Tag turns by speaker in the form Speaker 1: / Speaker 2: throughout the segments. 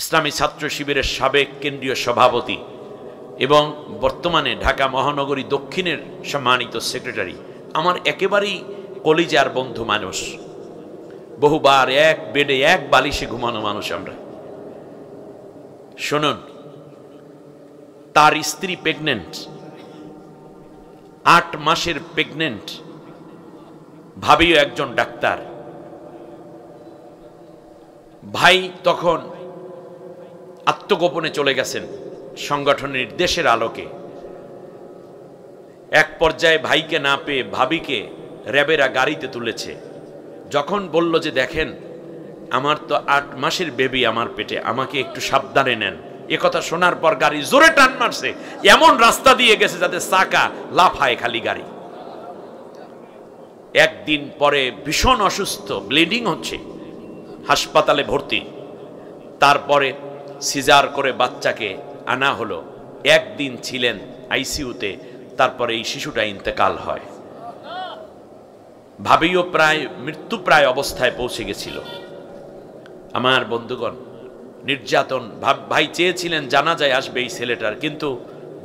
Speaker 1: ইসলামী ছাত্র শিবিরের সাবেক কেন্দ্রীয় সভাপতি এবং বর্তমানে ঢাকা মহানগরী দক্ষিণের সম্মানিত সেক্রেটারি, আমার একেবারেই কলিজার বন্ধু মানুষ, বহুবার এক বেডে এক বালিশে ঘুমানো মানুষ আমরা। শুনুন, তার স্ত্রী প্রেগনেন্ট, 8 মাসের প্রেগনেন্ট, ভাবিও একজন ডাক্তার। ভাই তখন আত্মগোপনে চলে গেছেন সংগঠনের নির্দেশের আলোকে। এক পর্যায়ে ভাইকে না পেয়ে ভাবিকে র্যাবেরা গাড়িতে তুলেছে। যখন বলল যে দেখেন আমার তো 8 মাসের বেবি আমার পেটে, আমাকে একটু সাবধানে নেন, এ কথা শোনার পর গাড়ি জোরে টান মারছে, এমন রাস্তা দিয়ে গেছে যাতে চাকা লাফায় খালি গাড়ি। একদিন পরে ভীষণ অসুস্থ, ব্লিডিং হচ্ছে, হাসপাতালে ভর্তি। তারপরে সিজার করে বাচ্চাকে আনা হলো। একদিন ছিলেন আইসিইউতে, তারপরে এই শিশুটা ইন্তেকাল হয়। ভাবিও প্রায় মৃত্যুপ্রায় অবস্থায় পৌঁছে গেছিল। আমার বন্ধুগণ, নির্যাতন, ভাই চেয়েছিলেন জানাজায় আসবে এই ছেলেটার, কিন্তু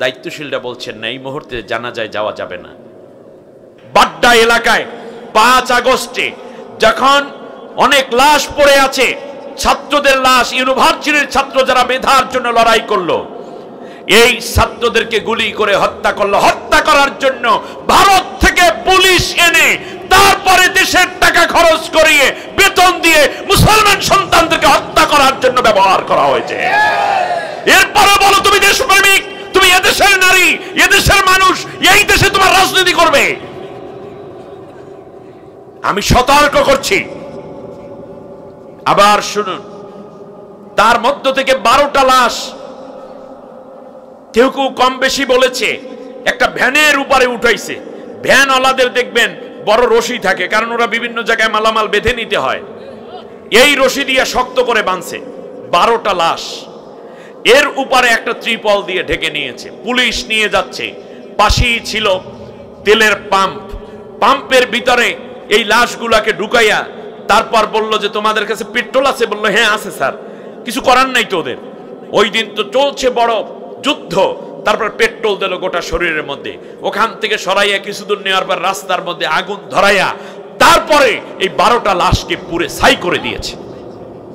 Speaker 1: দায়িত্বশীলরা বলছেন না, এই মুহূর্তে জানাজায় যাওয়া যাবে না। বাড্ডা এলাকায় 5 আগস্টে যখন অনেক লাশ পড়ে আছে, ছাত্রদের লাশ, ইউনিভার্সিটির ছাত্র যারা মেধার জন্য লড়াই করলো, এই ছাত্রদেরকে গুলি করে হত্যা করলো। হত্যা করার জন্য ভারত থেকে পুলিশ এনে তারপরে দেশের টাকা খরচ করিয়ে বেতন দিয়ে মুসলমান সন্তানদেরকে হত্যা করার জন্য ব্যবহার করা হয়েছে। এরপরে বলো তুমি দেশপ্রেমিক, তুমি এদেশের নারী, এদেশের মানুষ, এই দেশে তোমার রাজনীতি করবে। আমি সতর্ক করছি। আবার শুনুন, তার মধ্য থেকে 12টা লাশ, কেউ কেউ কম বেশি বলেছে, একটা ভ্যানের উপরে উঠাইছে। ভ্যানওয়ালাদের দেখবেন বড় রশি থাকে, কারণ ওরা বিভিন্ন জায়গায় মালামাল বেঁধে নিতে হয়। এই রশি দিয়ে শক্ত করে বাঁধছে। 12টা লাশ এর উপরে একটা ত্রিপল দিয়ে ঢেকে নিয়েছে। পুলিশ নিয়ে যাচ্ছে। পাশেই ছিল তেলের পাম্প। পাম্পের ভিতরে এই লাশগুলাকে ঢুকাইয়া তারপর বলল যে তোমাদের কাছে পেট্রোল আছে? বলল হ্যাঁ আছে স্যার। কিছু করার নাই তো ওদের, ওই দিন তো চলছে বড় যুদ্ধ। তারপর পেট্রোল দিল গোটা শরীরের মধ্যে। ওখান থেকে সরাইয়া কিছু দূর নেওয়ার পর রাস্তার মধ্যে আগুন ধরাইয়া তারপরে এই 12টা লাশকে পুড়ে ছাই করে দিয়েছে।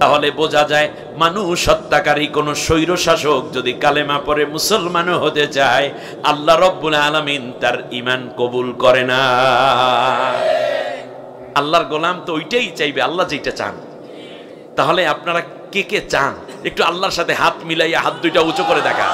Speaker 1: তাহলে বোঝা যায়, মানুষ হত্যাকারী কোন স্বৈর শাসক যদি কালেমা পড়ে মুসলমানও হতে চায়, আল্লাহ রব্বুল আলামিন তার ঈমান কবুল করে না। আল্লাহর গোলাম তো ওইটাই চাইবে, আল্লাহ যেটা চান। তাহলে আপনারা কে কে চান? একটু আল্লাহর সাথে হাত মিলাইয়া হাত দুইটা উঁচু করে দেখা।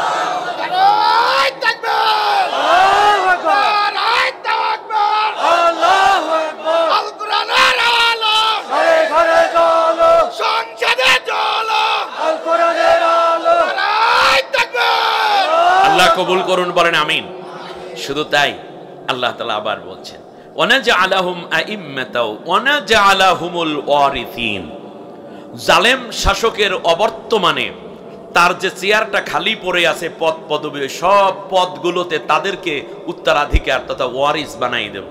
Speaker 1: আল্লাহ কবুল করুন, বলেন আমিন। শুধু তাই, আল্লাহ তাআলা আবার বলছেন, ওয়ানাজআলাহুম আইম্মাতাও ওয়ানাজআলাহুমুল ওয়ারিসিন। জালেম শাসকের অবর্তমানে তার যে চেয়ারটা খালি পড়ে আছে, পদ পদবী, সব পদগুলোতে তাদেরকে উত্তরাধিকার তথা ওয়ারিস বানাই দেব।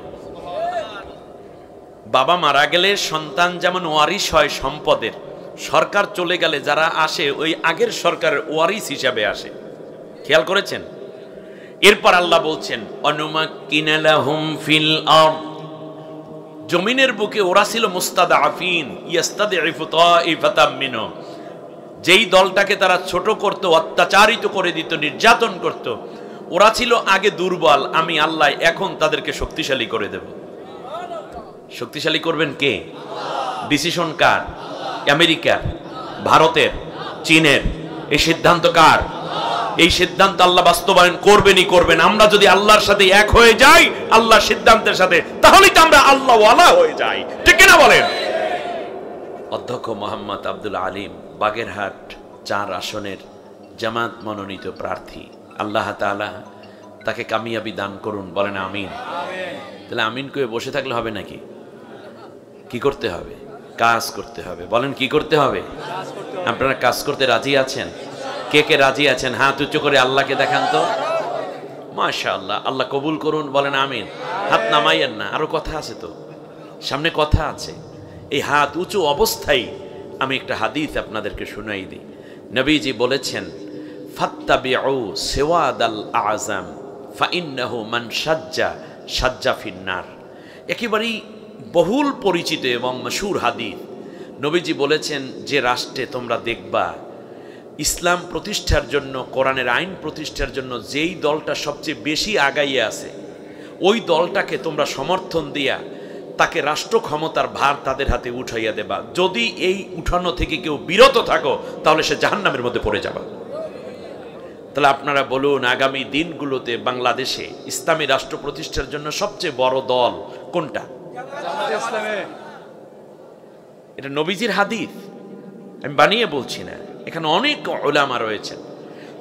Speaker 1: বাবা মারা গেলে সন্তান যেমন ওয়ারিস হয় সম্পদের, সরকার চলে গেলে যারা আসে ওই আগের সরকারের ওয়ারিস হিসাবে আসে। খেয়াল করেছেন? এরপর আল্লাহ বলছেন, অনুমাক্কিনা লাহুম ফিল আরদ। জমিনের বুকে ওরা ছিল মুস্তাদআফিন, ইয়াস্তাদঈফু তাঈফাতাম মিনহুম। যেই দলটাকে তারা ছোট করত, অত্যাচারিত করে দিত, নির্যাতন করত, ওরা ছিল আগে দুর্বল। আমি আল্লাহ এখন তাদেরকে শক্তিশালী করে দেব। শক্তিশালী করবেন কে? ডিসিশন কার? আমেরিকার, ভারতের, চীনের? এই সিদ্ধান্ত কার? এই সিদ্ধান্ত আল্লাহ বাস্তবায়ন করবেনই করবেন। আমরা যদি আল্লাহর সাথে এক হয়ে যাই, আল্লাহর সিদ্ধান্তের সাথে, তাহলেই তো আমরা আল্লাহ ওয়ালা হয়ে যাই। ঠিক কিনা বলেন? অধ্যক্ষ মোহাম্মদ আব্দুল আলিম, বাগেরহাট 4 আসনের জামাত মনোনীত প্রার্থী। আল্লাহ তাআলা তাকে কামিয়াবি দান করুন, বলেন আমিন। তাহলে আমিন কয়ে বসে থাকলে হবে নাকি? কি করতে হবে? কাজ করতে হবে। বলেন কি করতে হবে? আপনারা কাজ করতে রাজি আছেন? কে কে রাজি আছেন হাত উঁচু করে আল্লাহকে দেখান তো। মাশাআল্লাহ, আল্লাহ কবুল করুন, বলেন আমিন। হাত নামাইয়েন না, আরো কথা আছে তো, সামনে কথা আছে। এই হাত উঁচু অবস্থায় আমি একটা হাদিস আপনাদেরকে শুনাই দিই। নবীজি বলেছেন ফাত্তাবিউ সিওয়াদাল আযম ফাইন্নাহু মান সাজ্জা ফিন্নার। একেবারেই বহুল পরিচিত এবং মশহুর হাদিস। নবীজি বলেছেন, যে রাষ্ট্রে তোমরা দেখবা ইসলাম প্রতিষ্ঠার জন্য, কোরআনের আইন প্রতিষ্ঠার জন্য যেই দলটা সবচেয়ে বেশি আগাইয়ে আছে, ওই দলটাকে তোমরা সমর্থন দিয়া তাকে রাষ্ট্র ক্ষমতার ভার তাদের হাতে উঠাইয়া দেবা। যদি এই উঠানো থেকে কেউ বিরত থাকো তাহলে সে জাহান্নামের মধ্যে পড়ে যাবা। তাহলে আপনারা বলুন, আগামী দিনগুলোতে বাংলাদেশে ইসলামী রাষ্ট্র প্রতিষ্ঠার জন্য সবচেয়ে বড় দল কোনটা? এটা নবীজির হাদিস, আমি বানিয়ে বলছি না, এখানে অনেক উলামা রয়েছেন।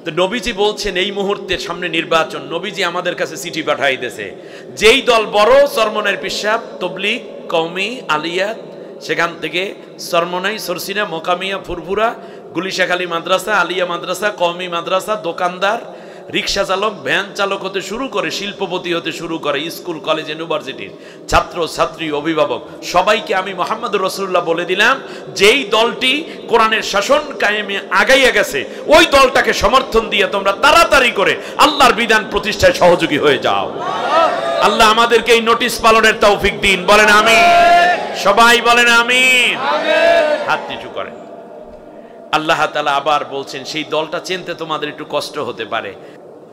Speaker 1: তো নবীজি বলছেন এই মুহূর্তে সামনে নির্বাচন, নবীজি আমাদের কাছে চিঠি পাঠাই দিয়েছে, যেই দল বড় চরমনের পিসাব, তবলিগ, কওমি, আলিয়াত, সেখান থেকে চরমনাই, সরসিনা, মোকামিয়া, ফুরফুরা, গুলিশাখালী মাদ্রাসা, আলিয়া মাদ্রাসা, কওমি মাদ্রাসা, দোকানদার, রিক্সা চালক, ভ্যান চালক হতে শুরু করে শিল্পপতি হতে শুরু করে স্কুল, কলেজ, ইউনিভার্সিটির ছাত্র ছাত্রী, অভিভাবক, সবাইকে আমি মুহাম্মদুর রাসূলুল্লাহ বলে দিলাম, যেই দলটি কোরআনের শাসন কায়েমে আগাইয়া গেছে ওই দলটাকে সমর্থন দিয়ে তোমরা তাড়াতাড়ি করে আল্লাহর বিধান প্রতিষ্ঠায় সহযোগী হয়ে যাও। আল্লাহ আমাদেরকে এই নোটিশ পালনের তৌফিক দিন। বলেন আমিন। সবাই বলেন আমিন। হাত নিচু করেন। আল্লাহ তাআলা আবার বলছেন, সেই দলটা চিনতে তোমাদের একটু কষ্ট হতে পারে।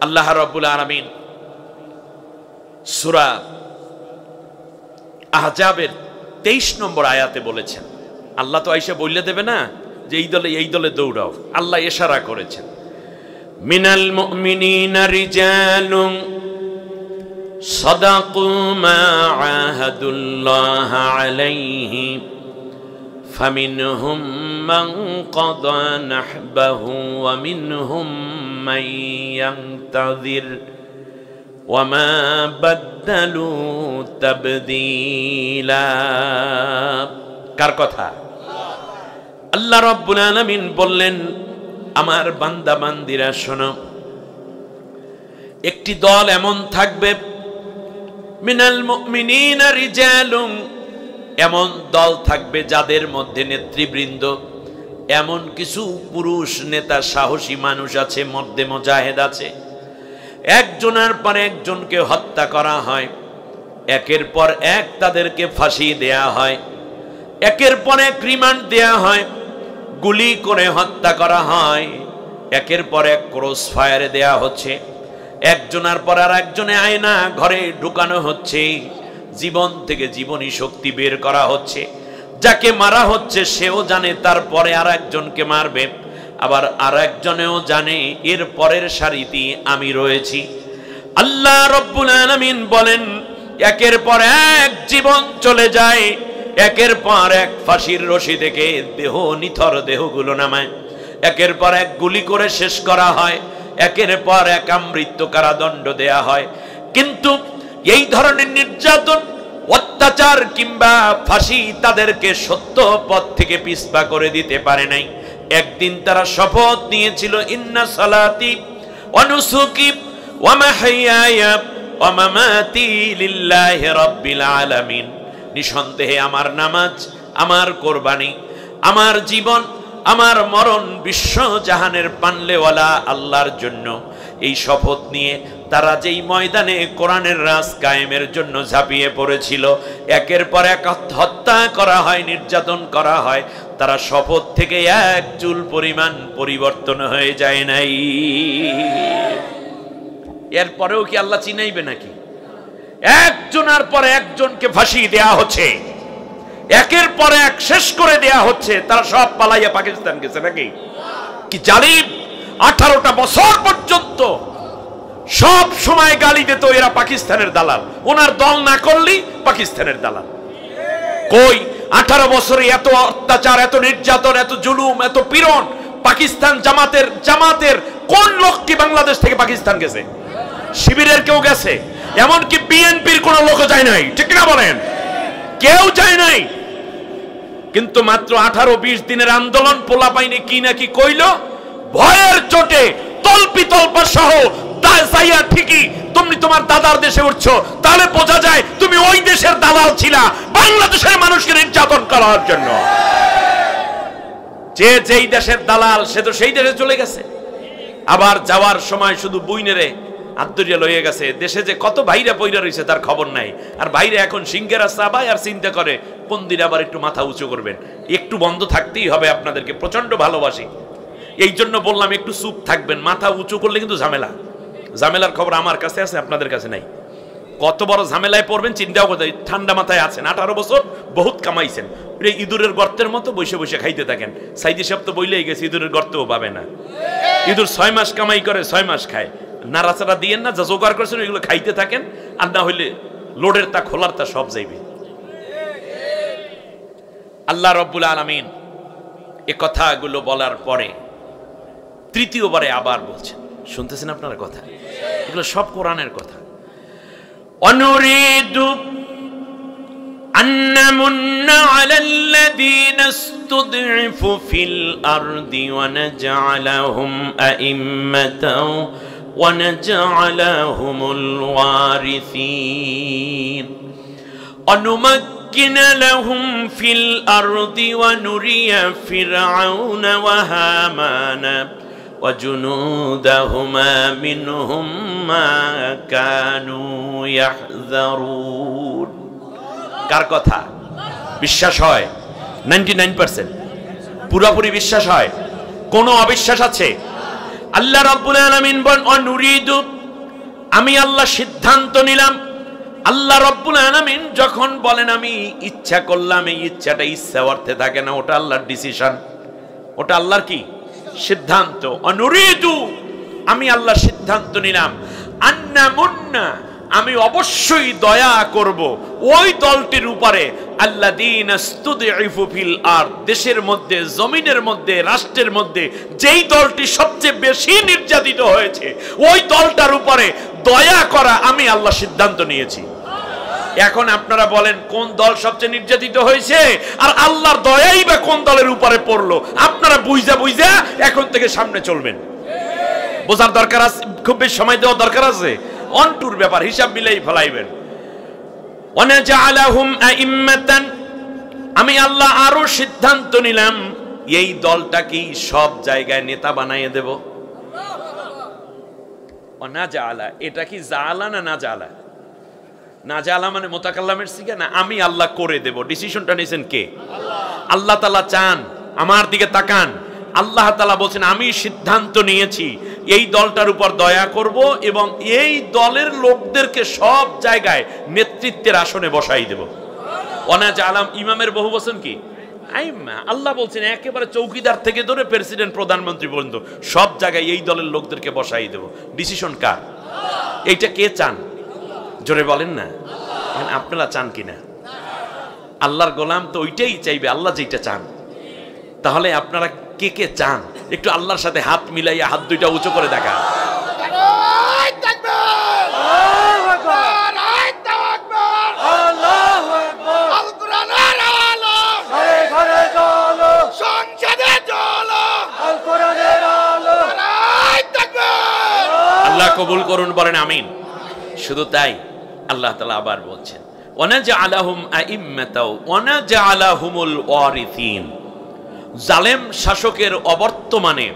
Speaker 1: আল্লাহ রাব্বুল আলামিন সূরা আহজাবের 23 নম্বর আয়াতে বলেছেন, আল্লাহ তো আইসা বললে দেবে না যে এই দলে দৌড়াও, আল্লাহ ইশারা করেছেন, মিনাল মুমিনিনা রিজালুন সাদাকু মা আহাদুল্লাহ আলাইহি فمنهم من قضى نحبه ومنهم من ينتظر وما بدلوا تبديلا। কার কথা? আল্লাহ রাব্বুল আলামিন বললেন, আমার বান্দা বান্দিরা শোনো, একটি দল এমন থাকবে, মিনাল মুমিনিনা রিজালুন, এমন দল থাকবে যাদের মধ্যে নেতৃবৃন্দ, এমন কিছু পুরুষ নেতা, সাহসী মানুষ আছে, মধ্যে মুজাহিদ আছে, একজনের পর একজনকে হত্যা করা হয়, একের পর এক তাদেরকে ফাঁসি দেয়া হয়, একের পর এক রিমান্ড দেয়া হয়, গুলি করে হত্যা করা হয়, একের পর এক ক্রস ফায়ারে দেয়া হচ্ছে, একজনের পর আর একজনে আয়না ঘরে ঢুকানো হচ্ছে, জীবন থেকে জীবনী শক্তি বের করা হচ্ছে, যাকে মারা হচ্ছে সেও জানে তারপরে আর একজনকে মারবে, আবার আর একজনেও জানে এর পরের সারিতে আমি রয়েছি। আল্লাহ রাব্বুল আলামিন বলেন, একের পর এক জীবন চলে যায়, একের পর এক ফাঁসির রশি থেকে দেহ, নিথর দেহগুলো নামায়, একের পর এক গুলি করে শেষ করা হয়, একের পর এক মৃত্যু কারাদণ্ড দেয়া হয়। কিন্তু এই ধরনের নির্যাতন, অত্যাচার কিংবা ফাঁসি তাদেরকে সত্য পথ থেকে পিছপা করে দিতে পারে নাই। একদিন তারা শপথ নিয়েছিল, ইন্না সালাতি ওয়া নুসুকি ওয়া মাহইয়ায়া ওয়া মামাতি লিল্লাহি রাব্বিল আলামিন, নিঃসন্দেহে আমার নামাজ, আমার কোরবানি, আমার জীবন, আমার মরণ বিশ্ব জাহানের পানলেওয়ালা আল্লাহর জন্য। এই শপথ নিয়ে তারা যেই ময়দানে কোরআনের রাজ কায়েমের জন্য ঝাঁপিয়ে পড়েছিল, একের পর এক হত্যা করা হয়, নির্যাতন করা হয়, তারা শপথ থেকে এক চুল পরিমাণ পরিবর্তন হয়ে যায় নাই। এরপরেও কি আল্লাহ চিনাইবে নাকি? একজনের পর একজনকে ফাঁসি দেয়া হচ্ছে, একের পর এক শেষ করে দেয়া হচ্ছে, তারা সব পালাইয়া পাকিস্তান গেছে নাকি? কি জালিম! 18টা বছর পর্যন্ত সব সময় গালি দিত এরা পাকিস্তানের দালাল, ওনার দল না করলেই পাকিস্তানের দালাল। কই 18 বছরে এত অত্যাচার, এত নির্যাতন, এত জুলুম, এত পীড়ন পাকিস্তান জামাতের কোন লোক কি বাংলাদেশ থেকে পাকিস্তান গেছে? শিবিরের কেউ গেছে? এমনকি বিএনপির কোন লোক যায় নাই, ঠিক না বলেন? কেউ যায় নাই। কিন্তু মাত্র 18-20 দিনের আন্দোলন, পোলা পাইনি কি নাকি কইল, ভয়ের চোটে তল্পা সহ যাইয়া ঠিকই তুমি তোমার দাদার দেশে উঠছো, তাহলে বোঝা যায় তুমি ওই দেশের দালাল ছিলা বাংলাদেশের মানুষকে নির্যাতন করার জন্য। যে যেই দেশের দালাল সে তো সেই দেশে চলে গেছে, আবার যাওয়ার সময় শুধু বুইনেরে আত্মরিয়া লইয়ে গেছে। দেশে যে কত ভাইরা পইরা রয়েছে তার খবর নাই। আর বাইরে এখন সিঙ্গেরা চাবায় আর চিন্তা করে কোন দিন আবার একটু মাথা উঁচু করবেন। একটু বন্ধ থাকতেই হবে, আপনাদেরকে প্রচন্ড ভালোবাসি, এই জন্য বললাম একটু চুপ থাকবেন। মাথা উঁচু করলে কিন্তু ঝামেলা, ঝামেলার খবর আমার কাছে আছে, আপনাদের কাছে নাই। কত বড় ঝামেলায় পড়বেন চিন্তাও করতে। ঠান্ডা মাথায় আছেন, 18 বছর বহুত কামাইছেন, ইঁদুরের গর্তের মতো বসে বসে খাইতে থাকেন। সাইদি সাহেব তো বইলেই গেছে ইঁদুরের গর্তেও পাবে না। ইঁদুর 6 মাস কামাই করে 6 মাস খায়। নাড়াচাড়া দিয়েন না, যা জোগাড় করছেন ওইগুলো খাইতে থাকেন, আর না হইলে লোডের তা খোলার তা সব যাইবে। আল্লাহ রব্বুল আলামিন এ কথাগুলো বলার পরে তৃতীয়বারে আবার বলছেন, শুনতেছেন আপনারা কথা, এগুলো সব কোরআনের কথা। অনুরিদু আন্নামুন্না আলাল্লাযীনা ইসতুদঈফু ফিল আরদি ওয়া নাজআলাহুম আইম্মাতাও ওয়া নাজআলাহুমুল ওয়ারিসিন অনুমাক্কিনা লাহুম ফিল আরদি ওয়া নুরিয়া ফিরআউনা ওয়া হামানা وجنودهما منهم ما كانوا يحذرون। কার কথা বিশ্বাস হয়? 99% পুরোপুরি বিশ্বাস হয়? কোনো অবিশ্বাস আছে? আল্লাহ রাব্বুল আলামিন বলেন অনুরিদু, আমি আল্লাহ সিদ্ধান্ত নিলাম। আল্লাহ রাব্বুল আলামিন যখন বলেন আমি ইচ্ছা করলাম, এই ইচ্ছাটা ইচ্ছা অর্থে থাকে না, ওটা আল্লাহর ডিসিশন, ওটা আল্লাহর কি সিদ্ধান্ত। অনুরিদু, আমি আল্লাহ সিদ্ধান্ত নিলাম, আন্না মুন্না, আমি অবশ্যই দয়া করব ওই দলটির উপরে, আল্লাযীনা ইসতুদঈফু ফিল আরদ, দেশের মধ্যে, জমিনের মধ্যে, রাষ্ট্রের মধ্যে যেই দলটি সবচেয়ে বেশি নির্যাতিত হয়েছে ওই দলটার উপরে দয়া করা আমি আল্লাহ সিদ্ধান্ত নিয়েছি। এখন আপনারা বলেন কোন দল সবচেয়ে নির্যাতিত হয়েছে আর আল্লাহর দয়াই বা কোন দলের উপরে পড়লো? আপনারা বুঝা বুঝা এখন থেকে সামনে চলবেন, বোঝার দরকার আছে, খুব বেশি সময় দেওয়া দরকার আছে, অন্টুর ব্যাপার, হিসাব মিলাই ফেলাইবেন। ওয়া নাজআলাহুম আইম্মাতান, আমি আল্লাহ আরো সিদ্ধান্ত নিলাম এই দলটাকে সব জায়গায় নেতা বানাইয়ে দেব। ওয়া নাজআলা, এটা কি জাআলা না নাজআলা? নাজআলা মানে মুতাকাল্লামের সিগা না, আমি আল্লাহ করে দেব। ডিসিশনটা নিয়েছেন কে? আল্লাহ তাআলা চান, আমার দিকে তাকান। আল্লাহ তাআলা বলছেন আমি সিদ্ধান্ত নিয়েছি এই দলটার উপর দয়া করব এবং এই দলের লোকদেরকে সব জায়গায় নেতৃত্বের আসনে বসাই দেব। ওয়ানাজআলাম, ইমামের বহু বচন কি? আইম্মা। আল্লাহ বলছেন একেবারে চৌকিদার থেকে ধরে প্রেসিডেন্ট, প্রধানমন্ত্রী পর্যন্ত সব জায়গায় এই দলের লোকদেরকে বসাই দেব। ডিসিশন কার? এইটা কে চান? জোরে বলেন না, আপনারা চান কিনা? আল্লাহর গোলাম তো ওইটাই চাইবে, আল্লাহ যেটা চান। তাহলে আপনারা কে কে চান? একটু আল্লাহর সাথে হাত মিলাইয়া হাত দুইটা উঁচু করে দেখা। আল্লাহ কবুল করুন, বলেন আমিন। শুধু তাই, আল্লাহ তাআলা আবার বলছেন ওয়ানাজআলাহুম আইম্মাতাও ওয়ানাজআলাহুমুল ওয়ারিসিন, জালেম শাসকের অবর্তমানে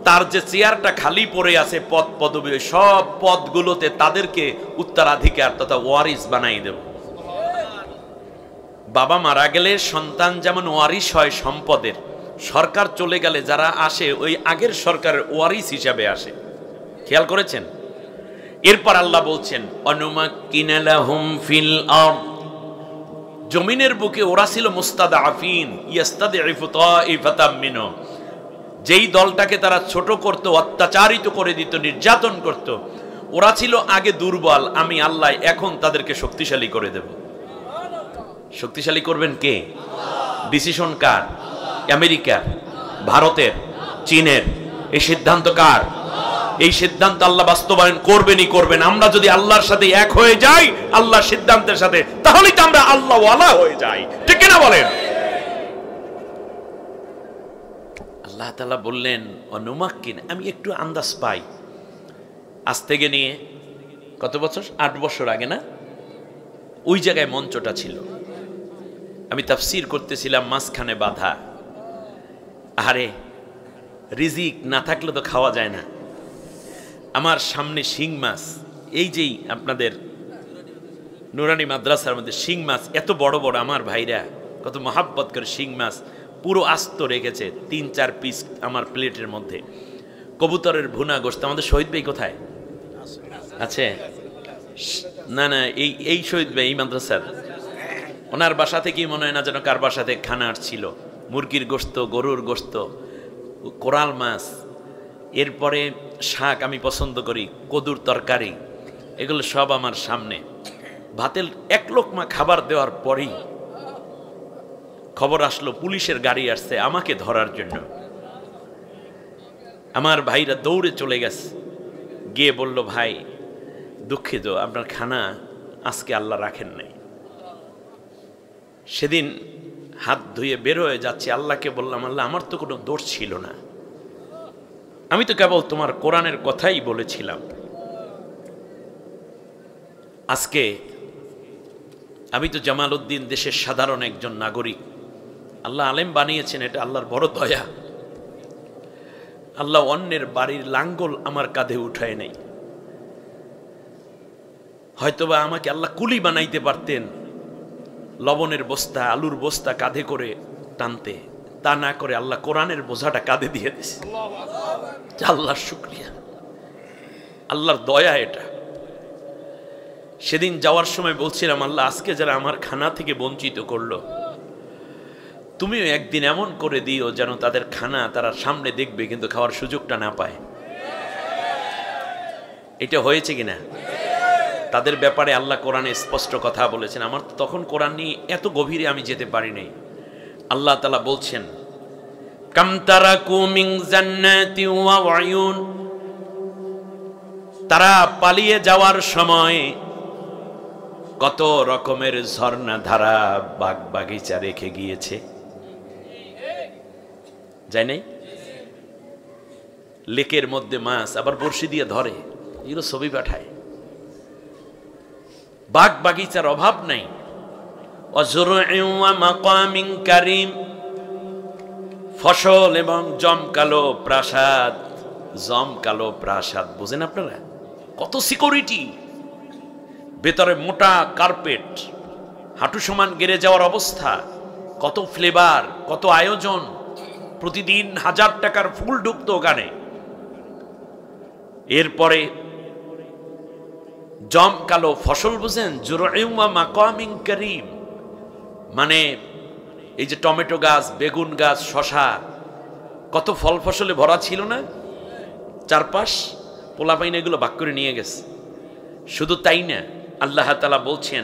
Speaker 1: তার যে চেয়ারটা খালি পড়ে আছে পদ পদবী, সব পদগুলোতে তাদেরকে উত্তরাধিকার তথা ওয়ারিস বানাই দেব। বাবা মারা গেলে সন্তান যেমন ওয়ারিস হয় সম্পদের, সরকার চলে গেলে যারা আসে ওই আগের সরকারের ওয়ারিস হিসাবে আসে। খেয়াল করেছেন? এরপর আল্লাহ বলছেন অনুমাক্কিনা লাহুম ফিল আরদ, জমিনের বুকে ওরা ছিল মুস্তাদআফিন, ইয়াস্তাদঈফু তাইফাতাম মিনহুম, যেই দলটাকে তারা ছোট করত, অত্যাচারিত করে দিত, নির্যাতন করত, ওরা ছিল আগে দুর্বল, আমি আল্লাহ এখন তাদেরকে শক্তিশালী করে দেব। শক্তিশালী করবেন কে? ডিসিশন কার? আমেরিকার, ভারতের, চীনের? এই সিদ্ধান্ত কার? এই সিদ্ধান্ত আল্লাহ বাস্তবায়ন করবেনই করবেন। আমরা যদি আল্লাহর সাথে এক হয়ে যাই, আল্লাহর সিদ্ধান্তের সাথে, তাহলেই তো আমরা আল্লাহ ওয়ালা হয়ে যাই, ঠিক না বলেন? আল্লাহ তাআলা বললেন অনুমাক্কিন, আমি একটু আন্দাজ পাই। আজ থেকে নিয়ে কত বছর? 8 বছর আগে না, ওই জায়গায় মঞ্চটা ছিল, আমি তাফসীর করতেছিলাম, মাঝখানে বাধা। আরে রিজিক না থাকলে তো খাওয়া যায় না। আমার সামনে শিং মাছ, এই যেই আপনাদের নুরানি মাদ্রাসার মধ্যে শিং মাছ এত বড় বড়, আমার ভাইরা কত মহাব্বত করে শিং মাছ পুরো আস্ত রেখেছে 3-4 পিস আমার প্লেটের মধ্যে। কবুতরের ভুনা গোশত। আমাদের শহীদ ভাই কোথায় আছে? না না, এই শহীদ ভাই এই মাদ্রাসার, ওনার বাসা থেকেই মনে হয় না যেন কার বাসা থেকে খানা আসছিল। মুরগির গোশত, গরুর গোশত, কোরাল মাছ, এরপরে শাক আমি পছন্দ করি, কদুর তরকারি, এগুলো সব আমার সামনে। ভাতের 1 লোকমা খাবার দেওয়ার পরেই খবর আসলো পুলিশের গাড়ি আসছে আমাকে ধরার জন্য। আমার ভাইরা দৌড়ে চলে গেছে, গিয়ে বলল, ভাই দুঃখিত, আপনার খানা আজকে আল্লাহ রাখেন নাই। সেদিন হাত ধুয়ে বের হয়ে যাচ্ছে, আল্লাহকে বললাম, আল্লাহ আমার তো কোনো দোষ ছিল না, আমি তো কেবল তোমার কোরআনের কথাই বলেছিলাম। আজকে আমি তো জামাল উদ্দিন দেশের সাধারণ একজন নাগরিক, আল্লাহ আলেম বানিয়েছেন, এটা আল্লাহর বড় দয়া। আল্লাহ অন্যের বাড়ির লাঙ্গল আমার কাঁধে উঠায় নাই। হয়তোবা আমাকে আল্লাহ কুলি বানাইতে পারতেন, লবণের বস্তা, আলুর বস্তা কাঁধে করে টানতে, তা না করে আল্লাহ কোরআনের বোঝাটা কাঁধে দিয়ে দিছে। আল্লাহর শুকরিয়া, আল্লাহর দয়া এটা। সেদিন যাওয়ার সময় বলছিলাম, আল্লাহ আজকে যারা আমার খানা থেকে বঞ্চিত করলো, তুমিও একদিন এমন করে দিও যেন তাদের খানা তারা সামনে দেখবে কিন্তু খাওয়ার সুযোগটা না পায়। এটা হয়েছে কিনা? তাদের ব্যাপারে আল্লাহ কোরআনে স্পষ্ট কথা বলেছেন। আমার তখন কোরআন নিয়ে এত গভীরে আমি যেতে পারি নাই। আল্লাহ তাআলা বলছেন, কাম তারাকু মিন জান্নাতি ওয়া উয়ুন, তারা পালিয়ে যাওয়ার সময় কত রকমের ঝর্ণা ধারা, বাগ বাগিচা রেখে গিয়েছে, যায় নাই? লেকের মধ্যে মাছ আবার বড়শি দিয়ে ধরে, এগুলো ছবি পাঠায়। বাগ বাগিচার অভাব নাই। অজরুইন ওয়া মাকামিন কারীম, ফসল এবং জমকালো প্রাসাদ। জমকালো প্রাসাদ বুঝেন আপনারা? কত সিকিউরিটি, ভেতরে মোটা কার্পেট, হাঁটু সমান গেড়ে যাওয়ার অবস্থা, কত ফ্লেভার, কত আয়োজন, প্রতিদিন 1000 টাকার ফুল ঢুকতো ওখানে। এরপরে জমকালো ফসল, বুঝেন? জুরউইন ওয়া মাকামিন কারীম, মানে এই যে টমেটো গাছ, বেগুন গাছ, শশা, কত ফল ফসলে ভরা ছিল না চারপাশ। পোলাপাইন এগুলো ভাগ করে নিয়ে গেছে। শুধু তাই না, আল্লাহ তাআলা বলছেন,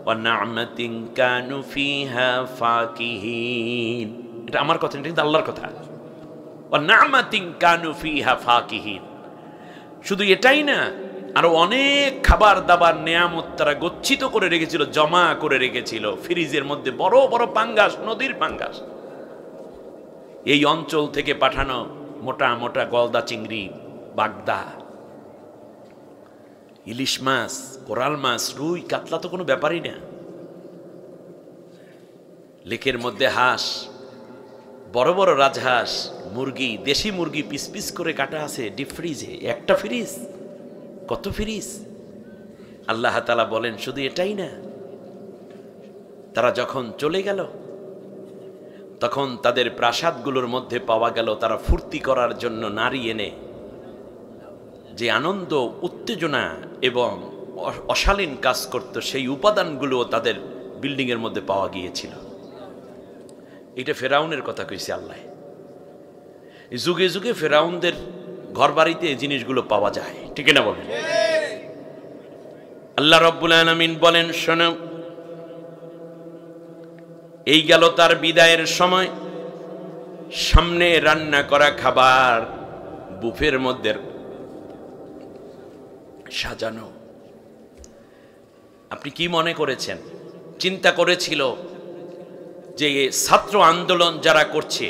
Speaker 1: ওয়া না'মাতিন কানু ফিহা ফাকিহিন। এটা আমার কথা, এটা কিন্তু আল্লাহর কথা। ওয়া না'মাতিন কানু ফিহা ফাকিহিন। শুধু এটাই না, আরো অনেক খাবার দাবার নেয়ামত তারা গচ্ছিত করে রেখেছিল, জমা করে রেখেছিল ফ্রিজের মধ্যে। বড় বড় পাঙ্গাস, নদীর পাঙ্গাস, এই অঞ্চল থেকে পাঠানো মোটা মোটা গলদা চিংড়ি, বাগদা, ইলিশ মাছ, কোরাল মাছ, রুই, কাতলা তো কোনো ব্যাপারই না। লেকের মধ্যে হাঁস, বড় বড় রাজহাঁস, মুরগি, দেশি মুরগি পিস পিস করে কাটা আছে ডিপ ফ্রিজে। একটা ফ্রিজ, কত ফ্রিজ! আল্লাহ তাআলা বলেন, শুধু এটাই না, তারা যখন চলে গেল তখন তাদের প্রাসাদগুলোর মধ্যে পাওয়া গেল তারা ফুর্তি করার জন্য নারী এনে যে আনন্দ, উত্তেজনা এবং অশালীন কাজ করত, সেই উপাদানগুলো তাদের বিল্ডিংয়ের মধ্যে পাওয়া গিয়েছিল। এটা ফেরাউনের কথা কইছে আল্লাহ। যুগে যুগে ফেরাউনদের ঘর বাড়িতে এই জিনিসগুলো পাওয়া যায়, ঠিক না বলেন? আল্লাহ রাব্বুল আলামিন বলেন, শোনো, এই গেল তার বিদায়ের সময়, সামনে রান্না করা খাবার বুফের মধ্যে সাজানো। আপনি কি মনে করেছেন? চিন্তা করেছিল যে ছাত্র আন্দোলন যারা করছে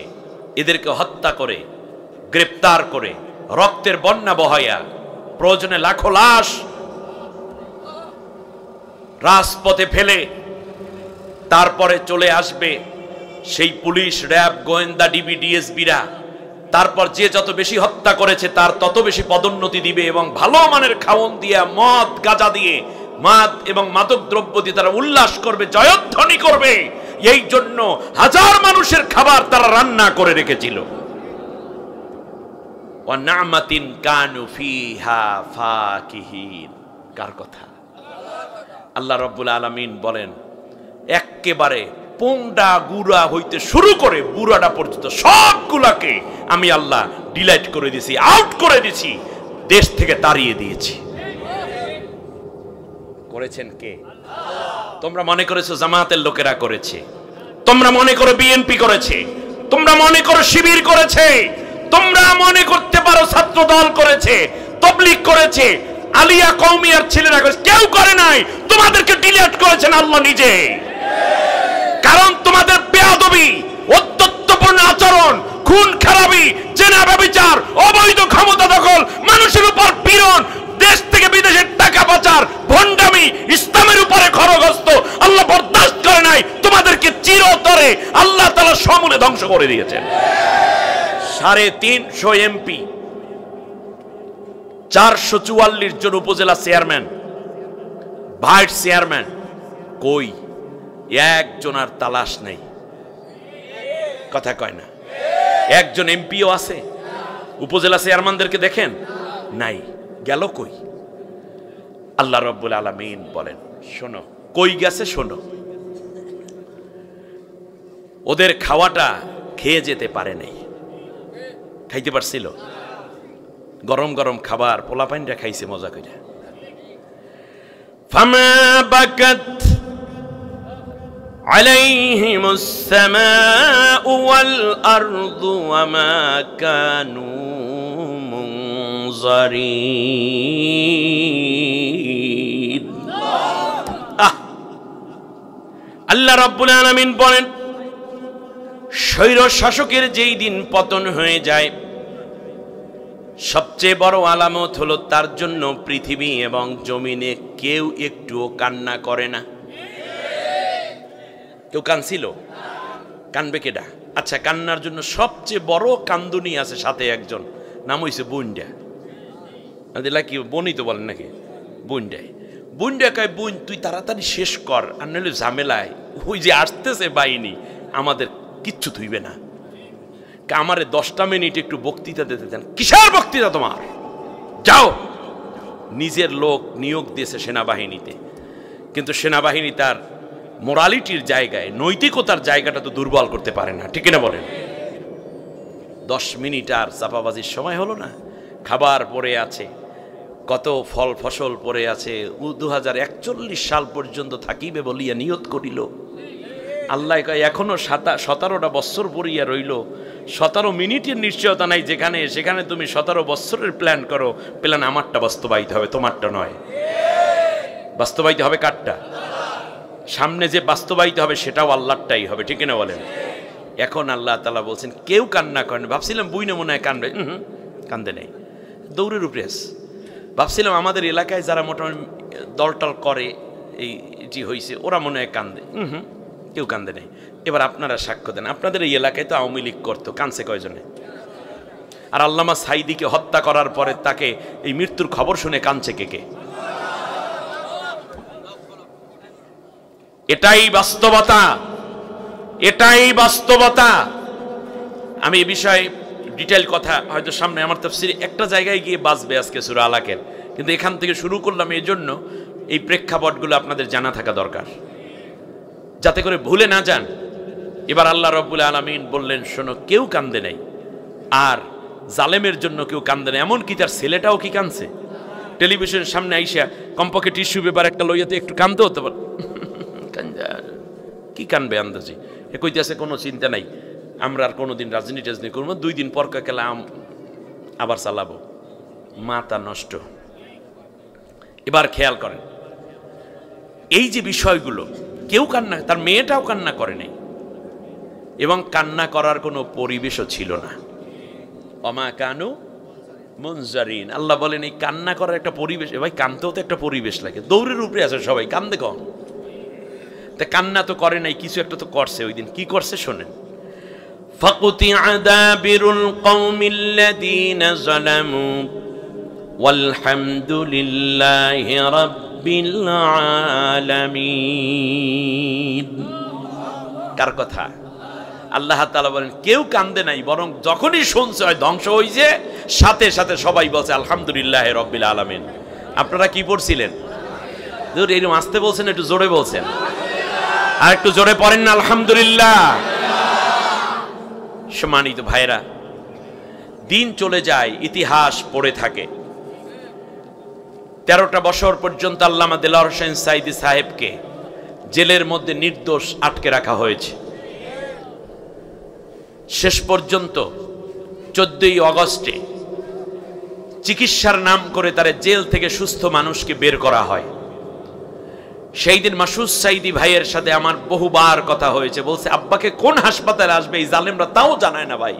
Speaker 1: এদেরকে হত্যা করে, গ্রেপ্তার করে, রক্তের বন্যা বহাইয়া, প্রয়োজনে লাখো লাশ রাজপথে ফেলে তারপরে চলে আসবে সেই পুলিশ, র্যাব, গোয়েন্দা, ডিবি, ডিএসবিরা তারপর যে যত বেশি হত্যা করেছে তার তত বেশি পদোন্নতি দিবে, এবং ভালো মানের খাওয়ন দিয়ে, মদ গাঁজা দিয়ে, মাদ এবং মাদক দ্রব্য দিয়ে তারা উল্লাস করবে, জয়ধ্বনি করবে। এই জন্য হাজার মানুষের খাবার তারা রান্না করে রেখেছিল। ওয়ানামাতিন কানু ফিহা ফাকিহিন। কার কথা? আল্লাহ রাব্বুল আলামিন বলেন, একেবারে পোংডা গুড়া হইতে শুরু করে বুড়াটা পর্যন্ত সবগুলাকে আমি আল্লাহ ডিলাইট করে দিয়েছি, আউট করে দিয়েছি, দেশ থেকে তাড়িয়ে দিয়েছি। করেছেন কে? তোমরা মনে করেছো জামাতের লোকেরা করেছে, তোমরা মনে করো বিএনপি করেছে, তোমরা মনে করো শিবির করেছে, তোমরা মনে করতে পারো ছাত্র দল করেছে, তাবলীগ করেছে, আলিয়া কওমিয়ার ছেলেরা করেছে। কেউ করে নাই, তোমাদেরকে ডিলিট করেছেন আল্লাহ নিজে। কারণ তোমাদের বেয়াদবি, অত্যত্বপূর্ণ আচরণ, খুন খারাপি, জেনা ব্যভিচার, অবৈধ ক্ষমতা দখল, মানুষের উপর পীড়ন, দেশ থেকে বিদেশের টাকা পাচার, ভণ্ডামি, ইসলামের উপরে খড়গহস্ত আল্লাহ বরদাস্ত করে নাই। তোমাদেরকে চিরতরে আল্লাহ তাআলা সমূলে ধ্বংস করে দিয়েছেন। 350 এমপি, 444 জন উপজেলা চেয়ারম্যান, ভাইস চেয়ারম্যান, কই একজন আর তালাশ নেই। কথা কয় না? একজন এমপিও আছে, উপজেলা চেয়ারম্যানদেরকে দেখেন নাই, গেল কই? আল্লাহ রাব্বুল আলামিন বলেন, শোনো কই গেছে, শোনো। ওদের খাওয়াটা খেয়ে যেতে পারে নাই। খাইতে পারছিল? গরম গরম খাবার পোলাপাইনরা খাইছে মজা করে। ফামা বাকাত আলাইহিমুস সামাউ ওয়াল আরদু ওয়া মা কানু মুনজারিন। আল্লাহ রাব্বুল আলামিন বলেন, স্বৈর শাসকের যেই দিন পতন হয়ে যায়, সবচেয়ে বড় আলামত হলো তার জন্য পৃথিবী এবং জমিনে কেউ একটুও কান্না করে না। কেউ কানছিল? কানবে কেডা? আচ্ছা, কান্নার জন্য সবচেয়ে বড় কান্দুনি আছে, সাথে একজন, নাম হইছে বুইন্ডা। কি বনি তো বলেন নাকি? বুইন্ডাই। বুইন্ডা কয়, বুইন তুই তাড়াতাড়ি শেষ কর, আর নইলে ঝামেলায় ওই যে আসতেছে বাহিনী, আমাদের কিচ্ছু থইবে না। আমারে 10টা মিনিট একটু বক্তৃতা দিতে দেন। কিসের বক্তৃতা তোমার? যাও। নিজের লোক নিয়োগ দিয়েছে সেনাবাহিনীতে, কিন্তু সেনাবাহিনী তার মোরালিটির জায়গায়, নৈতিকতার জায়গাটা তো দুর্বল করতে পারে না, ঠিক না বলেন? 10 মিনিট আর চাপাবাজির সময় হলো না। খাবার পড়ে আছে, কত ফল ফসল পড়ে আছে, 2041 সাল পর্যন্ত থাকিবে বলিয়া নিয়ত করিল। আল্লাহ কয় এখনো 17টা বছর পড়িয়া রইল, 17 মিনিটের নিশ্চয়তা নাই যেখানে, সেখানে তুমি 17 বছরের প্ল্যান করো। প্ল্যান আমারটা বাস্তবায়িত হবে, তোমারটা নয়। বাস্তবায়িত হবে কারটা? সামনে যে বাস্তবায়িত হবে সেটাও আল্লাহটাই হবে, ঠিক না বলেন? এখন আল্লাহ তাআলা বলছেন কেউ কান্না করেন। ভাবছিলাম বুইনে মনে হয় কানবে, কান্দে নেই, দৌড়ের উপরে আছে। ভাবছিলাম আমাদের এলাকায় যারা মোটামুটি দলটল করে, এই যে হয়েছে, ওরা মনে হয় কান্দে, কেউ কান্দে নেই। এবার আপনারা সাক্ষ্য দেন, আপনাদের এই এলাকায় তো আওয়ামী লীগ করতো, কানছে কয়জনে? আর আল্লামা সাইদিকে হত্যা করার পরে তাকে এই মৃত্যুর খবর শুনে কানছে কে কে? এটাই বাস্তবতা, এটাই বাস্তবতা। আমি এই বিষয়ে ডিটেইল কথা হয়তো সামনে আমার তাফসীরে একটা জায়গায় গিয়ে বাজবে আজকে সূরা আলাকের, কিন্তু এখান থেকে শুরু করলাম এই জন্য এই প্রেক্ষাপটগুলো আপনাদের জানা থাকা দরকার, যাতে করে ভুলে না যান। এবার আল্লাহ রাব্বুল আলামিন বললেন, শোনো কেউ কান্দে নাই, আর জালেমের জন্য কেউ কান্দে নাই। এমনকি তার ছেলেটাও কি কানছে? টেলিভিশনের সামনে আইসা কমপক্ষে টিস্যু পেপার একটা লইয়াতে একটু কান্দতে হতে পারে, কি কানবে আন্দাজি? এ কইতেছে কোনো চিন্তা নাই, আমরা আর কোনোদিন রাজনীতি টাজনীতি করবো, 2 দিন পর কেলা আবার চালাবো। মাথা নষ্ট। এবার খেয়াল করেন, এই যে বিষয়গুলো, কেউ কান্না, তার মেয়েটাও কান্না করে নাই, এবং কান্না করার কোনো পরিবেশও ছিল না। অমা কানু মুনজারিন। আল্লাহ বলেন এই কান্না করার একটা পরিবেশ, ভাই কানতেও তো একটা পরিবেশ লাগে। দৌড়ের উপরে আছে সবাই, কান্দে কম। তা কান্না তো করে নাই, কিছু একটা তো করছে। ওই দিন কি করছে শোনেন। فقطع دابر القوم الذين ظلموا والحمد لله رب العالمين। কার কথা? আল্লাহ তাআলা বলেন কেউ কান্দে নাই, বরং যখনই শুনছে হয় ধ্বংস হইছে, সাথে সাথে সবাই বলছে আলহামদুলিল্লাহ রাব্বিল আলামিন। আপনারা কি পড়ছিলেন? দূর এরকম আসতে বলছেন, একটু জোরে বলছেন, আর একটু জোরে পড়েন না আলহামদুলিল্লাহ। সম্মানিত ভাইরা, দিন চলে যায়, ইতিহাস পড়ে থাকে। 13টা বছর পর্যন্ত আল্লামা দেলোয়ার হোসেন সাঈদী সাহেবকে জেলের মধ্যে নির্দোষ আটকে রাখা হয়েছে। শেষ পর্যন্ত 14ই আগস্টে চিকিৎসার নাম করে তার জেল থেকে সুস্থ মানুষকে বের করা হয়। সেই দিন মাসুদ সাঈদী ভাইয়ের সাথে আমার বহুবার কথা হয়েছে। বলছে আব্বাকে কোন হাসপাতালে আসবে এই জালেমরা তাও জানায় না ভাই।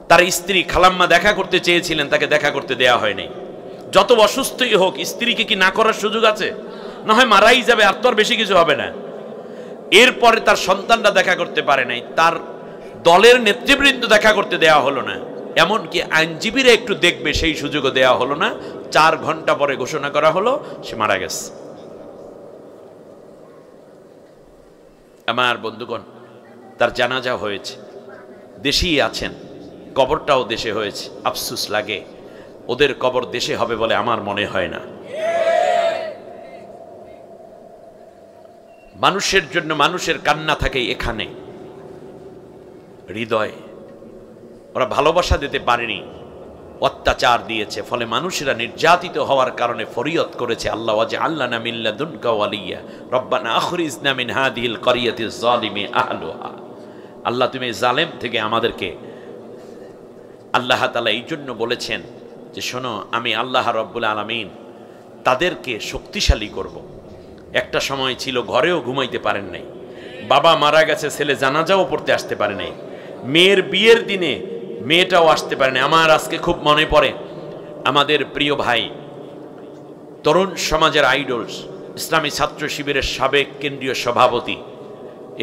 Speaker 1: তার স্ত্রী খালাম্মা দেখা করতে চেয়েছিলেন, তাকে দেখা করতে দেয়া হয়নি। যত অসুস্থই হোক স্ত্রীকে কি না করার সুযোগ আছে? না হয় মারাই যাবে, আর তো আর বেশি কিছু হবে না। এরপরে তার সন্তানরা দেখা করতে পারে নাই, তার দলের নেতৃবৃন্দ দেখা করতে দেয়া হলো না, এমনকি আইনজীবীরা একটু দেখবে সেই সুযোগও দেয়া হলো না। 4 ঘন্টা পরে ঘোষণা করা হলো সে মারা গেছে। আমার বন্ধুগণ, তার জানাজা হয়েছে, দেশেই আছেন, কবরটাও দেশে হয়েছে। আফসোস লাগে ওদের কবর দেশে হবে বলে আমার মনে হয় না। মানুষের জন্য মানুষের কান্না থাকে এখানে হৃদয়ে। ওরা ভালোবাসা দিতে পারেনি, অত্যাচার দিয়েছে, ফলে মানুষেরা নির্যাতিত হওয়ার কারণে ফরিয়াদ করেছে আল্লাহ ওয়াজআলনা মিন লাদুনকা ওয়ালিয়া রব্বানা আখরিজনা মিন হাদিহিল ক্বরিয়াতিজ যালিমি আহলুহা। আল্লাহ তুমি জালেম থেকে আমাদেরকে। আল্লাহ তাআলা এই জন্য বলেছেন যে শোনো, আমি আল্লাহ রব্বুল আলামিন তাদেরকে শক্তিশালী করব। একটা সময় ছিল ঘরেও ঘুমাইতে পারেন নাই, বাবা মারা গেছে, ছেলে জানাজাও পড়তে আসতে পারে নাই, মেয়ের বিয়ের দিনে মেয়েটাও আসতে পারে না। আমার আজকে খুব মনে পড়ে আমাদের প্রিয় ভাই, তরুণ সমাজের আইডলস, ইসলামী ছাত্র শিবিরের সাবেক কেন্দ্রীয় সভাপতি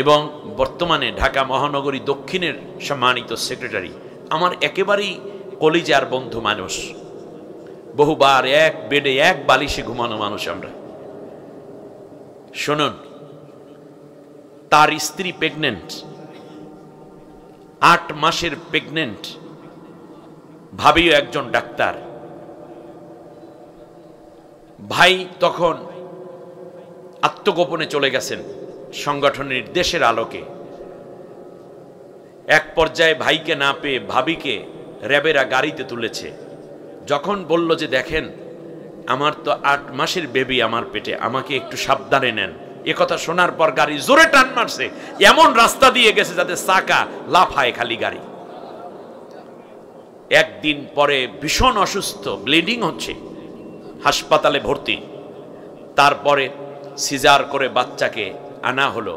Speaker 1: এবং বর্তমানে ঢাকা মহানগরী দক্ষিণের সম্মানিত সেক্রেটারি, আমার একেবারেই কলিজার বন্ধু মানুষ, বহুবার এক বেডে এক বালিশে ঘুমানো মানুষ আমরা। শুনুন, তার স্ত্রী প্রেগনেন্ট, 8 মাসের প্রেগনেন্ট, ভাবিও একজন ডাক্তার। ভাই তখন আত্মগোপনে চলে গেছেন সংগঠনের নির্দেশের আলোকে। এক পর্যায়ে ভাইকে না পেয়ে ভাবিকে র্যাবেরা গাড়িতে তুলেছে। যখন বলল যে দেখেন আমার তো 8 মাসের বেবি আমার পেটে, আমাকে একটু সাবধানে নেন, এ কথা শোনার পর গাড়ি জোরে টান মারছে, এমন রাস্তা দিয়ে গেছে যাতে চাকা লাফায় খালি গাড়ি। একদিন পরে ভীষণ অসুস্থ, ব্লিডিং হচ্ছে, হাসপাতালে ভর্তি। তারপরে সিজার করে বাচ্চাকে আনা হলো।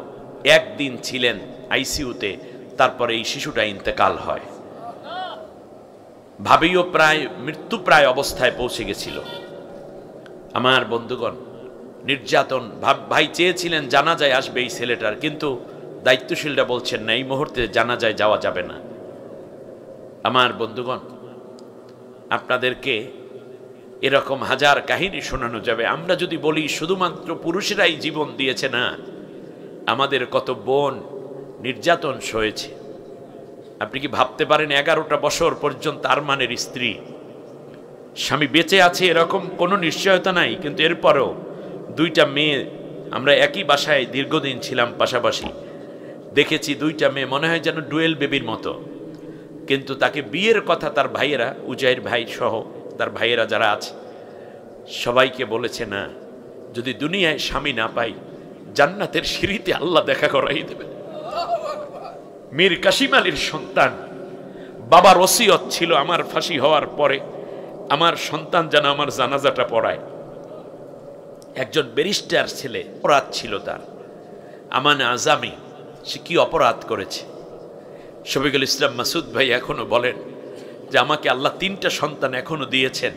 Speaker 1: একদিন ছিলেন আইসিইউতে, তারপরে এই শিশুটা ইন্তেকাল হয়। ভাবিও প্রায় মৃত্যুপ্রায় অবস্থায় পৌঁছে গেছিল। আমার বন্ধুগণ, নির্যাতন, ভাই চেয়েছিলেন জানাজায় আসবে এই ছেলেটার, কিন্তু দায়িত্বশীলরা বলছেন না, এই মুহূর্তে জানাজায় যাওয়া যাবে না। আমার বন্ধুগণ, আপনাদেরকে এরকম হাজার কাহিনী শোনানো যাবে। আমরা যদি বলি শুধুমাত্র পুরুষেরাই জীবন দিয়েছে, না, আমাদের কত বোন নির্যাতন সয়েছে। আপনি কি ভাবতে পারেন 11টা বছর পর্যন্ত আরমানের স্ত্রী, স্বামী বেঁচে আছে এরকম কোনো নিশ্চয়তা নাই, কিন্তু এরপরও 2টা মেয়ে, আমরা একই বাসায় দীর্ঘদিন ছিলাম পাশাপাশি, দেখেছি 2টা মেয়ে মনে হয় যেন ডুয়েল বেবির মতো, কিন্তু তাকে বিয়ের কথা তার ভাইয়েরা, উজাইর ভাই সহ তার ভাইয়েরা যারা আছে সবাইকে বলেছে, না, যদি দুনিয়ায় স্বামী না পাই জান্নাতের সিঁড়িতে আল্লাহ দেখা করাই দেবে। মীর কাসিম আলীর সন্তান, বাবার ওসিয়ত ছিল আমার ফাঁসি হওয়ার পরে আমার সন্তান যেন আমার জানাজাটা পড়ায়। একজন ব্যারিস্টার ছেলে, অপরাধ ছিল তার, আমান আজামি, সে কি অপরাধ করেছে। শফিকুল ইসলাম মাসুদ ভাই এখনো বলেন যে আমাকে আল্লাহ 3টা সন্তান এখনো দিয়েছেন,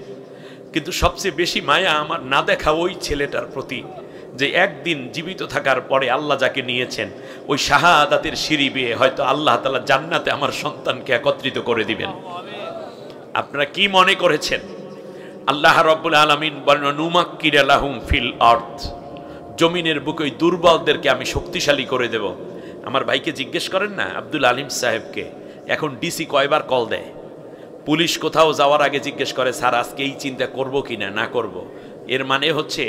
Speaker 1: কিন্তু সবচেয়ে বেশি মায়া আমার না দেখা ওই ছেলেটার প্রতি, যে একদিন জীবিত থাকার পরে আল্লাহ যাকে নিয়েছেন ওই শাহাদাতের সিঁড়ি বেয়ে হয়তো আল্লাহ তাআলা জান্নাতে আমার সন্তানকে একত্রিত করে দিবেন। আপনারা কি মনে করেছেন? আল্লাহ রাব্বুল আলামিন বলেন নুমাক্কির লাহুম ফিল আরদ, জমিনের বুকে ওই দুর্বলদেরকে আমি শক্তিশালী করে দেব। আমার ভাইকে জিজ্ঞেস করেন না, আব্দুল আলিম সাহেবকে, এখন ডিসি কয়বার কল দেয়, পুলিশ কোথাও যাওয়ার আগে জিজ্ঞেস করে স্যার আজকে এই চিন্তা করব কিনা না করব। এর মানে হচ্ছে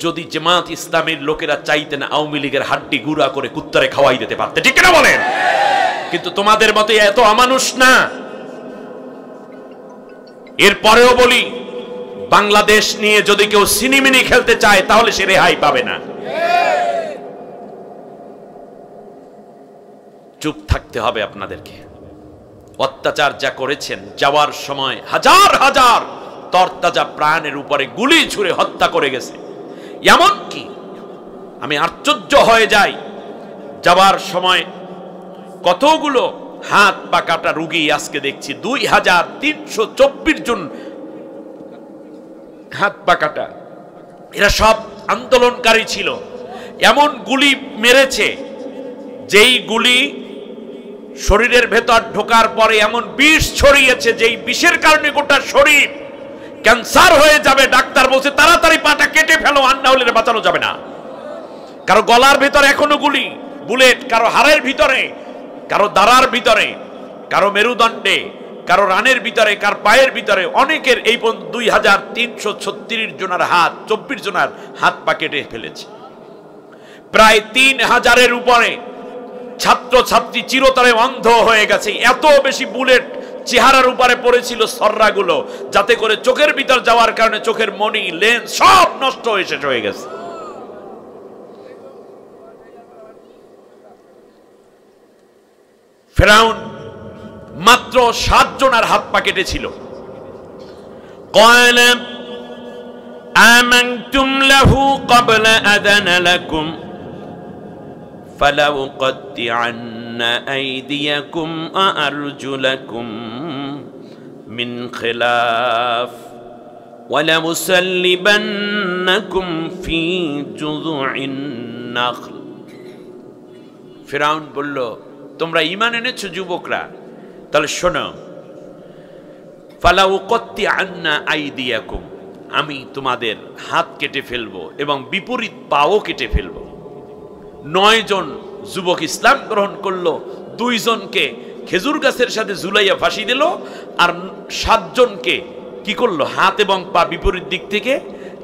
Speaker 1: যদি জামাত ইসলামের লোকেরা চাইতেন আওয়ামী লীগের হাড্ডি গুঁড়া করে কুত্তারে খাওয়াই দিতে পারতে, ঠিক না বলেন? কিন্তু তোমাদের মতো এত অমানুষ না। এরপরেও বলি, বাংলাদেশ নিয়ে যদি কেউ সিনেমিনি খেলতে চায় তাহলে সে রেহাই পাবে না। চুপ থাকতে হবে আপনাদেরকে। অত্যাচার যা করেছেন, যাওয়ার সময় হাজার হাজার তরতাজা প্রাণের উপরে গুলি ছুঁড়ে হত্যা করে গেছে। এমনকি আমি আশ্চর্য হয়ে যাই, যাওয়ার সময় কতগুলো হাত পা কাটা রুগী আজকে দেখছি, 2324 জন হাত পা কাটা। এরা সব আন্দোলনকারী ছিল। এমন গুলি মেরেছে যেই গুলি শরীরের ভেতর ঢোকার পরে এমন বিষ ছড়িয়েছে যেই বিষের কারণে গোটা শরীর ক্যান্সার হয়ে যাবে। ডাক্তার বলছে তাড়াতাড়ি পাটা কেটে ফেলো, আর না হলে বাঁচানো যাবে না। কারো গলার ভিতরে এখনো গুলি, বুলেট, কারো হাড়ের ভিতরে, কারো দাঁড়ার ভিতরে, কারো মেরুদণ্ডে, কারো রানের ভিতরে, কার পায়ের ভিতরে, অনেকের এই পর্যন্ত 2336 জনের হাত, 24 জনের হাত পা কেটে ফেলেছে। প্রায় 3000-এর উপরে ছাত্র ছাত্রী চিরতরে অন্ধ হয়ে গেছে। এত বেশি বুলেট চেহারার উপরে পড়েছিল সররাগুলো, যাতে করে চোখের ভিতর যাওয়ার কারণে চোখের মনি, লেন্স সব নষ্ট হয়ে শেষ হয়ে গেছে। ফেরাউন মাত্র 7 জনের হাত পা কেটেছিল। قال آمنتم له قبل أذن لكم فلأقطعن أيديكم وأرجلكم من خلاف ولأصلبنكم في جذوع النخل। ফেরাউন বলল, তোমরা ঈমান এনেছো যুবকরা, তাহলে শোনো, ফালাউকত্তিআন্না আইদিয়াকুম, আমি তোমাদের হাত কেটে ফেলবো এবং বিপরীত পাও কেটে ফেলবো। 9 জন যুবক ইসলাম গ্রহণ করলো, 2 জনকে খেজুর গাছের সাথে ঝুলাইয়া ফাঁসি দিল, আর 7 জনকে কি করলো, হাত এবং পা বিপরীত দিক থেকে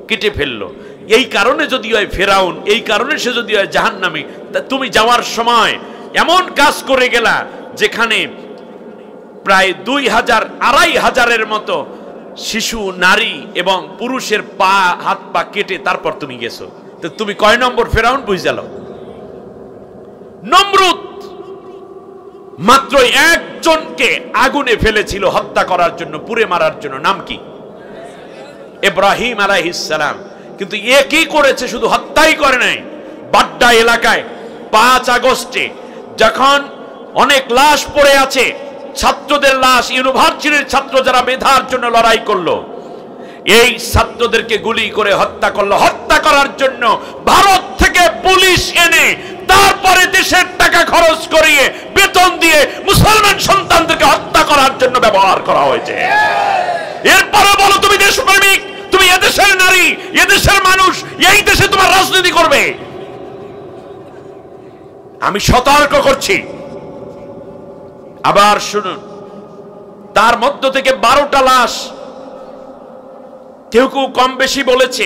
Speaker 1: কেটে ফেললো। এই কারণে যদি হয় ফেরাউন, এই কারণে সে যদি হয় জাহান্নামী, তা তুমি যাওয়ার সময় এমন কাজ করে গেলা যেখানে প্রায় 2500-2500-এর মতো শিশু, নারী এবং পুরুষের পা, হাত পা কেটে তারপর তুমি গেছো। তো তুমি কয় নম্বর ফেরাউন বুঝাল? নমরুদ মাত্র 1 জনকে আগুনে ফেলেছিল হত্যা করার জন্য, পুড়ে মারার জন্য। নাম কি? ইব্রাহিম আলাইহিস সালাম। কিন্তু এ কি করেছে? শুধু হত্যাই করে নাই। বাড্ডা এলাকায় 5 আগস্টে যখন অনেক লাশ পড়ে আছে, ছাত্রদের লাশ, ইউনিভার্সিটির ছাত্র যারা মেধার জন্য লড়াই করলো, এই ছাত্রদেরকে গুলি করে হত্যা করলো। হত্যা করার জন্য ভারত থেকে পুলিশ এনে তারপরে দেশের টাকা খরচ করিয়ে বেতন দিয়ে মুসলমান সন্তানদেরকে হত্যা করার জন্য ব্যবহার করা হয়েছে। এরপরে বলো তুমি দেশপ্রেমিক, তুমি এদেশের নারী, এদেশের মানুষ, এই দেশে তোমার রাজনীতি করবে। আমি সতর্ক করছি। আবার শুনুন, তার মধ্য থেকে 12টা লাশ, কেউ কেউ কম বেশি বলেছে,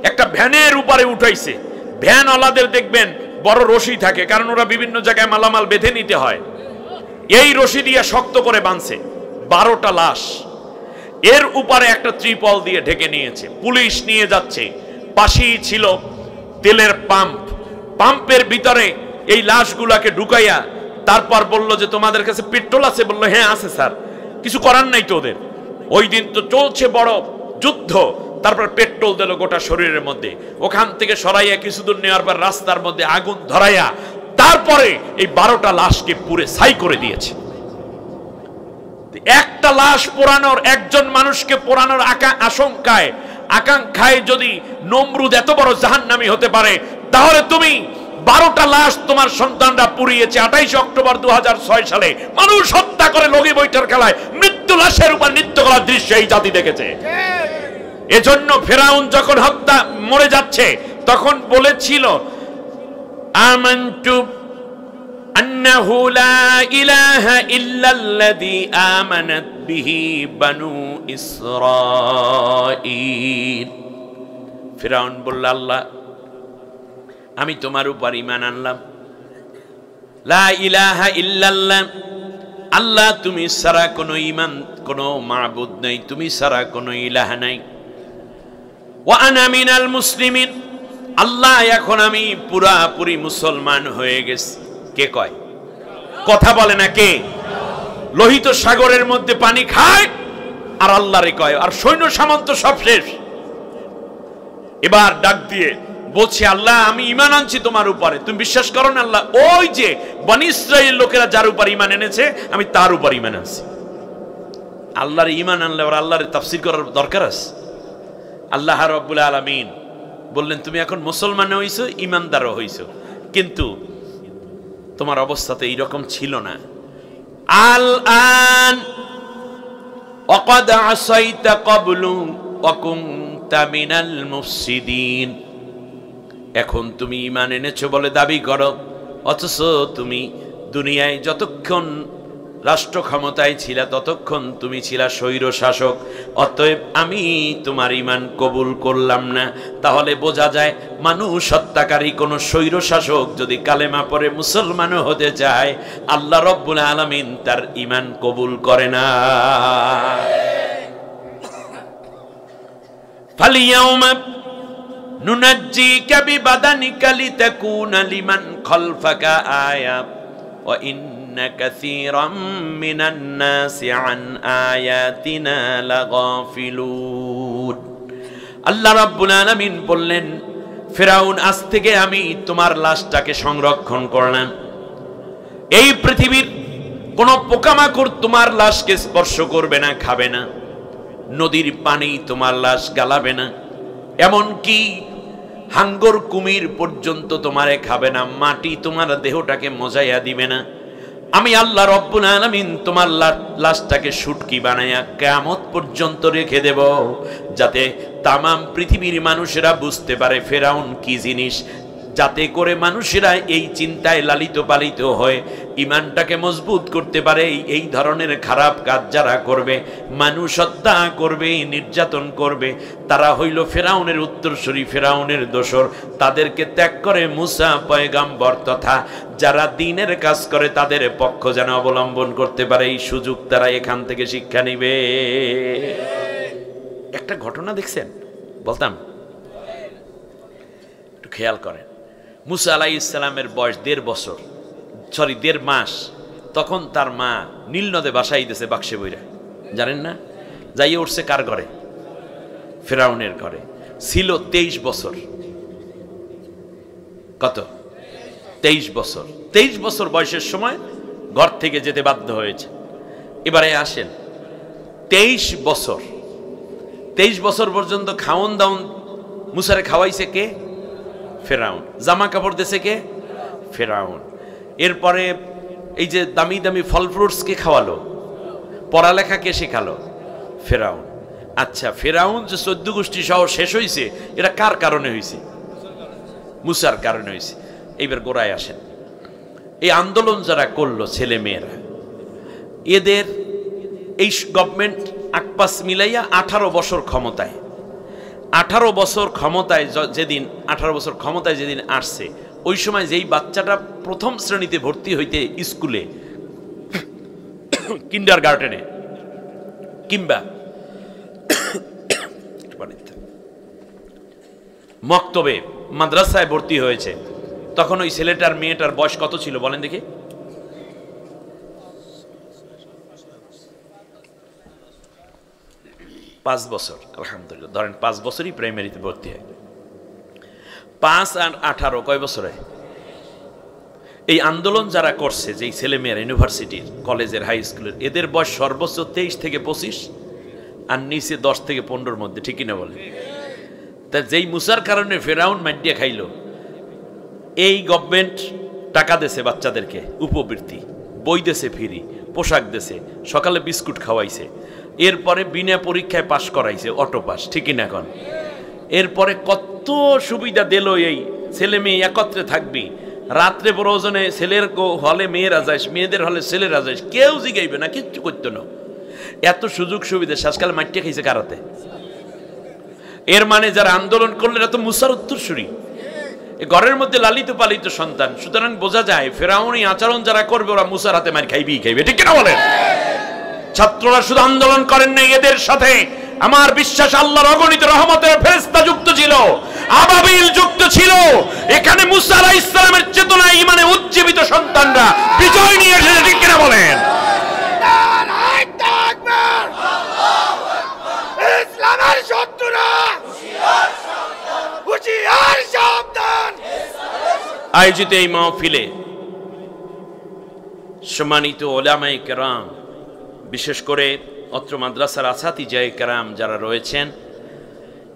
Speaker 1: একটা ভ্যানের উপরে উঠাইছে। ভ্যানওয়ালাদের দেখবেন বড় রশি থাকে, কারণ ওরা বিভিন্ন জায়গায় মালামাল বেঁধে নিতে হয়। এই রশি দিয়ে শক্ত করে বাঁধছে। 12টা লাশ, এর উপরে একটা ত্রিপল দিয়ে ঢেকে নিয়েছে। পুলিশ নিয়ে যাচ্ছে। পাশেই ছিল তেলের পাম্প। পাম্পের ভিতরে এই লাশগুলাকে ঢুকাইয়া তারপর বলল যে তোমাদের কাছে পেট্রোল আছে? বললো হ্যাঁ আছে স্যার। কিছু করার নাই তো ওদের, ওই দিন তো চলছে বড় যুদ্ধ। তারপর পেট্রোল দিল গোটা শরীরের মধ্যে। ওখান থেকে সরাইয়া কিছু দূর নেওয়ার পর রাস্তার মধ্যে আগুন ধরাইয়া তারপরে এই 12টা লাশকে পুড়ে ছাই করে দিয়েছে। একটা লাশ পোড়ানোর, একজন মানুষকে পোড়ানোর আশঙ্কায় আকাঙ্ক্ষায় যদি নমরুদ এত বড় জাহান্নামী হতে পারে, তাহলে তুমি 12টা লাশ তোমার সন্তানরা পুড়িয়েছে 28 অক্টোবর 2006 সালে মানুষ হত্যা করে লগি বৈঠার খেলায় মৃত্যু লাশের উপর নৃত্য করার দৃশ্য এই জাতি দেখেছে। এজন্য ফেরাউন যখন হত্যা মরে যাচ্ছে তখন বলেছিল আমানতু আন্নাহু লা ইলাহা ইল্লাল্লাযী আমানাত বিহি বানু ইসরাঈল। ফেরাউন বলল, আল্লাহ আমি তোমার উপর ঈমান আনলাম, লা ইলাহা ইল্লাল্লাহ, আল্লাহ তুমি ছাড়া কোনো ঈমান কোনো মাবুদ নাই, তুমি ছাড়া কোনো ইলাহ নাই, ওয়া আনা মিনাল মুসলিমিন, আল্লাহ এখন আমি পুরাপুরি মুসলমান হয়ে গেছি। কে কয়? কথা বলে না কে? লোহিত সাগরের মধ্যে পানি খায় আর আল্লাহরে কয়, আর সৈন্য সামন্ত সব শেষ। এবার ডাক দিয়ে বলছে, আল্লাহ আমি ঈমান আনছি তোমার উপরে, তুমি বিশ্বাস করো না? আল্লাহ, ওই যে বনী ইসরাইল লোকেরা যার উপর ঈমান এনেছে আমি তার উপর ঈমান আনছি। আল্লাহর ঈমান আনলে আর আল্লাহর তাফসীর করার দরকার আছে? আল্লাহ রাব্বুল আলামিন বললেন, তুমি এখন মুসলমান হইছো, ঈমানদারও হইছো, কিন্তু তোমার অবস্থা তো এইরকম ছিল না। আল আন ওয়াকাদ আসাইতা ক্বাবলু ওয়া কুনতা মিনাল মুফসিদিন। এখন তুমি ঈমান এনেছো বলে দাবি করো, অথচ তুমি দুনিয়ায় যতক্ষণ রাষ্ট্র ক্ষমতায় ছিল ততক্ষণ তুমি ছিলা স্বৈর শাসক। অতএব আমি তোমার ঈমান কবুল করলাম না। তাহলে বোঝা যায় মানুষ হত্যাকারী কোন স্বৈর শাসক যদি কালেমা পড়ে মুসলমানও হতে চায়, আল্লাহ রাব্বুল আলামিন তার ঈমান কবুল করে না। ফালিয়াউমা নুনাজ্জিকা বিবাদানিকা লিতাকুনা লিমান খালফাকা আয়া ওয়া ইন্না কাসীরাম মিনান নাসি আন আয়াতিনা লাগাফিলুন। আল্লাহ রাব্বুল আলামিন বললেন, ফিরাউন, আজ থেকে আমি তোমার লাশটাকে সংরক্ষণ করলাম। এই পৃথিবীর কোন পোকামাকড় তোমার লাশকে স্পর্শ করবে না, খাবে না। নদীর পানি তোমার লাশ গালাবে না, এমনকি হাঙ্গর কুমির পর্যন্ত তোমারে খাবে না, মাটি তোমার দেহটাকে মজাইয়া দিবে না। আমি আল্লাহ রাব্বুল আলামিন তোমার লাশটাকে শুটকি বানায়া কিয়ামত পর্যন্ত রেখে দেব, যাতে তামাম পৃথিবীর মানুষেরা বুঝতে পারে ফেরাউন কি জিনিস, যাতে করে মানুষেরা এই চিন্তায় লালিত পালিত হয়ে ঈমানটাকে মজবুত করতে পারে। এই ধরনের খারাপ কাজ যারা করবে, মানুষ হত্যা করবে, নির্যাতন করবে, তারা হইল ফেরাউনের উত্তরসূরি, ফেরাউনের দোসর। তাদেরকে ত্যাগ করে মুসা পয়গাম্বর তথা যারা দ্বীনের কাজ করে তাদের পক্ষ যেন অবলম্বন করতে পারে, এই সুযোগ তারা এখান থেকে শিক্ষা নিবে। একটা ঘটনা দেখছেন, বলতাম একটু খেয়াল করেন। মুসা আলাইহিস সালামের বয়স 1.5 মাস। তখন তার মা নীল নদে বাসাই দিয়েছে বাক্সে বইরা, জানেন না? যাইয়ে উঠছে কার ঘরে? ফেরাউনের ঘরে। ছিল 23 বছর। কত? 23 বছর। 23 বছর বয়সের সময় ঘর থেকে যেতে বাধ্য হয়েছে। এবারে আসেন, 23 বছর পর্যন্ত খাওন দাওন মুসারে খাওয়াইছে কে? ফেরাউন। জামা কাপড় দিয়েছে কে? ফেরাউন। এরপরে এই যে দামি দামি ফল ফ্রুটস কে খাওয়ালো? পড়ালেখা কে শেখালো? ফেরাউন। আচ্ছা, ফেরাউন যে 14 গোষ্ঠী সহ শেষ হয়েছে, এটা কার কারণে হয়েছে? মুসার কারণে হয়েছে। এইবার গোড়ায় আসেন। এই আন্দোলন যারা করলো ছেলে মেয়েরা, এদের এই গভর্নমেন্ট আকপাস মিলাইয়া 18 বছর ক্ষমতায়। 18 বছর ক্ষমতায় যেদিন আসছে, ওই সময় যেই বাচ্চাটা প্রথম শ্রেণীতে ভর্তি হইতে স্কুলে, কিন্ডার গার্ডেনে কিংবা মক্তবে মাদ্রাসায় ভর্তি হয়েছে, তখন ওই ছেলেটার মেয়েটার বয়স কত ছিল বলেন দেখি? 5 বছর। আলহামদুলিল্লাহ, ধরেন 5 বছরই প্রাইমারিতে ভর্তি হয়। 5 আর 18 কয় বছরে? এই আন্দোলন যারা করছে, যেই ছেলে মেয়েরা ইউনিভার্সিটির, কলেজের, হাই স্কুলের, এদের বয়স সর্বোচ্চ 23 থেকে 25 আর নিচে 10 থেকে 15 মধ্যে, ঠিক কিনা বলে? তা যেই মুসার কারণে ফেরাউন মাইডিয়া খাইল, এই গভর্নমেন্ট টাকা দেছে বাচ্চাদেরকে, উপবৃত্তি, বই দেছে ফ্রি, পোশাক দেছে, সকালে বিস্কুট খাওয়াইছে, এরপরে বিনা পরীক্ষায় পাশ করাইছে, অটো পাস, ঠিকই না এখন? এরপরে কত সুবিধা দিল, এই ছেলে মেয়ে একত্রে থাকবি, রাত্রে প্রয়োজনে ছেলের হলে মেয়েরা যাইস, মেয়েদের হলে ছেলেরা যাইস, কেউ জিগাইবে না, কিচ্ছু করতো না। এত সুযোগ সুবিধা শেষকালে মাটিয়া খাইছে কারাতে। এর মানে যারা আন্দোলন করলেন এত মুসার উত্তরসূরি, ঘরের মধ্যে লালিত পালিত সন্তান। সুতরাং বোঝা যায় ফেরাউনি আচরণ যারা করবে ওরা মুসার হাতে মার খাইবেই খাইবে, ঠিক কিনা বলেন? ছাত্ররা শুধু আন্দোলন করেন নাই, এদের সাথে আমার বিশ্বাস আল্লাহর অগণিত রহমতের ফেরেশতা যুক্ত ছিল, আবাবিল যুক্ত ছিল। এখানে মুসা আলাইহিস সালামের চেতনা ঈমানে উজ্জীবিত সন্তানরা বিজয় নিয়ে এসেছে, ঠিক কিনা বলেন?
Speaker 2: নারায়ে তাকবীর, ইসলামের শত্রুরা হুঁশিয়ার সাবধান।
Speaker 1: আয়োজিত এই মাহফিলে সম্মানিত ওলামায়ে কেরাম, বিশেষ করে অত্র মাদ্রাসার আসাতিজায়ে কেরাম যারা রয়েছেন,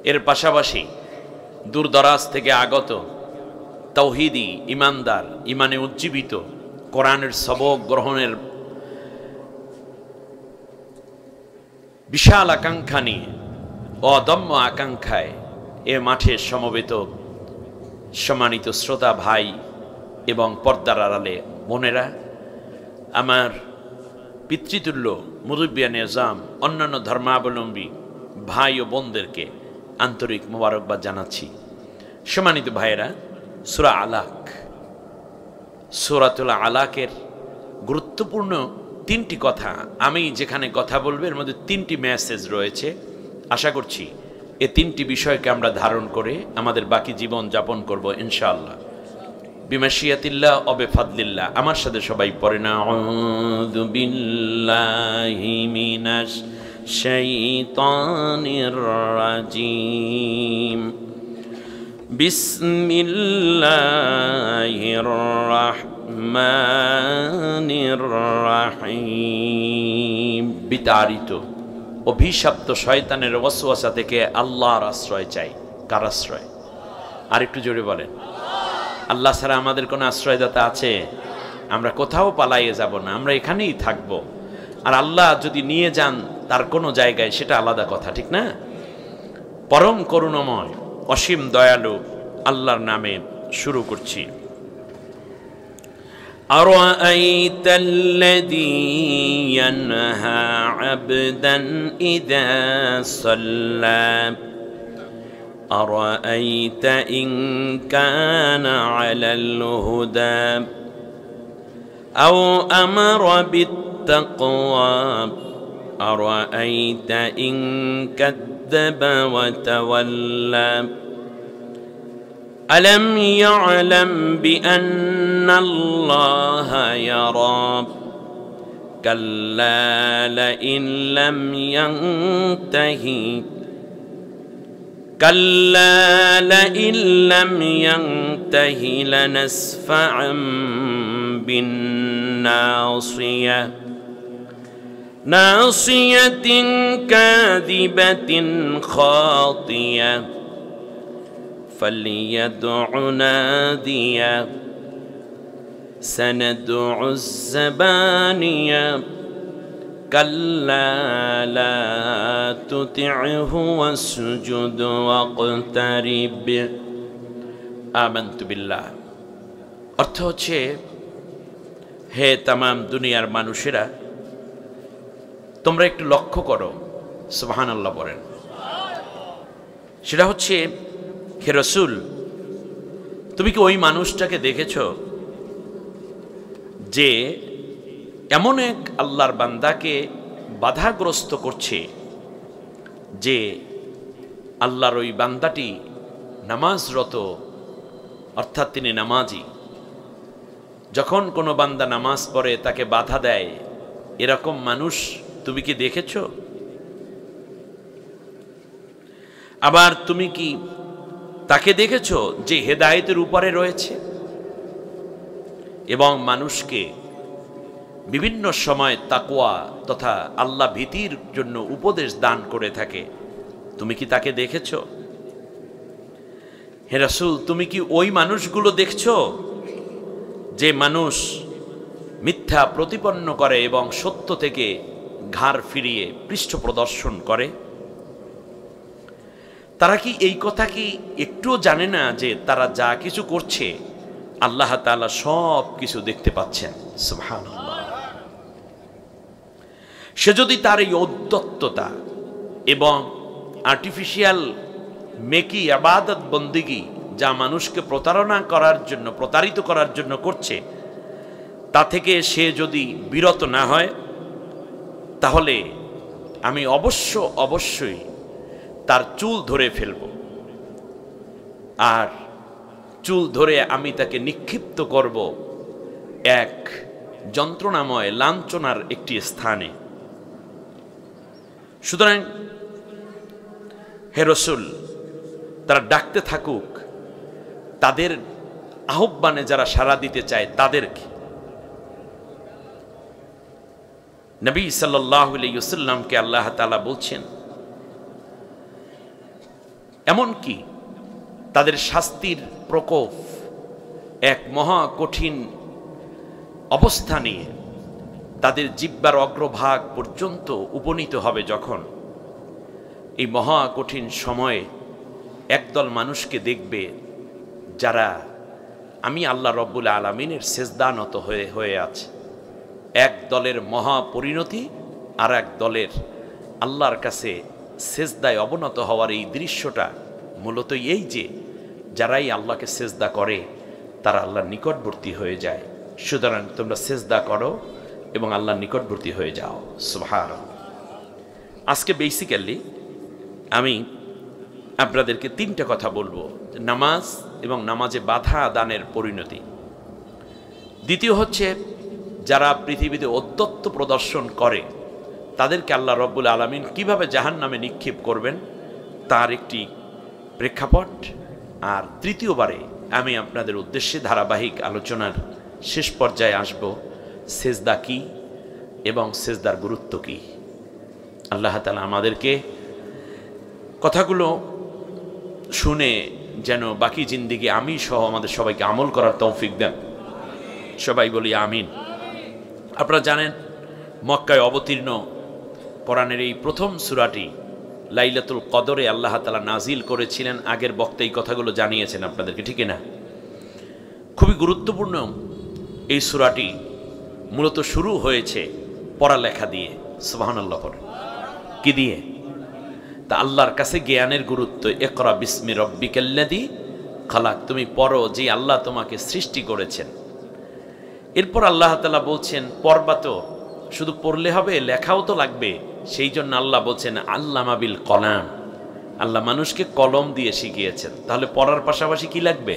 Speaker 1: এর পাশাপাশি দূরদরাজ থেকে আগত তাওহীদি ইমানদার, ইমানে উজ্জীবিত, কোরআনের সবক গ্রহণের বিশাল আকাঙ্ক্ষা নিয়ে, অদম্য আকাঙ্ক্ষায় এ মাঠে সমবেত সম্মানিত শ্রোতা ভাই এবং পর্দার আড়ালে বোনেরা, আমার পিতৃতুল্য মুরব্বিয়ান এজাম, অন্যান্য ধর্মাবলম্বী ভাই ও বোনদেরকে আন্তরিক মোবারকবাদ জানাচ্ছি। সম্মানিত ভাইয়েরা, সূরা আলাক, সূরাতুল আলাকের গুরুত্বপূর্ণ তিনটি কথা, আমি যেখানে কথা বলবো এর মধ্যে তিনটি মেসেজ রয়েছে। আশা করছি এ তিনটি বিষয়কে আমরা ধারণ করে আমাদের বাকি জীবন যাপন করব ইনশাআল্লাহ, বিমাশিয়াতিল্লাহ ও বিফাদলিল্লাহ। আমার সাথে সবাই পড়ে না, আউযু বিল্লাহি মিনাশ শাইতানির রাজিম, বিসমিল্লাহির রাহমানির রাহিম। বিতাড়িত অভিশপ্ত শয়তানের ওয়াসওয়াসা থেকে আল্লাহর আশ্রয় চাই। কার আশ্রয়? আর একটু জোরে বলেন। আল্লাহ ছাড়া আমাদের কোনো আশ্রয়দাতা আছে? আমরা কোথাও পালাইয়ে যাব না, আমরা এখানেই থাকব। আর আল্লাহ যদি নিয়ে যান তার কোনো জায়গায়, সেটা আলাদা কথা, ঠিক না? পরম করুণাময়, অসীম দয়ালু আল্লাহর নামে শুরু করছি। أرأيت الذي ينهى عبدا إذا صلى أرأيت إن كان على الهدى أو أمر بالتقوى أرأيت إن كذب وتولى ألم يعلم بأن الله يرى كلا لئن لم ينتهي كلا لئن لم ينته لنسفعا بالناصية ناصية كاذبة خاطية فليدع ناديا سندع الزبانية كلا لا تطعه واسجد واقترب آمنت بالله। অর্থ হচ্ছে, হে তামাম দুনিয়ার মানুষেরা, তোমরা একটু লক্ষ্য করো, সুবহানাল্লাহ বলেন। সেটা হচ্ছে, হে রাসূল, তুমি কি ওই মানুষটাকে দেখেছো যে এমন এক আল্লাহর বান্দাকে বাধাগ্রস্ত করছে যে আল্লাহর ওই বান্দাটি নামাজরত, অর্থাৎ তিনি নামাজি। যখন কোনো বান্দা নামাজ পড়ে তাকে বাধা দেয়, এরকম মানুষ তুমি কি দেখেছো? আবার তুমি কি তাকে দেখেছো যে হেদায়েতের উপরে রয়েছে এবং মানুষকে বিভিন্ন সময় তাকওয়া তথা আল্লাহ ভীতির জন্য উপদেশ দান করে থাকে? তুমি কি তাকে দেখেছো? হে রাসূল, তুমি কি ওই মানুষগুলো দেখছো যে মানুষ মিথ্যা প্রতিপন্ন করে এবং সত্য থেকে ঘাড় ফিরিয়ে পৃষ্ঠ প্রদর্শন করে? তারা কি এই কথা কি একটুও জানে না যে তারা যা কিছু করছে আল্লাহ তাআলা সব কিছু দেখতে পাচ্ছেন? সুবহানাল্লাহ। সে যদি তার এই ঔদ্ধত্যতা এবং আর্টিফিশিয়াল মেকি ইবাদত বন্দিগি যা মানুষকে প্রতারিত করার জন্য করছে, তা থেকে সে যদি বিরত না হয়, তাহলে আমি অবশ্যই তার চুল ধরে ফেলব, আর চুল ধরে আমি তাকে নিক্ষিপ্ত করব এক যন্ত্রণাময় লাঞ্ছনার একটি স্থানে। সুতরাং হে রাসূল, তারা ডাকতে থাকুক, তাদের আহ্বানে যারা সাড়া দিতে চায় তাদেরকে। নবী সাল্লাল্লাহু আলাইহি ওয়াসাল্লামকে আল্লাহ তাআলা বলছেন, এমনকি তাদের শাস্তির প্রকোপ এক মহা কঠিন অবস্থা নিয়ে তাদের জিহ্বার অগ্রভাগ পর্যন্ত উপনীত হবে, যখন এই মহা কঠিন সময়ে একদল মানুষকে দেখবে যারা আমি আল্লাহ রব্বুল আলামিনের সেজদানত হয়ে আছে। এক দলের মহা পরিণতি আর এক দলের আল্লাহর কাছে সেজদায় অবনত হওয়ার এই দৃশ্যটা মূলত এই যে যারাই আল্লাহকে সেজদা করে তারা আল্লাহর নিকটবর্তী হয়ে যায়। সুতরাং তোমরা সেজদা করো এবং আল্লাহর নিকটবর্তী হয়ে যাও। সুবহানাল্লাহ। আজকে বেসিক্যালি আমি আপনাদেরকে তিনটা কথা বলবো: নামাজ এবং নামাজে বাধা দানের পরিণতি। দ্বিতীয় হচ্ছে যারা পৃথিবীতে ঔদ্ধত্য প্রদর্শন করে তাদেরকে আল্লাহ রব্বুল আলামিন কিভাবে জাহান্নামে নিক্ষেপ করবেন তার একটি প্রেক্ষাপট। আর তৃতীয়বারে আমি আপনাদের উদ্দেশ্যে ধারাবাহিক আলোচনার শেষ পর্যায়ে আসব সেজদা কি এবং সেজদার গুরুত্ব কি। আল্লাহ তাআলা আমাদেরকে কথাগুলো শুনে যেন বাকি জিন্দেগি আমি সহ আমাদের সবাইকে আমল করার তৌফিক দেন। সবাই বলি আমিন। আপনারা জানেন, মক্কায় অবতীর্ণ কোরআনের এই প্রথম সূরাটি লাইলাতুল কদরে আল্লাহ তাআলা নাজিল করেছিলেন। আগের বক্তা এই কথাগুলো জানিয়েছেন আপনাদেরকে, ঠিক না? খুবই গুরুত্বপূর্ণ এই সূরাটি মূলত শুরু হয়েছে পড়ালেখা দিয়ে। সুবহানাল্লাহ। কি দিয়ে? তা আল্লাহর কাছে জ্ঞানের গুরুত্ব। ইকরা বিসমি রাব্বিকাল্লাযী খালাক, তুমি পড়ো যে আল্লাহ তোমাকে সৃষ্টি করেছেন। এরপর আল্লাহ তাআলা বলছেন পড়বা তো, শুধু পড়লে হবে, লেখাও তো লাগবে। সেই জন্য আল্লাহ বলছেন আল্লামা বিল কলাম, আল্লাহ মানুষকে কলম দিয়ে শিখিয়েছেন। তাহলে পড়ার পাশাপাশি কি লাগবে?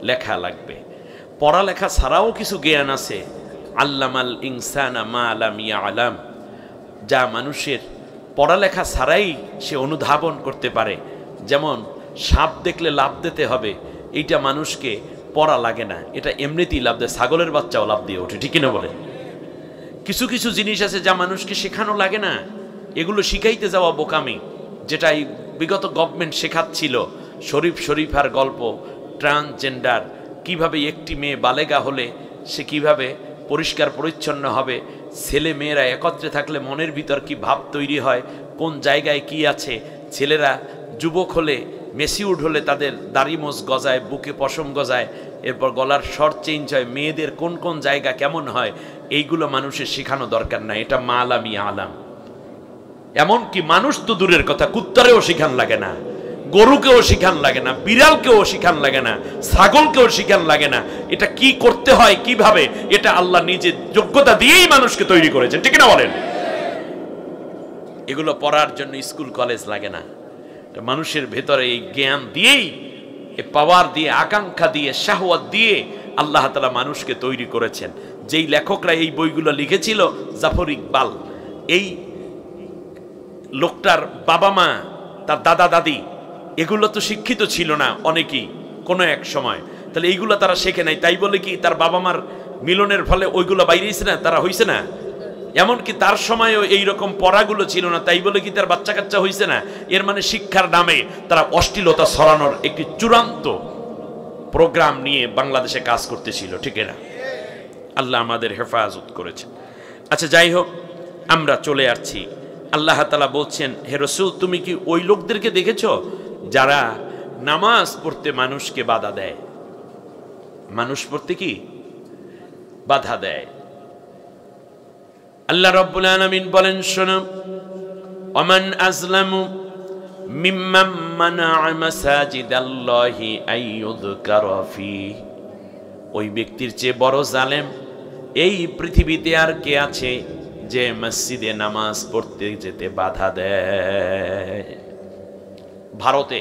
Speaker 1: লেখা লাগবে। পড়ালেখা ছাড়াও কিছু জ্ঞান আছে। আল্লামাল ইনসানা মা লাম ইয়ালাম, যা মানুষের পড়ালেখা ছাড়াই সে অনুধাবন করতে পারে। যেমন সাপ দেখলে লাফ দিতে হবে, এইটা মানুষকে পড়া লাগে না, এটা এমনিতেই লাফ দেয়। ছাগলের বাচ্চাও লাফ দিয়ে ওঠে, ঠিক না বলে? কিছু কিছু জিনিস আছে যা মানুষকে শেখানো লাগে না, এগুলো শিখাইতে যাওয়া বোকামি। যেটা এই বিগত গভর্নমেন্ট শেখাচ্ছিল, শরীফার গল্প, ট্রান্সজেন্ডার, কিভাবে একটি মেয়ে বালেগা হলে সে কিভাবে পরিষ্কার পরিচ্ছন্ন হবে, ছেলে মেয়েরা একত্রে থাকলে মনের ভিতর কি ভাব তৈরি হয়, কোন জায়গায় কি আছে, ছেলেরা যুবক হলে মেসিউড হলে তাদের দাড়ি মোজ গজায়, বুকে পশম গজায়, এরপর গলার স্বর চেঞ্জ হয়, মেয়েদের কোন কোন জায়গা কেমন হয়, এইগুলো মানুষের শেখানো দরকার না। এটা মালামি আলাম। এমনকি মানুষ তো দূরের কথা, কুত্তারেও শিখান লাগে না, গরুকেও শিখান লাগে না, বিড়ালকেও শিখান লাগে না, ছাগলকেও শিখান লাগে না। এটা কি করতে হয়, কিভাবে, এটা আল্লাহ নিজে যোগ্যতা দিয়েই মানুষকে তৈরি করেছেন, ঠিক না বলেন? এগুলো পড়ার জন্য স্কুল কলেজ লাগে না। মানুষের ভেতরে এই জ্ঞান দিয়েই, এই পাওয়ার দিয়ে, আকাঙ্ক্ষা দিয়ে, শাহওয়াত দিয়ে আল্লাহ তাআলা মানুষকে তৈরি করেছেন। যেই লেখকরা এই বইগুলো লিখেছিল, জাফর ইকবাল, এই লোকটার বাবা মা, তার দাদা দাদি, এগুলো তো শিক্ষিত ছিল না অনেকেই কোনো এক সময়। তাহলে এইগুলো তারা শেখে নাই, তাই বলে কি তার বাবা মার মিলনের ফলে ওইগুলো বাইরেছে না, তারা হইছে না? এমনকি তার সময়ও এইরকম পড়াগুলো ছিল না, তাই বলে কি তার বাচ্চা কাচ্চা হয়েছে না? এর মানে শিক্ষার নামে তারা অশ্লীলতা ছড়ানোর একটি চূড়ান্ত প্রোগ্রাম নিয়ে বাংলাদেশে কাজ করতেছিল, ঠিক না? আল্লাহ আমাদের হেফাজত করেছেন। আচ্ছা, যাই হোক, আমরা চলে আসছি। আল্লাহ তাআলা বলছেন, হে রাসূল, তুমি কি ওই লোকদেরকে দেখেছো যারা নামাজ পড়তে মানুষকে বাধা দেয়? মানুষ পড়তে কি বাধা দেয়? আল্লাহ রাব্বুল আলামিন বলেন, শোনো, ওমান আযলামু মিম্মান মানাআ মাসাজিদাল্লাহি আইয়ুযকারা ফি। ওই ব্যক্তির চেয়ে বড় জালেম এই পৃথিবীতে আর কে আছে যে মসজিদে নামাজ পড়তে যেতে বাধা দেয়? ভারতে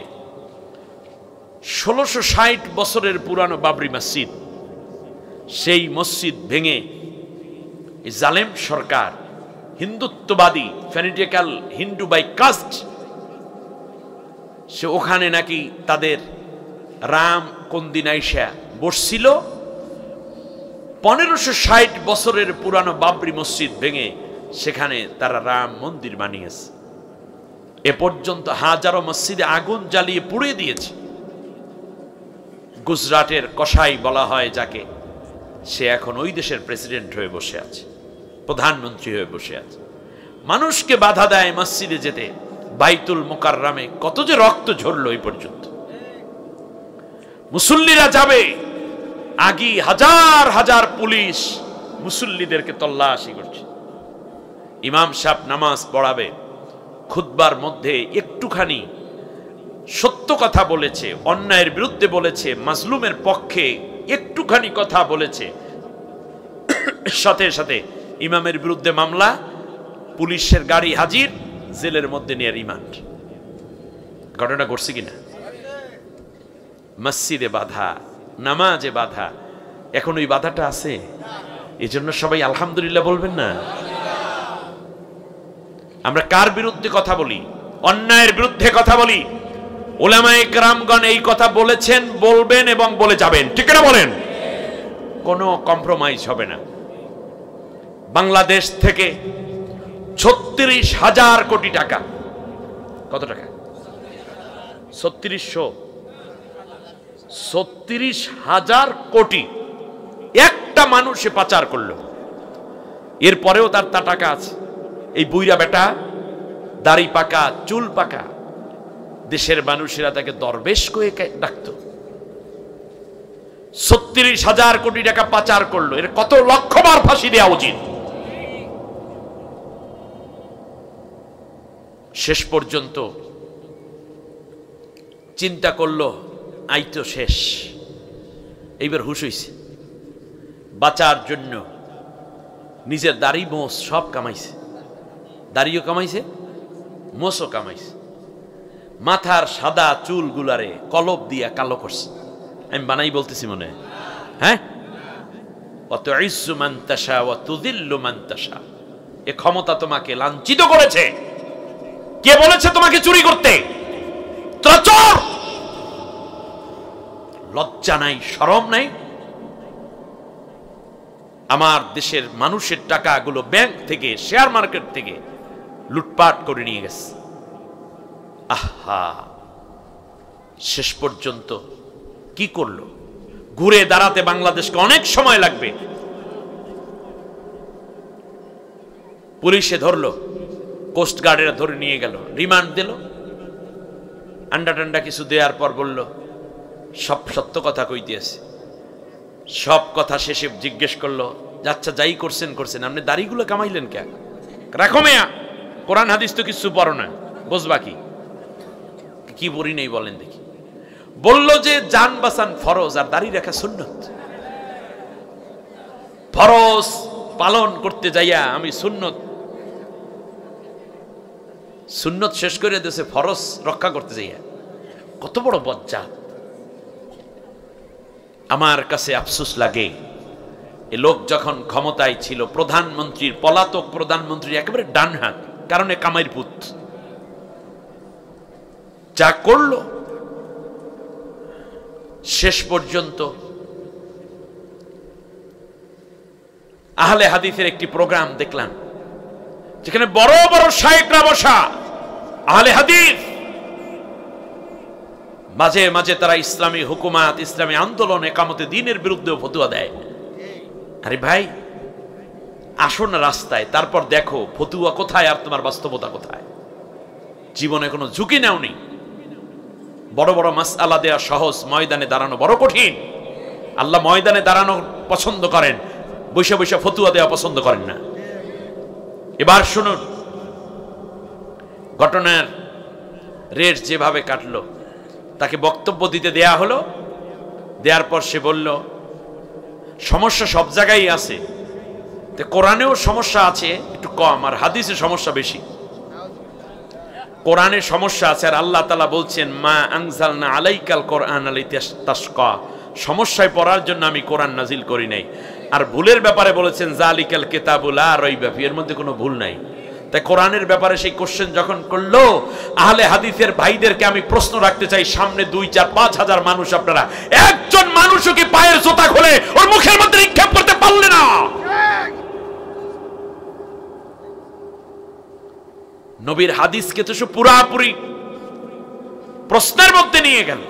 Speaker 1: 1660 বছরের পুরানো বাবরি মসজিদ, সেই মসজিদ ভেঙে জালেম সরকার, হিন্দুত্ববাদী ফ্যানিটিক্যাল হিন্দু বাই কাস্ট, সে ওখানে নাকি তাদের রাম কোনদিন আইসা বসছিল। 1560 বছরের পুরানো বাবরি মসজিদ ভেঙে সেখানে তারা রাম মন্দির বানিয়েছে। এ পর্যন্ত হাজারো মসজিদে আগুন জ্বালিয়ে পুড়িয়ে দিয়েছে। গুজরাটের কসাই বলা হয় যাকে, সে এখন ওই দেশের প্রেসিডেন্ট হয়ে বসে আছে, প্রধানমন্ত্রী হয়ে বসে আছে। মানুষকে বাধা দেয় মসজিদে যেতে। বাইতুল মুকাররমে কত যে রক্ত ঝরল এই পর্যন্ত। মুসল্লিরা যাবে, আগে হাজার হাজার পুলিশ মুসল্লিদেরকে তল্লাশি করছে। ইমাম সাহেব নামাজ পড়াবে, খুতবার মধ্যে একটুখানি সত্য কথা বলেছে, অন্যায়ের বিরুদ্ধে বলেছে, মাজলুমের পক্ষে একটুখানি কথা বলেছে, সাথে সাথে ইমামের বিরুদ্ধে মামলা, পুলিশের গাড়ি হাজির, জেলের মধ্যে নিয়ে রিমান্ড। ঘটনা ঘটছে কিনা? মসজিদে বাধা, নামাজে বাধা, এখন ওই বাধাটা আছে। এই জন্য সবাই আলহামদুলিল্লাহ বলবেন না? আমরা কার বিরুদ্ধে কথা বলি? অন্যায়ের বিরুদ্ধে কথা বলি। উলামায়ে কেরামগণ এই কথা বলেছেন, বলবেন এবং বলে যাবেন, ঠিক না? বলেন, কোনো কম্প্রোমাইজ হবে না। বাংলাদেশ থেকে 36,000 কোটি টাকা, কত টাকা? 36,000 কোটি একটা মানুষে পাচার করলো। এরপরেও তার টাকা আছে। এই বুইরা বেটা, দাড়ি পাকা, চুল পাকা, দেশের মানুষেরা তাকে দরবেশ কয়ে ডাকত। 36,000 কোটি টাকা পাচার করলো। এর কত লক্ষবার ফাঁসি দেওয়া উচিত। শেষ পর্যন্ত চিন্তা করলো, আই তো শেষ, এইবার হুশ হইছে। বাঁচার জন্য নিজের দাড়ি মোষ সব কামাইছে, দাড়িও কামাইছে, মোষও কামাইছে, মাথার সাদা চুল গুলারে কলব দিয়া কালো করছে। আমি বানাই বলতেছি মনে, হ্যাঁ? অত ইজ্জু মান তাশা ওয়া তুযিল্লু মান তাশা। এ ক্ষমতা তোমাকে লাঞ্ছিত করেছে। কে বলেছে তোমাকে চুরি করতে? তোরা চোর! লজ্জা নাই, শরম নাই? আমার দেশের মানুষের টাকাগুলো ব্যাংক থেকে, শেয়ার মার্কেট থেকে লুটপাট করে নিয়ে গেছে। আহা, শেষ পর্যন্ত কি করলো? ঘুরে দাঁড়াতে বাংলাদেশকে অনেক সময় লাগবে। পুলিশে ধরলো, কোস্ট গার্ডেরা ধরে নিয়ে গেল, রিমান্ড দিল। আন্ডা টান্ডা কিছু দেওয়ার পর বলল, সব সত্য কথা কই দিয়েছে। সব কথা শেষে জিজ্ঞেস করলো, আচ্ছা যাই করছেন করছেন, আপনি দাড়িগুলো কামাইলেন কে? রাখো মেয়া, কোরআন হাদিস তো কিছু পড়ো না, বুঝবা কি? কি পড়ি নেই বলেন দেখি। বলল যে জান বাঁচান ফরজ আর দাড়ি রাখা সুন্নত। ফরজ পালন করতে যাইয়া আমি সুন্নত শেষ করে দিয়েছে, ফরজ রক্ষা করতে যাইয়া। কত বড় বজ্জাত! আমার কাছে আফসোস লাগে, এ লোক যখন ক্ষমতায় ছিল, প্রধানমন্ত্রীর, পলাতক প্রধানমন্ত্রীর একেবারে ডান হাত, কারণ এ কামাইর পুত। যা করলো, শেষ পর্যন্ত আহলে হাদিসের একটি প্রোগ্রাম দেখলাম, যেখানে বড় বড় শায়েখরা বসা, আহলে হাদিস, মাঝে মাঝে তারা ইসলামী হুকুমাত, ইসলামী আন্দোলন, একামতে দ্বীনের বিরুদ্ধেও ফতোয়া দেয়। আরে ভাই, আসো না রাস্তায়, তারপর দেখো ফতোয়া কোথায় আর তোমার বাস্তবতা কোথায়। জীবনে কোনো ঝুঁকি নেওনি। বড় বড় মাসআলা দেয়া সহজ, ময়দানে দাঁড়ানো বড় কঠিন। আল্লাহ ময়দানে দাঁড়ানো পছন্দ করেন, বৈশা বৈশা ফতোয়া দেওয়া পছন্দ করেন না। এবার শুনুন ঘটনার রেশ যেভাবে কাটলো। তাকে বক্তব্য দিতে দেয়া হলো, দেওয়ার পর সে বলল সমস্যা সব জায়গায় আছে, তো কোরআনেও সমস্যা আছে একটু কম, আর হাদিসে সমস্যা বেশি। কোরআনে সমস্যা আছে, আর আল্লাহ তাআলা বলছেন মা আনজালনা আলাইকাল কোরআন লিতাশকা, সমস্যায় পড়ার জন্য আমি কোরআন নাজিল করি নাই। আর ভুলের ব্যাপারে বলেছেন জালিকাল কিতাবুল লা রাইবা ফিহি, এর মধ্যে কোনো ভুল নাই। তাই কোরআনের ব্যাপারে সেই কোশ্চেন যখন করলো, আহলে হাদিসের ভাইদেরকে আমি প্রশ্ন রাখতে চাই, সামনে 2, 4, 5 হাজার মানুষ, আপনারা একজন মানুষও কি পায়ের জুতা খুলে ওর মুখের মধ্যে নিক্ষেপ করতে পারলে না? নবীর হাদিসকে তো সে পুরাপুরি প্রশ্নের মধ্যে নিয়ে গেল।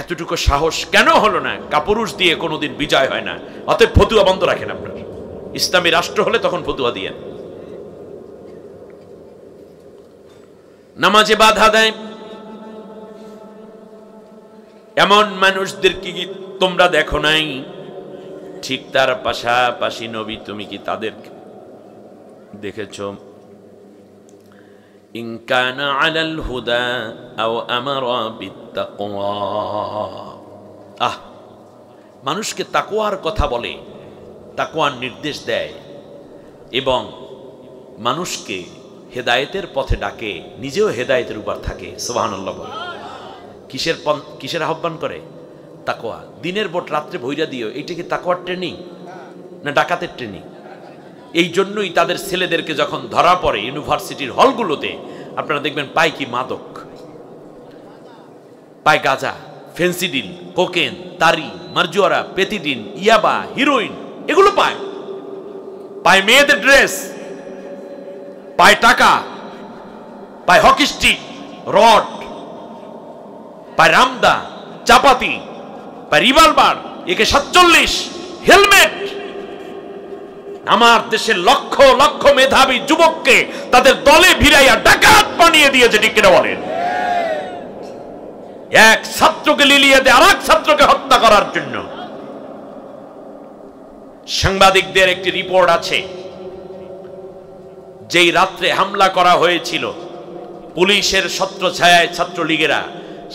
Speaker 1: এতটুকু সাহস কেন হলো না? কাপুরুষ দিয়ে কোনোদিন বিজয় হয় না। অতএব ফতুয়া বন্ধ রাখেন আপনার। ইসলামী রাষ্ট্র হলে তখন ফতুয়া দিয়েন। নামাজে বাধা দেয় এমন মানুষদেরকে কি তোমরা দেখো নাই? ঠিক তার পাশাপাশি নবী তুমি কি তাদের দেখেছ? ইন কানা আলাল হুদা আও আমারা বিত্তাকওয়া, মানুষকে তাকওয়ার কথা বলে, তাকওয়ার নির্দেশ দেয় এবং মানুষকে হেদায়েতের পথে ডাকে, নিজেও হেদায়েতের উপর থাকে। সুবহানাল্লাহ। কিসের আহ্বান করে? তাকওয়া। দিনের ভোট রাত্রে ভৈরা দিও, এইটা কি তাকওয়ার ট্রেনিং না ডাকাতের ট্রেনিং? এই জন্যই তাদের ছেলেদেরকে যখন ধরা পড়ে ইউনিভার্সিটির হলগুলোতে, আপনারা দেখবেন পায় কি মাদক, পায় গাঁজা, ফেন্সিডিল, কোকেন, তারি, মারজুয়ারা, পেথিডিন, ইয়াবা, হিরোইন, এগুলো পায়। পায় মেয়েদের ড্রেস, পায় টাকা, পায় হকি স্টিক, রড, পায় রামদা, চাপাতি, পায় রিভলভার, AK-47, হেলমেট। আমার দেশের লক্ষ লক্ষ মেধাবী যুবককে তাদের দলে ভিড়াইয়া ডাকাত বানিয়ে দিয়েছে। ঠিক কিনা বলেন? এক ছাত্রকে লিলিয়ে দিয়ে আরেক ছাত্রকে হত্যা করার জন্য। সাংবাদিকদের একটি রিপোর্ট আছে, যেই রাত্রে হামলা করা হয়েছিল পুলিশের ছত্রছায়ায় ছাত্রলীগেরা,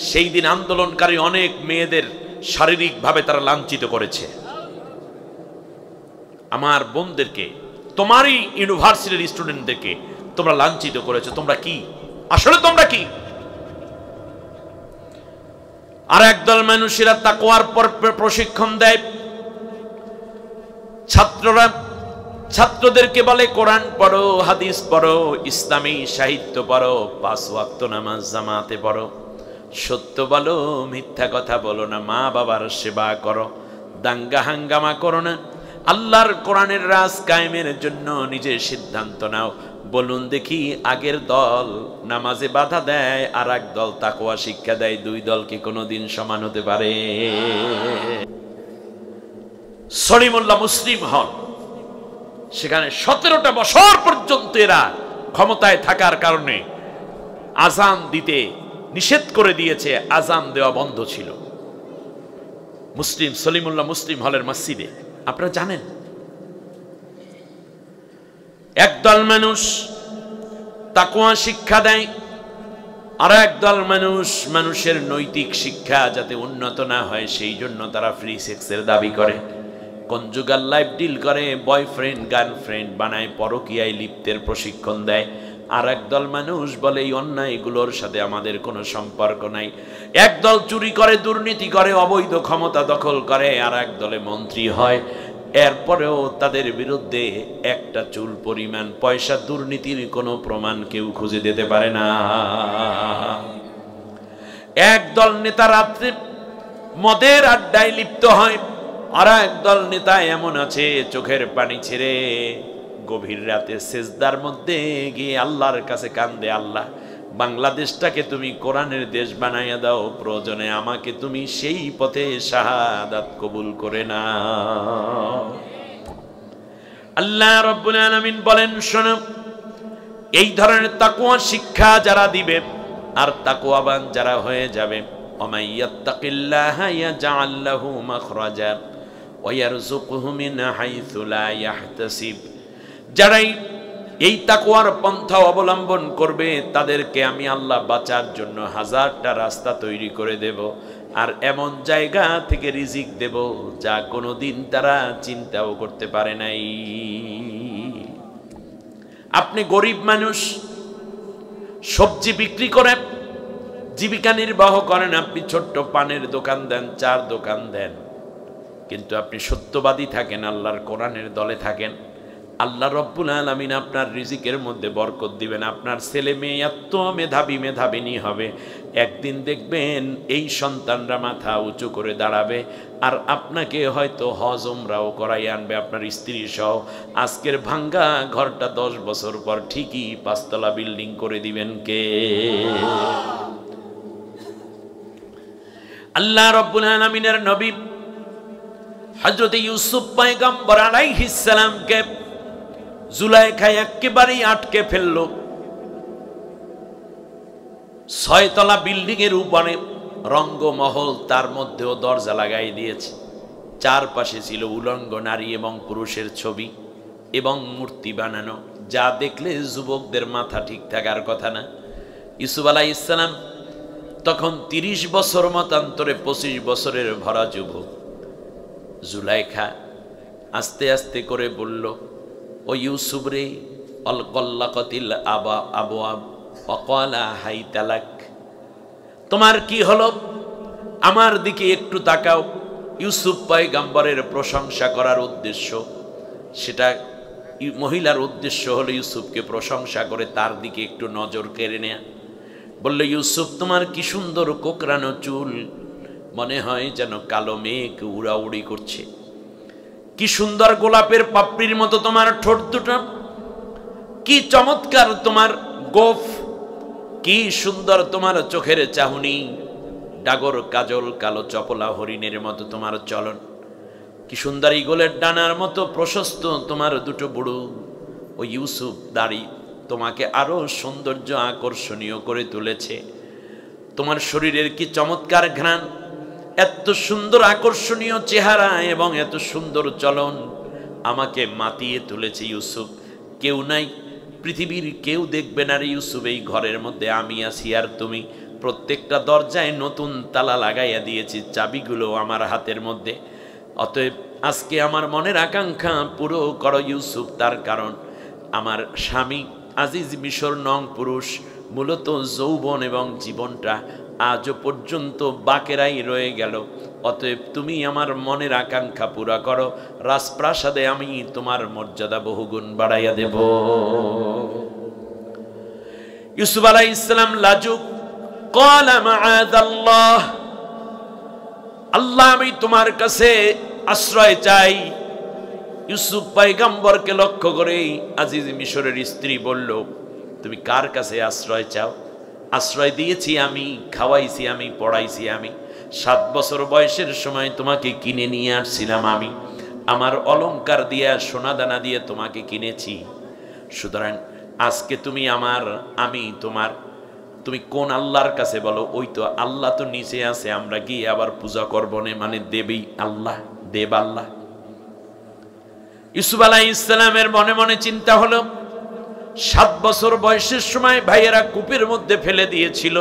Speaker 1: সেই দিন আন্দোলনকারী অনেক মেয়েদের শারীরিকভাবে তারা লাঞ্ছিত করেছে। আমার বোনদেরকে, তোমারই ইউনিভার্সিটির স্টুডেন্টদেরকে তোমরা লাঞ্ছিত করেছো। তোমরা কি আসলে তোমরা কি? আর একদল মানুষেরা তাকওয়ার পর প্রশিক্ষণ দেয়। ছাত্রদেরকে বলে কোরআন পড়ো, হাদিস পড়ো, ইসলামী সাহিত্য পড়ো, 5 ওয়াক্ত নামাজ জামাতে পড়ো, সত্য বলো, মিথ্যা কথা বলো না, মা বাবার সেবা করো, দাঙ্গা হাঙ্গামা করো না, আল্লাহর কোরআনের রাজ কায়েমের জন্য নিজের সিদ্ধান্ত নাও। বলুন দেখি, আগের দল নামাজে বাধা দেয় আর এক দল তাকওয়া শিক্ষা দেয়, 2 দল কি কোনোদিন সমান হতে পারে? সলিমুল্লাহ মুসলিম হল, সেখানে 17টা বছর পর্যন্ত এরা ক্ষমতায় থাকার কারণে আজান দিতে নিষেধ করে দিয়েছে, আজান দেওয়া বন্ধ ছিল সলিমুল্লাহ মুসলিম হলের মসজিদে। আপনারা জানেন, একদল মানুষ তাকওয়া শিক্ষা দেয়, আর একদল মানুষের নৈতিক শিক্ষা যাতে উন্নত না হয় সেই জন্য তারা ফ্রি সেক্সের দাবি করে, কনজুগাল লাইফ ডিল করে, বয়ফ্রেন্ড গার্লফ্রেন্ড বানায়, পরকীয়ায় লিপ্তের প্রশিক্ষণ দেয়। আর একদল মানুষ বলে এই অন্যায়গুলোর সাথে আমাদের কোনো সম্পর্ক নাই। একদল চুরি করে, দুর্নীতি করে, অবৈধ ক্ষমতা দখল করে, আর এক দলে মন্ত্রী হয়। এরপরেও তাদের বিরুদ্ধে একটা চুল পরিমাণ পয়সা দুর্নীতির কোনো প্রমাণ কেউ খুঁজে দিতে পারে না। একদল নেতা রাত্রে মদের আড্ডায় লিপ্ত হয়, আর একদল নেতা এমন আছে চোখের পানি ছেড়ে গভীর রাতে সেজদার মধ্যে গিয়ে আল্লাহর কাছে কান্দে, আল্লাহ বাংলাদেশটাকে তুমি কোরআনের দেশ বানাইয়া দাও, প্রয়োজনে আমাকে তুমি সেই পথে শাহাদাত কবুল করে নাও। আল্লাহ রাব্বুল আলামিন বলেন, শোনো, এই ধরনের তাকওয়া শিক্ষা যারা দিবে আর তাকওয়াবান যারা হয়ে যাবে, ওমাইয়াত্তাকিল্লাহা ইয়াজআল লাহু মাখরাজা ওয়া ইয়ারযুকহু মিন হাইসু লা ইয়াহতাসিব, যারাই এই তাকওয়ার পন্থা অবলম্বন করবে তাদেরকে আমি আল্লাহ বাঁচার জন্য হাজারটা রাস্তা তৈরি করে দেব, আর এমন জায়গা থেকে রিজিক দেব যা কোনোদিন তারা চিন্তাও করতে পারে নাই। আপনি গরিব মানুষ, সবজি বিক্রি করে জীবিকা নির্বাহ করেন, আপনি ছোট্ট পানের দোকান দেন, চার দোকান দেন, কিন্তু আপনি সত্যবাদী থাকেন, আল্লাহর কোরআনের দলে থাকেন, আল্লাহ রব্বুল আলামিন আপনার রিজিকের মধ্যে বরকত দিবেন। আপনার ছেলে মেয়ে এত মেধাবিনী হবে, একদিন দেখবেন এই সন্তানরা মাথা উঁচু করে দাঁড়াবে, আর আপনাকে হয়তো হজ উমরাও করাই আনবে আপনার স্ত্রী সহ। আজকের ভাঙ্গা ঘরটা 10 বছর পর ঠিকই 5 তলা বিল্ডিং করে দিবেন কে? আল্লাহ রব্বুল আলামিনের নবী হযরত ইউসুফ পয়গম্বর আলাইহিস সালামকে জুলাইখা একেবারেই আটকে ফেলল। 6 তলা বিল্ডিং এর উপরে রঙ্গমহল, তার মধ্যেও দরজা লাগাই দিয়েছে। চারপাশে ছিল উলঙ্গ নারী এবং পুরুষের ছবি এবং মূর্তি বানানো, যা দেখলে যুবকদের মাথা ঠিক থাকার কথা না। ইউসুফ আলাইহিস সালাম তখন 30 বছর মতান্তরে 25 বছরের ভরা যুবক। জুলাইখা আস্তে আস্তে করে বলল, ও ইউসুফ রে, অলকল্লাকতিল আবওয়াব ওয়াকালা হাইতালাক, তোমার কি হলো? আমার দিকে একটু তাকাও। ইউসুফ পয়গম্বরের প্রশংসা করার উদ্দেশ্য, সেটা মহিলার উদ্দেশ্য হলো ইউসুফকে প্রশংসা করে তার দিকে একটু নজর কেড়ে নেয়া। বলল, ইউসুফ তোমার কি সুন্দর কোকড়ানো চুল, মনে হয় যেন কালো মেঘ উড়াউড়ি করছে। কি সুন্দর গোলাপের পাপড়ির মতো তোমার ঠোঁট দুটো, কি চমৎকার তোমার গোফ, কি সুন্দর তোমার চোখের চাহনি, ডাগর কাজল কালো চপলা হরিণের মতো তোমার চলন, কি সুন্দর ঈগলের ডানার মতো প্রশস্ত তোমার দুটো বুড়ো। ও ইউসুফ, দাড়ি তোমাকে আরো সৌন্দর্য আকর্ষণীয় করে তুলেছে। তোমার শরীরের কি চমৎকার ঘ্রাণ, এত সুন্দর আকর্ষণীয় চেহারা এবং এত সুন্দর চলন আমাকে মাতিয়ে তুলেছে। ইউসুফ, কেউ নাই, পৃথিবীর কেউ দেখবে না রে ইউসুফ, এই ঘরের মধ্যে আমি আছি আর তুমি। প্রত্যেকটা দরজায় নতুন তালা লাগাইয়া দিয়েছি, চাবিগুলো আমার হাতের মধ্যে। অতএব আজকে আমার মনের আকাঙ্ক্ষা পুরো করো ইউসুফ। তার কারণ আমার স্বামী আজিজ মিশর নং পুরুষ, মূলত যৌবন এবং জীবনটা আজও পর্যন্ত বাকেরাই রয়ে গেল। অতএব তুমি আমার মনের আকাঙ্ক্ষা পুরা করো, রাজপ্রাসাদে আমি তোমার মর্যাদা বহুগুণ বাড়াইয়া দেব। ইউসুফ আলাইহিস সালাম লাজুক, ক্বালা মাআযাল্লাহ, আল্লাহ আমি তোমার কাছে আশ্রয় চাই। ইউসুফ পয়গম্বরকে লক্ষ্য করে আজিজ মিশরের স্ত্রী বলল, তুমি কার কাছে আশ্রয় চাও? আশ্রয় দিয়েছি আমি, খাওয়াইছি আমি, পড়াইছি আমি। 7 বছর বয়সের সময় তোমাকে কিনে নিয়ে আসছিলাম আমি, আমার অলংকার দিয়ে সোনা দানা দিয়ে তোমাকে কিনেছি। সুতরাং আজকে তুমি আমার, আমি তোমার। তুমি কোন আল্লাহর কাছে বলো? ওই তো আল্লাহ তো নিচে আছে, আমরা গিয়ে আবার পূজা করবো না, মানে দেবী আল্লাহ, দেব আল্লাহ। ইউসুফ আলাইহিস সালামের মনে মনে চিন্তা হলো, 7 বছর বয়সের সময় ভাইয়েরা কূপের মধ্যে ফেলে দিয়েছিল।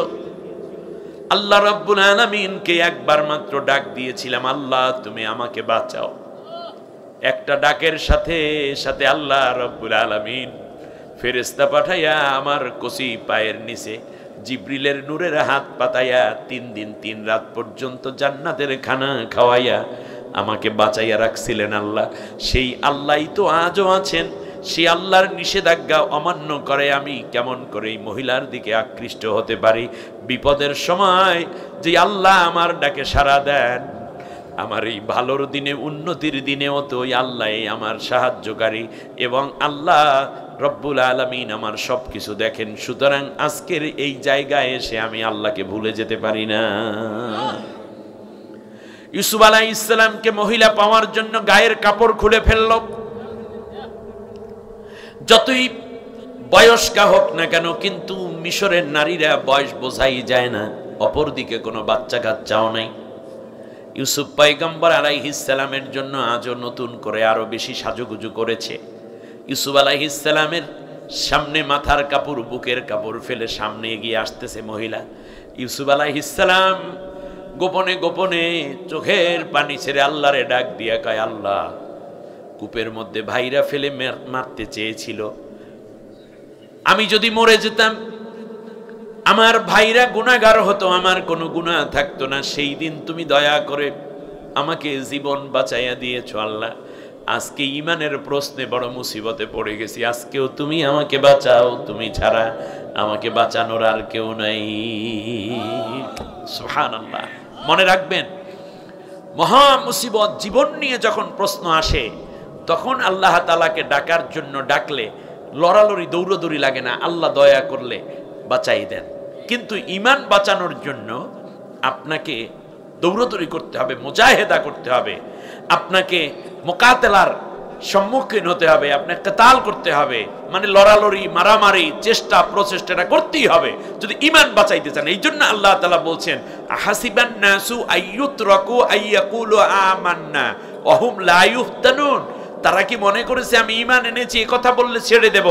Speaker 1: আল্লাহ রাব্বুল আলামিনকে একবার মাত্র ডাক দিয়েছিলাম, আল্লাহ তুমি আমাকে বাঁচাও। একটা ডাকের সাথে সাথে আল্লাহ রাব্বুল আলামিন ফেরেশতা পাঠাইয়া আমার কচি পায়ের নিচে জিবরিলের নূরের হাত পাতাইয়া 3 দিন 3 রাত পর্যন্ত জান্নাতের খানা খাওয়াইয়া আমাকে বাঁচাইয়া রাখছিলেন আল্লাহ। সেই আল্লাহই তো আজও আছেন। সেই আল্লাহর নিষেধাজ্ঞা অমান্য করে আমি কেমন করে এই মহিলার দিকে আকৃষ্ট হতে পারি? বিপদের সময় যে আল্লাহ আমার ডাকে সাড়া দেন, আমার এই ভালোর দিনে, উন্নতির দিনেও তো ওই আল্লাহ আমার সাহায্যকারী, এবং আল্লাহ রব্বুল আলামিন আমার সব কিছু দেখেন। সুতরাং আজকের এই জায়গায় এসে আমি আল্লাহকে ভুলে যেতে পারি না। ইউসুফ আলাইহিস সালামকে মহিলা পাওয়ার জন্য গায়ের কাপড় খুলে ফেলল। যতই বয়স্কা হোক না কেন, কিন্তু মিশরের নারীরা বয়স বোঝাই যায় না। অপরদিকে কোনো বাচ্চা কাচ্চাও নাই। ইউসুফ পয়গম্বর আলাইহিস সালামের জন্য আজও নতুন করে আরো বেশি সাজুগুজু করেছে। ইউসুফ আলাইহিস সালামের সামনে মাথার কাপড়, বুকের কাপড় ফেলে সামনে এগিয়ে আসতেছে মহিলা। ইউসুফ আলাইহিস সালাম গোপনে গোপনে চোখের পানি ছেড়ে আল্লাহরে ডাক দিয়া কয়, আল্লাহ, কূপের মধ্যে ভাইরা ফেলে মারতে চেয়েছিল, আমি যদি মরে যেতাম, আমার ভাইরা গুনাহগার হতো, আমার কোনো গুনাহ থাকতো না। সেই দিন তুমি দয়া করে আমাকে জীবন বাঁচাইয়া দিয়েছো আল্লাহ। আজকে ঈমানের প্রশ্নে বড় মুসিবতে পড়ে গেছি, আজকেও তুমি আমাকে বাঁচাও, তুমি ছাড়া আমাকে বাঁচানোর আর কেউ নাই। সুবহানাল্লাহ। মনে রাখবেন, মহা মুসিবত জীবন নিয়ে যখন প্রশ্ন আসে, তখন আল্লাহ তাআলাকে ডাকার জন্য ডাকলে লড়ালড়ি দৌড়দৌড়ি লাগে না, আল্লাহ দয়া করলে বাঁচাই দেন। কিন্তু ঈমান বাঁচানোর জন্য আপনাকে দৌড়দৌড়ি করতে হবে, মুজাহিদা করতে হবে, আপনাকে মুকাতালার সম্মুখীন হতে হবে, আপনাকে কিতাল করতে হবে, মানে লড়ালড়ি, মারামারি, চেষ্টা, প্রচেষ্টাটা করতেই হবে যদি ঈমান বাঁচাইতে চান। এই জন্য আল্লাহ তাআলা বলছেন, হাসিবান নাসু আইয়ুতরাকু আইয়াকুলু আমান্না ওয়া হুম লা ইফতানুন। তারা কি মনে করেছে আমি ঈমান এনেছি, এই কথা বললে ছেড়ে দেব?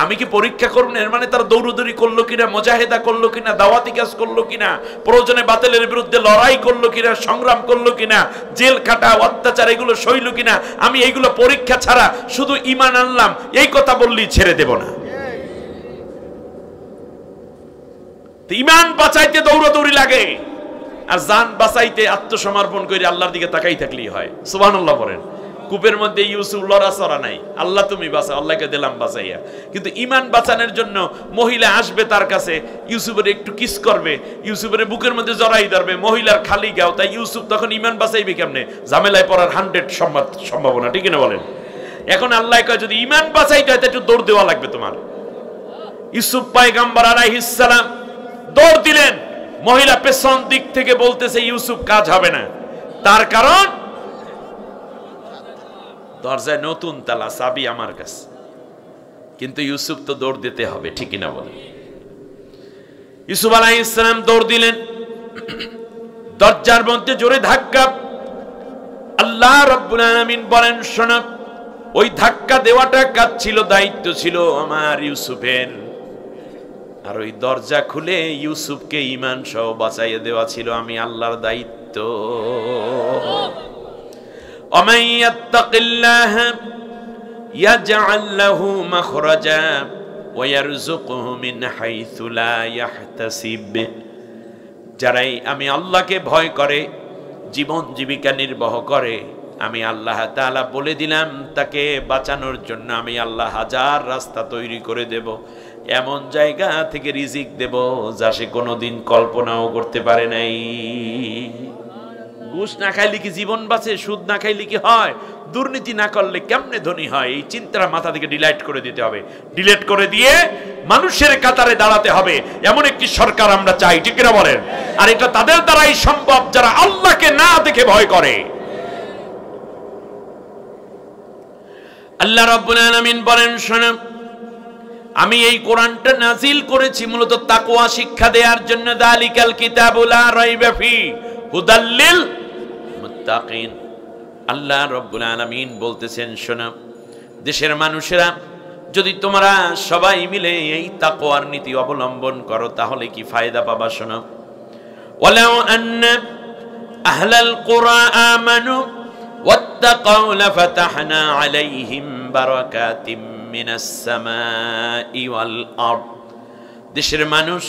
Speaker 1: আমি কি পরীক্ষা করব না? এর মানে তারা দৌড়দৌড়ি করলো কিনা, মুজাহিদা করলো কিনা, দাওয়াতি কাজ করলো কিনা, প্রয়োজনে বাতিলের বিরুদ্ধে লড়াই করলো কিনা, সংগ্রাম করলো কিনা, জেল খাটা, অত্যাচার এগুলো সইল কিনা, আমি এইগুলো পরীক্ষা ছাড়া শুধু ঈমান আনলাম এই কথা বললেই ছেড়ে দেব না। ঈমান বাঁচাইতে দৌড়দৌড়ি লাগে, আর জান বাঁচাইতে আত্মসমর্পণ করে আল্লাহর দিকে তাকাই থাকলেই হয়। সুবহানাল্লাহ বলেন। কূপের মধ্যে ইউসুফ লড়াচড়া নাই, আল্লাহ তুমি বাঁচাও, আল্লাহকে দিলাম বাঁচাইয়া। কিন্তু ঈমান বাঁচানোর জন্য মহিলা আসবে তার কাছে, ইউসুফের একটু কিস করবে, ইউসুফের বুকের মধ্যে জড়াই ধরবে, মহিলার খালি গাও, তাই ইউসুফ তখন ঈমান বাঁচাইবে কেমনে? ঝামেলায় পড়ার 100 সম্ভাবনা, ঠিক না বলেন? এখন আল্লাহ কয় যদি ঈমান বাঁচাইতে হয় একটু দৌড় দেওয়া লাগবে তোমার। ইউসুফ পয়গম্বর আলাইহিস সালাম দৌড় দিলেন। মহিলা পেছন দিক থেকে বলতেছে, ইউসুফ কাজ হবে না। তার কারণ দরজায় নতুন তালা, চাবি আমার কাছে। কিন্তু ইউসুফ তো দৌড় দিতে হবে, ঠিক না বলে? ইউসুফ আলাইহিস সালাম দৌড় দিলেন। দরজার মধ্যে জোরে ধাক্কা। আল্লাহ রাব্বুল আলামিন বলেন, শোনো, ওই ধাক্কা দেওয়াটা কাজ ছিল, দায়িত্ব ছিল আমার ইউসুফের। আর ওই দরজা খুলে ইউসুফকে ঈমান সহ বাঁচাইয়ে দেওয়া ছিল আমি আল্লাহর দায়িত্ব। ومن يتق الله يجعل له مخرجا ويرزقه من حيث لا يحتسب। যারাই আমি আল্লাহকে ভয় করে, জীবন জীবিকা নির্বাহ করে, আমি আল্লাহ তাআলা বলে দিলাম তাকে বাঁচানোর জন্য আমি আল্লাহ হাজার রাস্তা তৈরি করে দেব, এমন জায়গা থেকে রিজিক দেব যা সে কোনোদিন কল্পনাও করতে পারে নাই। ঘুষ না খাইলে কি জীবন বাঁচে? সুদ না খাইলে কি হয়? দুর্নীতি না করলে কেমনে ধনী হয়? এই চিন্তাটা মাথা থেকে ডিলাইট করে দিতে হবে। ডিলেট করে দিয়ে মানুষের কাতারে দাঁড়াতে হবে, এমন একটি সরকার আমরা চাই, ঠিক না বলেন? আর এটা তাদের দ্বারাই সম্ভব যারা আল্লাহকে না দেখে ভয় করে। আল্লাহ রাব্বুল আলামিন বলেন, শোনো, আমি এই কোরআনটা নাজিল করেছি মূলত তাকওয়া শিক্ষা দেওয়ার জন্য। যালিকাল কিতাবু লা রাইবা ফি হুদাল লিল মুত্তাকিন। আল্লাহ রাব্বুল আলামিন বলতেছেন, শোনো, দেশের মানুষেরা, যদি তোমরা সবাই মিলে এই তাকওয়ার নীতি অবলম্বন করো তাহলে কি ফায়দা পাবা? শোনো, ওয়ালাউ আন্না আহলাল কুরা আমানু ওয়াত্তাকাউ লাফাতাহনা আলাইহিম বারাকাতিম মিনাস সামাই ওয়াল আরদ। দেশের মানুষ,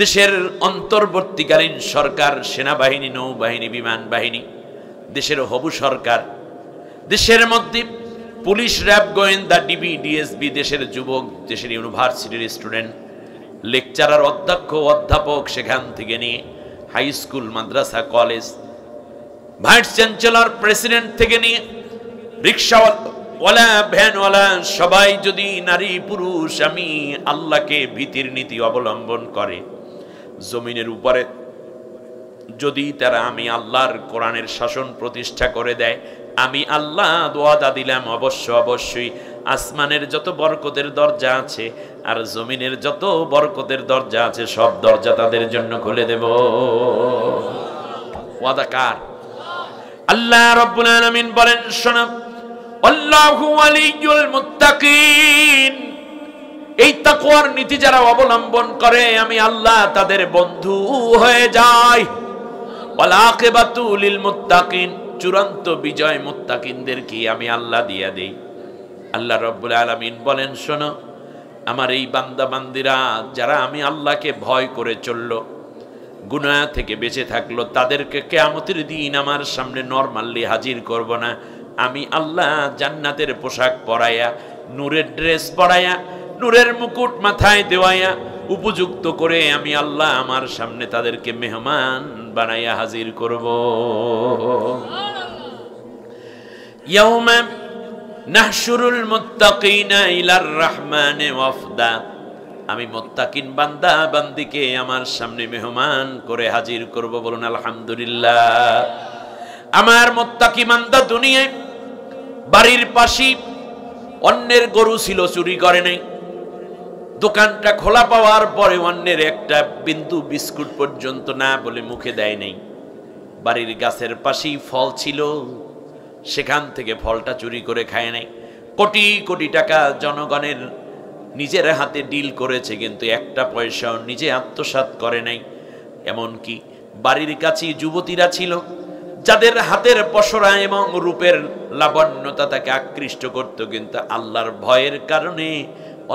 Speaker 1: দেশের অন্তর্বর্তীকালীন সরকার, সেনাবাহিনী, নৌবাহিনী, বিমান বাহিনী, দেশের হবু সরকার, দেশের মধ্যে পুলিশ, র্যাব, গোয়েন্দা, ডিবি, ডিএসবি, দেশের যুবক, দেশের ইউনিভার্সিটির স্টুডেন্ট, লেকচারার, অধ্যক্ষ, অধ্যাপক, সেখান থেকে নিয়ে হাই স্কুল, মাদ্রাসা, কলেজ, ভাইস চ্যান্সেলর, প্রেসিডেন্ট থেকে নিয়ে রিক্সাওয়ালা, ভ্যানওয়ালা সবাই যদি নারী পুরুষ আমি আল্লাহকে ভীতির নীতি অবলম্বন করে, জমিনের উপরে যদি তারা আমি আল্লাহর কোরআনের শাসন প্রতিষ্ঠা করে দেয়, আমি আল্লাহ ওয়াদা দিলাম অবশ্যই আসমানের যত বরকতের দরজা আছে আর জমিনের যত বরকতের দরজা আছে সব দরজা তাদের জন্য খুলে দেব। ওয়াদা কার? আল্লাহ রাব্বুল আলামিন বলেন, শোনো, আল্লাহু ওয়ালিয়ুল মুত্তাকিন, এই তাকওয়ার নীতি যারা অবলম্বন করে আমি আল্লাহ তাদের বন্ধু হয়ে যাই। ওয়াল আকিবাতু লিল মুত্তাকিন, চূড়ান্ত বিজয় মুত্তাকিনদের কি আমি আল্লাহ দিয়া দেই। আল্লাহ রাব্বুল আলামিন বলেন, শোনো, আমার এই বান্দা বান্দিরা যারা আমি আল্লাহকে ভয় করে চললো, গুনাহ থেকে বেঁচে থাকলো, তাদেরকে কিয়ামতের দিন আমার সামনে নরমালি হাজির করব না। আমি আল্লাহ জান্নাতের পোশাক পরাইয়া, নূরের ড্রেস পরাইয়া, নূরের মুকুট মাথায় দেওয়াইয়া উপযুক্ত করে আমি আল্লাহ আমার সামনে তাদেরকে মেহমান বানাইয়া হাজির করব। ইয়াউমা নাহশুরুল মুত্তাকিনা ইলার রহমানি ওয়াফদা, আমি মুত্তাকিন বান্দা বান্দিকে আমার সামনে মেহমান করে হাজির করব। বলুন আলহামদুলিল্লাহ। আমার মুত্তাকি বান্দা দুনিয়ায় বাড়ির পাশে অন্যের গরু ছিল, চুরি করে নাই, দোকানটা খোলা পাওয়ার পরে অন্যের একটা বিন্দু বিস্কুট পর্যন্ত না বলে মুখে দেয় নাই। বাড়ির গাছের পাশেই ফল ছিল, সেখান থেকে ফলটা চুরি করে খায় নাই। কোটি কোটি টাকা জনগণের নিজের হাতে ডিল করেছে, কিন্তু একটা পয়সাও নিজে আত্মসাৎ করে নাই। এমনকি বাড়ির কাছে যুবতীরা ছিল যাদের হাতের পসরা এবং রূপের লাবণ্যতা তাকে আকৃষ্ট করত, কিন্তু আল্লাহর ভয়ের কারণে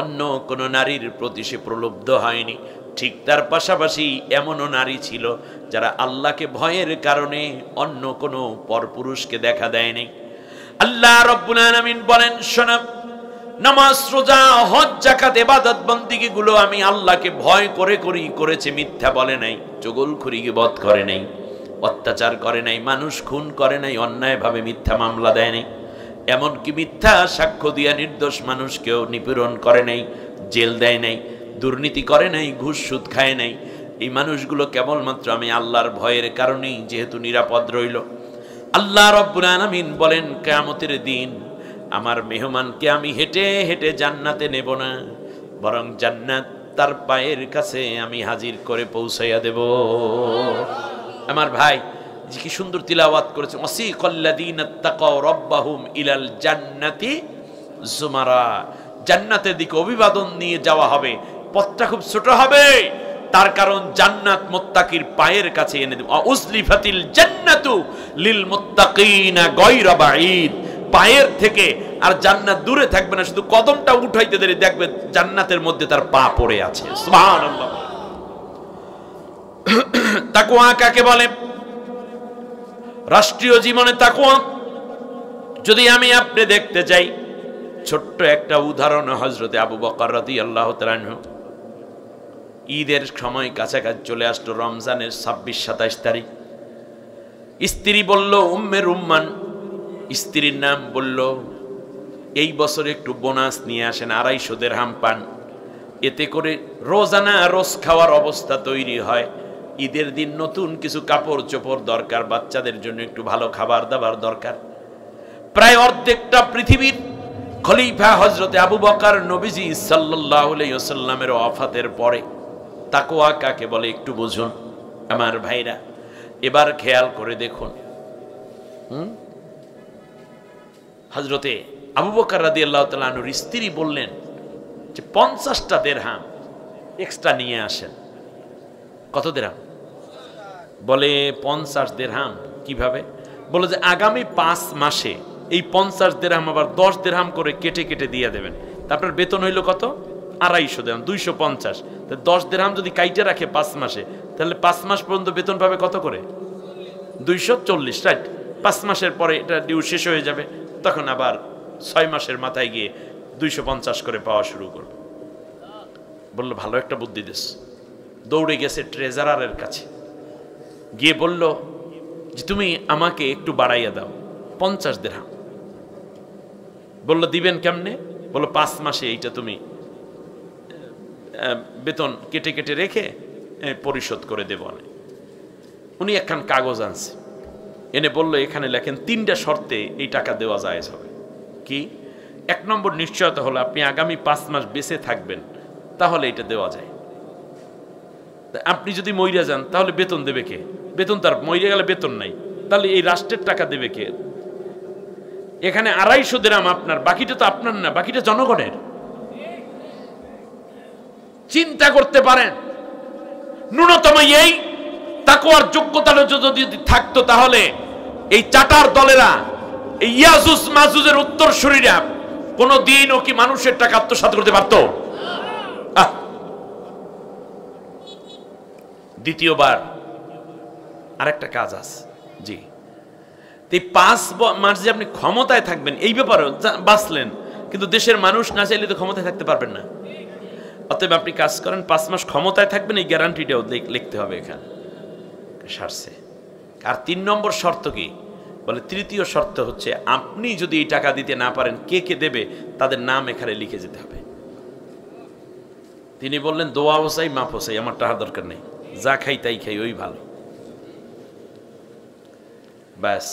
Speaker 1: অন্য কোনো নারীর প্রতি সে প্রলুব্ধ হয়নি। ঠিক তার পাশাপাশি এমনও নারী ছিল যারা আল্লাহকে ভয়ের কারণে অন্য কোনো পরপুরুষকে দেখা দেয়নি। আল্লাহ রাব্বুল আলামিন বলেন, শোনো, নামাজ, রোজা, হজ, যাকাত, ইবাদত বন্দেগী গুলো আমি আল্লাহকে ভয় করে করেছে, মিথ্যা বলে নাই, চগলখড়ি গীবত করে নাই, অত্যাচার করে নাই, মানুষ খুন করে নাই, অন্যায়ভাবে মিথ্যা মামলা দেয় নাই, এমনকি মিথ্যা সাক্ষ্য দিয়া নির্দোষ মানুষকেও নিপীড়ন করে নাই, জেল দেয় নাই, দুর্নীতি করে নাই, ঘুষ সুদ খায় নাই। এই মানুষগুলো কেবলমাত্র আমি আল্লাহর ভয়ের কারণেই যেহেতু নিরাপদ রইল। আল্লাহ রাব্বুল আলামিন বলেন, কিয়ামতের দিন আমার মেহমানকে আমি হেঁটে হেঁটে জান্নাতে নেব না, বরং জান্নাত তার পায়ের কাছে আমি হাজির করে পৌঁছাইয়া দেব। আমার ভাই যে কি সুন্দর তিলাওয়াত করেছে, ওয়াসিকাল্লাযীনা তাকাউ রাব্বাহুম ইলাল জান্নাতি যুমারা, জান্নাতের দিকে অভিবাদন নিয়ে যাওয়া হবে, পথটা খুব ছোট হবে, তার কারণ জান্নাত মুত্তাকির পায়ের কাছে এনে দেব। উজলিফাতিল জান্নাতু লিল মুত্তাকিনা গায়রা বাঈদ, পায়ের থেকে আর জান্নাত দূরে থাকবে না, শুধু কদমটা উঠাইতে দেরি দেখবে জান্নাতের মধ্যে তার পা পড়ে আছে। সুবহানাল্লাহ। তাকওয়া কাকে বলে? রাষ্ট্রীয় জীবনে তাকওয়া যদি আমি আপনি দেখতে চাই, ছোট্ট একটা উদাহরণ, হযরতে আবু বকর রাদিয়াল্লাহু তাআলা আনহু, ঈদের সময় কাছাকাছি চলে আসলো, রমজানের 26-27 তারিখ। স্ত্রী বলল, উম্মে রুম্মান, স্ত্রীর নাম বলল, এই বছর একটু বোনাস নিয়ে আসেন, 250 দিরহাম পান, এতে করে রোজানা রোজ খাওয়ার অবস্থা তৈরি হয়। ঈদের দিন নতুন কিছু কাপড় চোপড় দরকার, বাচ্চাদের জন্য একটু ভালো খাবার দাবার দরকার। প্রায় অর্ধেকটা পৃথিবীর খলিফা হযরতে আবু বকর নবীজি সাল্লাল্লাহু আলাইহি ওয়াসাল্লামের ওয়াফাতের পরে তাকওয়া কাকে বলে একটু বুঝুন আমার ভাইরা। এবার খেয়াল করে দেখুন, হযরতে আবু বকর রাদিয়াল্লাহু তাআলা আনহুর স্ত্রী বললেন যে 50টা দিরহাম এক্সট্রা নিয়ে আসেন। কত দিরহাম? বলে 50 দিরহাম। কিভাবে? বলে যে আগামী 5 মাসে এই 50 দিরহাম আবার 10 দিরহাম করে কেটে কেটে দিয়ে দেবেন। তারপর বেতন হইল কত? 250 দিরহাম, 250। 10 দিরহাম যদি কাইটে রাখে 5 মাসে, তাহলে 5 মাস পর্যন্ত বেতন পাবে কত করে? 240, রাইট? 5 মাসের পরে এটা ডিউ শেষ হয়ে যাবে, তখন আবার 6 মাসের মাথায় গিয়ে 250 করে পাওয়া শুরু করবে। বললো ভালো একটা বুদ্ধি দিস। দৌড়ে গেছে ট্রেজারারের কাছে, গিয়ে বলল যে তুমি আমাকে একটু বাড়াইয়া দাও 50 দিরহাম। বলল দিবেন কেমনে? বলল 5 মাসে এইটা তুমি বেতন কেটে কেটে রেখে পরিশোধ করে দেব। উনি একখান কাগজ আনছে, এনে বলল এখানে লেখেন 3টা শর্তে এই টাকা দেওয়া জায়েজ হবে। কি? 1 নম্বর নিশ্চয়তা হলো আপনি আগামী 5 মাস বেঁচে থাকবেন, তাহলে এটা দেওয়া যায়। আপনি যদি মইরা যান তাহলে বেতন দেবে কে? বেতন তার মইরে গেলে বেতন নাই, তাহলে এই রাষ্ট্রের টাকা দেবে কে? এখানে 250 দিরহাম আপনার, বাকিটা তো আপনার না, বাকিটা জনগণের। চিন্তা করতে পারেন, ন্যূনতম এই তাকওয়ার যোগ্যতাটা যদি থাকতো তাহলে এই চাটার দলেরা, এই ইয়াজুজ মাজুজের উত্তরসূরিরা কোনো দিনও কি মানুষের টাকা আত্মসাৎ করতে পারতো? দ্বিতীয়বার আরেকটা কাজ আছে। জি, এই 5 মাস যে আপনি ক্ষমতায় থাকবেন এই ব্যাপারে বাঁচলেন, কিন্তু দেশের মানুষ না চাইলে তো ক্ষমতায় থাকতে পারবেন না। অতএব আপনি কাজ করেন, 5 মাস ক্ষমতায় থাকবেন, এই গ্যারান্টিটাও লিখতে হবে এখানে। সারছে। আর 3 নম্বর শর্ত কি? বলে তৃতীয় শর্ত হচ্ছে আপনি যদি এই টাকা দিতে না পারেন, কে কে দেবে তাদের নাম এখানে লিখে যেতে হবে। তিনি বললেন দোয়া হোসাই মাফ হোসাই, আমার টাকা দরকার নেই, যা খাই তাই খাই, ওই ভালো। ব্যাস,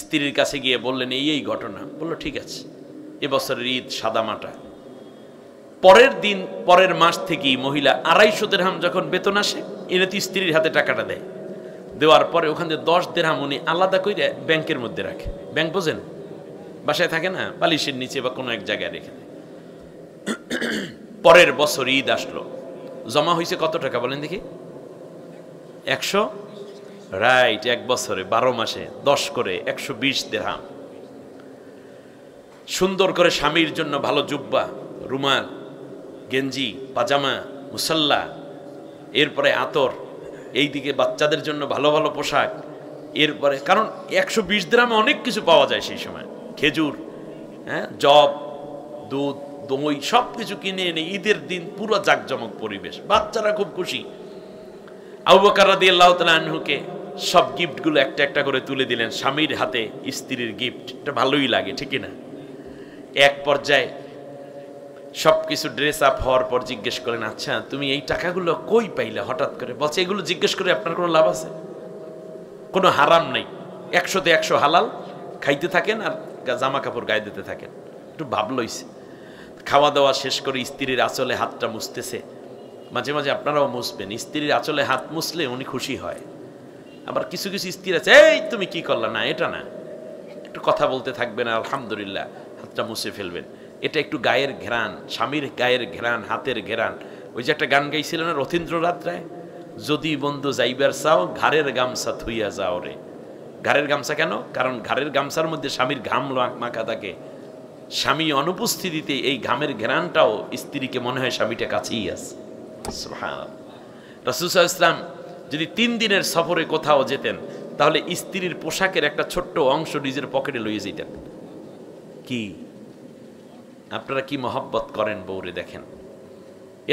Speaker 1: স্ত্রীর কাছে গিয়ে বললেন এই ঘটনা। বললো ঠিক আছে। এবছরের ঈদ সাদামাটা। পরের দিন, পরের মাস থেকেই মহিলা 250 দিরহাম যখন বেতন আসে, এনে তো স্ত্রীর হাতে টাকাটা দেয়। দেওয়ার পরে ওখান থেকে 10 দিরহাম উনি আলাদা করে ব্যাংকের মধ্যে রাখে। ব্যাংক বোঝেন? বাসায় থাকে না, বালিশের নিচে বা কোনো এক জায়গায় রেখে দেয়। পরের বছর ঈদ আসলো, জমা হয়েছে কত টাকা বলেন দেখি? 100, রাইট, 1 বছরে 12 মাসে 10 করে 120 দিরহাম। সুন্দর করে স্বামীর জন্য ভালো জুব্বা, রুমাল, গেঞ্জি, পাজামা, মুসাল্লা, এরপরে আতর, এইদিকে বাচ্চাদের জন্য ভালো ভালো পোশাক। এরপরে কারণ 120 দিরহামে অনেক কিছু পাওয়া যায় সেই সময়, খেজুর, হ্যাঁ, জব, দুধ, দই, সব কিছু কিনে এনে ঈদের দিন পুরো জাঁকজমক পরিবেশ, বাচ্চারা খুব খুশি। আবু বকর রাদিয়াল্লাহু তাআলা আনহুকে সব গিফটগুলো একটা একটা করে তুলে দিলেন, স্বামীর হাতে স্ত্রীর গিফট। এটা ভালোই লাগে, ঠিক না? এক পর্যায়ে সবকিছু ড্রেস আপ হওয়ার পর জিজ্ঞেস করেন, আচ্ছা তুমি এই টাকাগুলো কই পাইলে হঠাৎ করে? বলছে এগুলো জিজ্ঞেস করে আপনার কোনো লাভ আছে? কোনো হারাম নেই, 100তে 100 হালাল, খাইতে থাকেন আর জামা কাপড় গায়ে দিতে থাকেন। একটু ভাব লইছে। খাওয়া দাওয়া শেষ করে স্ত্রীর আঁচলে হাতটা মুছতেছে। মাঝে মাঝে আপনারাও মুছবেন, স্ত্রীর আঁচলে হাত মুছলে উনি খুশি হয়। আবার কিছু কিছু স্ত্রী আছে, এই তুমি কি করলা, না এটা না, একটু কথা বলতে থাকবেন, আলহামদুলিল্লাহ, হাতটা মুছে ফেলবেন। এটা একটু গায়ের ঘ্রাণ, স্বামীর গায়ের ঘ্রাণ, হাতের ঘ্রাণ। ওই যে একটা গান গাইছিল না রথীন্দ্রনাথ রায়, যদি বন্ধু যাইবার চাও ঘাড়ের গামছা থুইয়া যাও রে। ঘাড়ের গামছা কেন? কারণ ঘাড়ের গামছার মধ্যে স্বামীর ঘাম মাখা থাকে। স্বামী অনুপস্থিতিতে এই ঘামের ঘ্রাণটাও স্ত্রীকে মনে হয় স্বামীটা কাছেই আছে। সুবহানাল্লাহ। রাসূল সাল্লাল্লাহু আলাইহি ওয়াসাল্লাম যদি 3 দিনের সফরে কোথাও যেতেন, তাহলে স্ত্রীর পোশাকের একটা ছোট্ট অংশ নিজের পকেটে লইয়ে যেতেন। কি আপনারা কি মহব্বত করেন বউরে, দেখেন।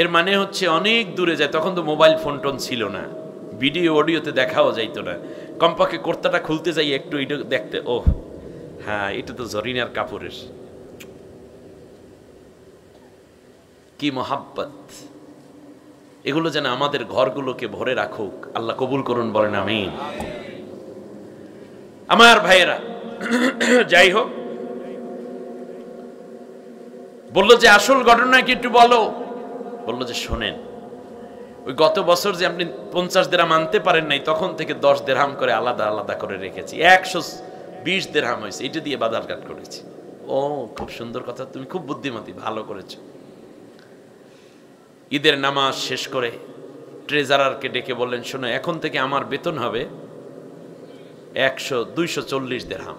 Speaker 1: এর মানে হচ্ছে অনেক দূরে যায়, তখন তো মোবাইল ফোন টোন ছিল না, ভিডিও অডিওতে দেখাও যাইতো না। কমপক্ষে কুর্তাটা খুলতে যাই একটু এটা দেখতে, ও হ্যাঁ এটা তো জরিনার কাপড়ের। কি মহাব্বত! এগুলো যেন আমাদের ঘরগুলোকে ভরে রাখুক। আল্লাহ কবুল করুন, বলেন আমিন। আমার ভাইয়েরা, যাই হোক, বললো যে আসল ঘটনা কি একটু বলো। বললো যে শোনেন, ওই গত বছর যে আপনি 50 দিরহাম আনতে পারেন নাই, তখন থেকে 10 দিরহাম করে আলাদা আলাদা করে রেখেছি, 120 দিরহাম হয়েছে, এটা দিয়ে বাজার ঘাট করেছি। ও খুব সুন্দর কথা, তুমি খুব বুদ্ধিমতী, ভালো করেছো। ঈদের নামাজ শেষ করে ট্রেজারারকে ডেকে বললেন, শোনো, এখন থেকে আমার বেতন হবে 240 দিরহাম।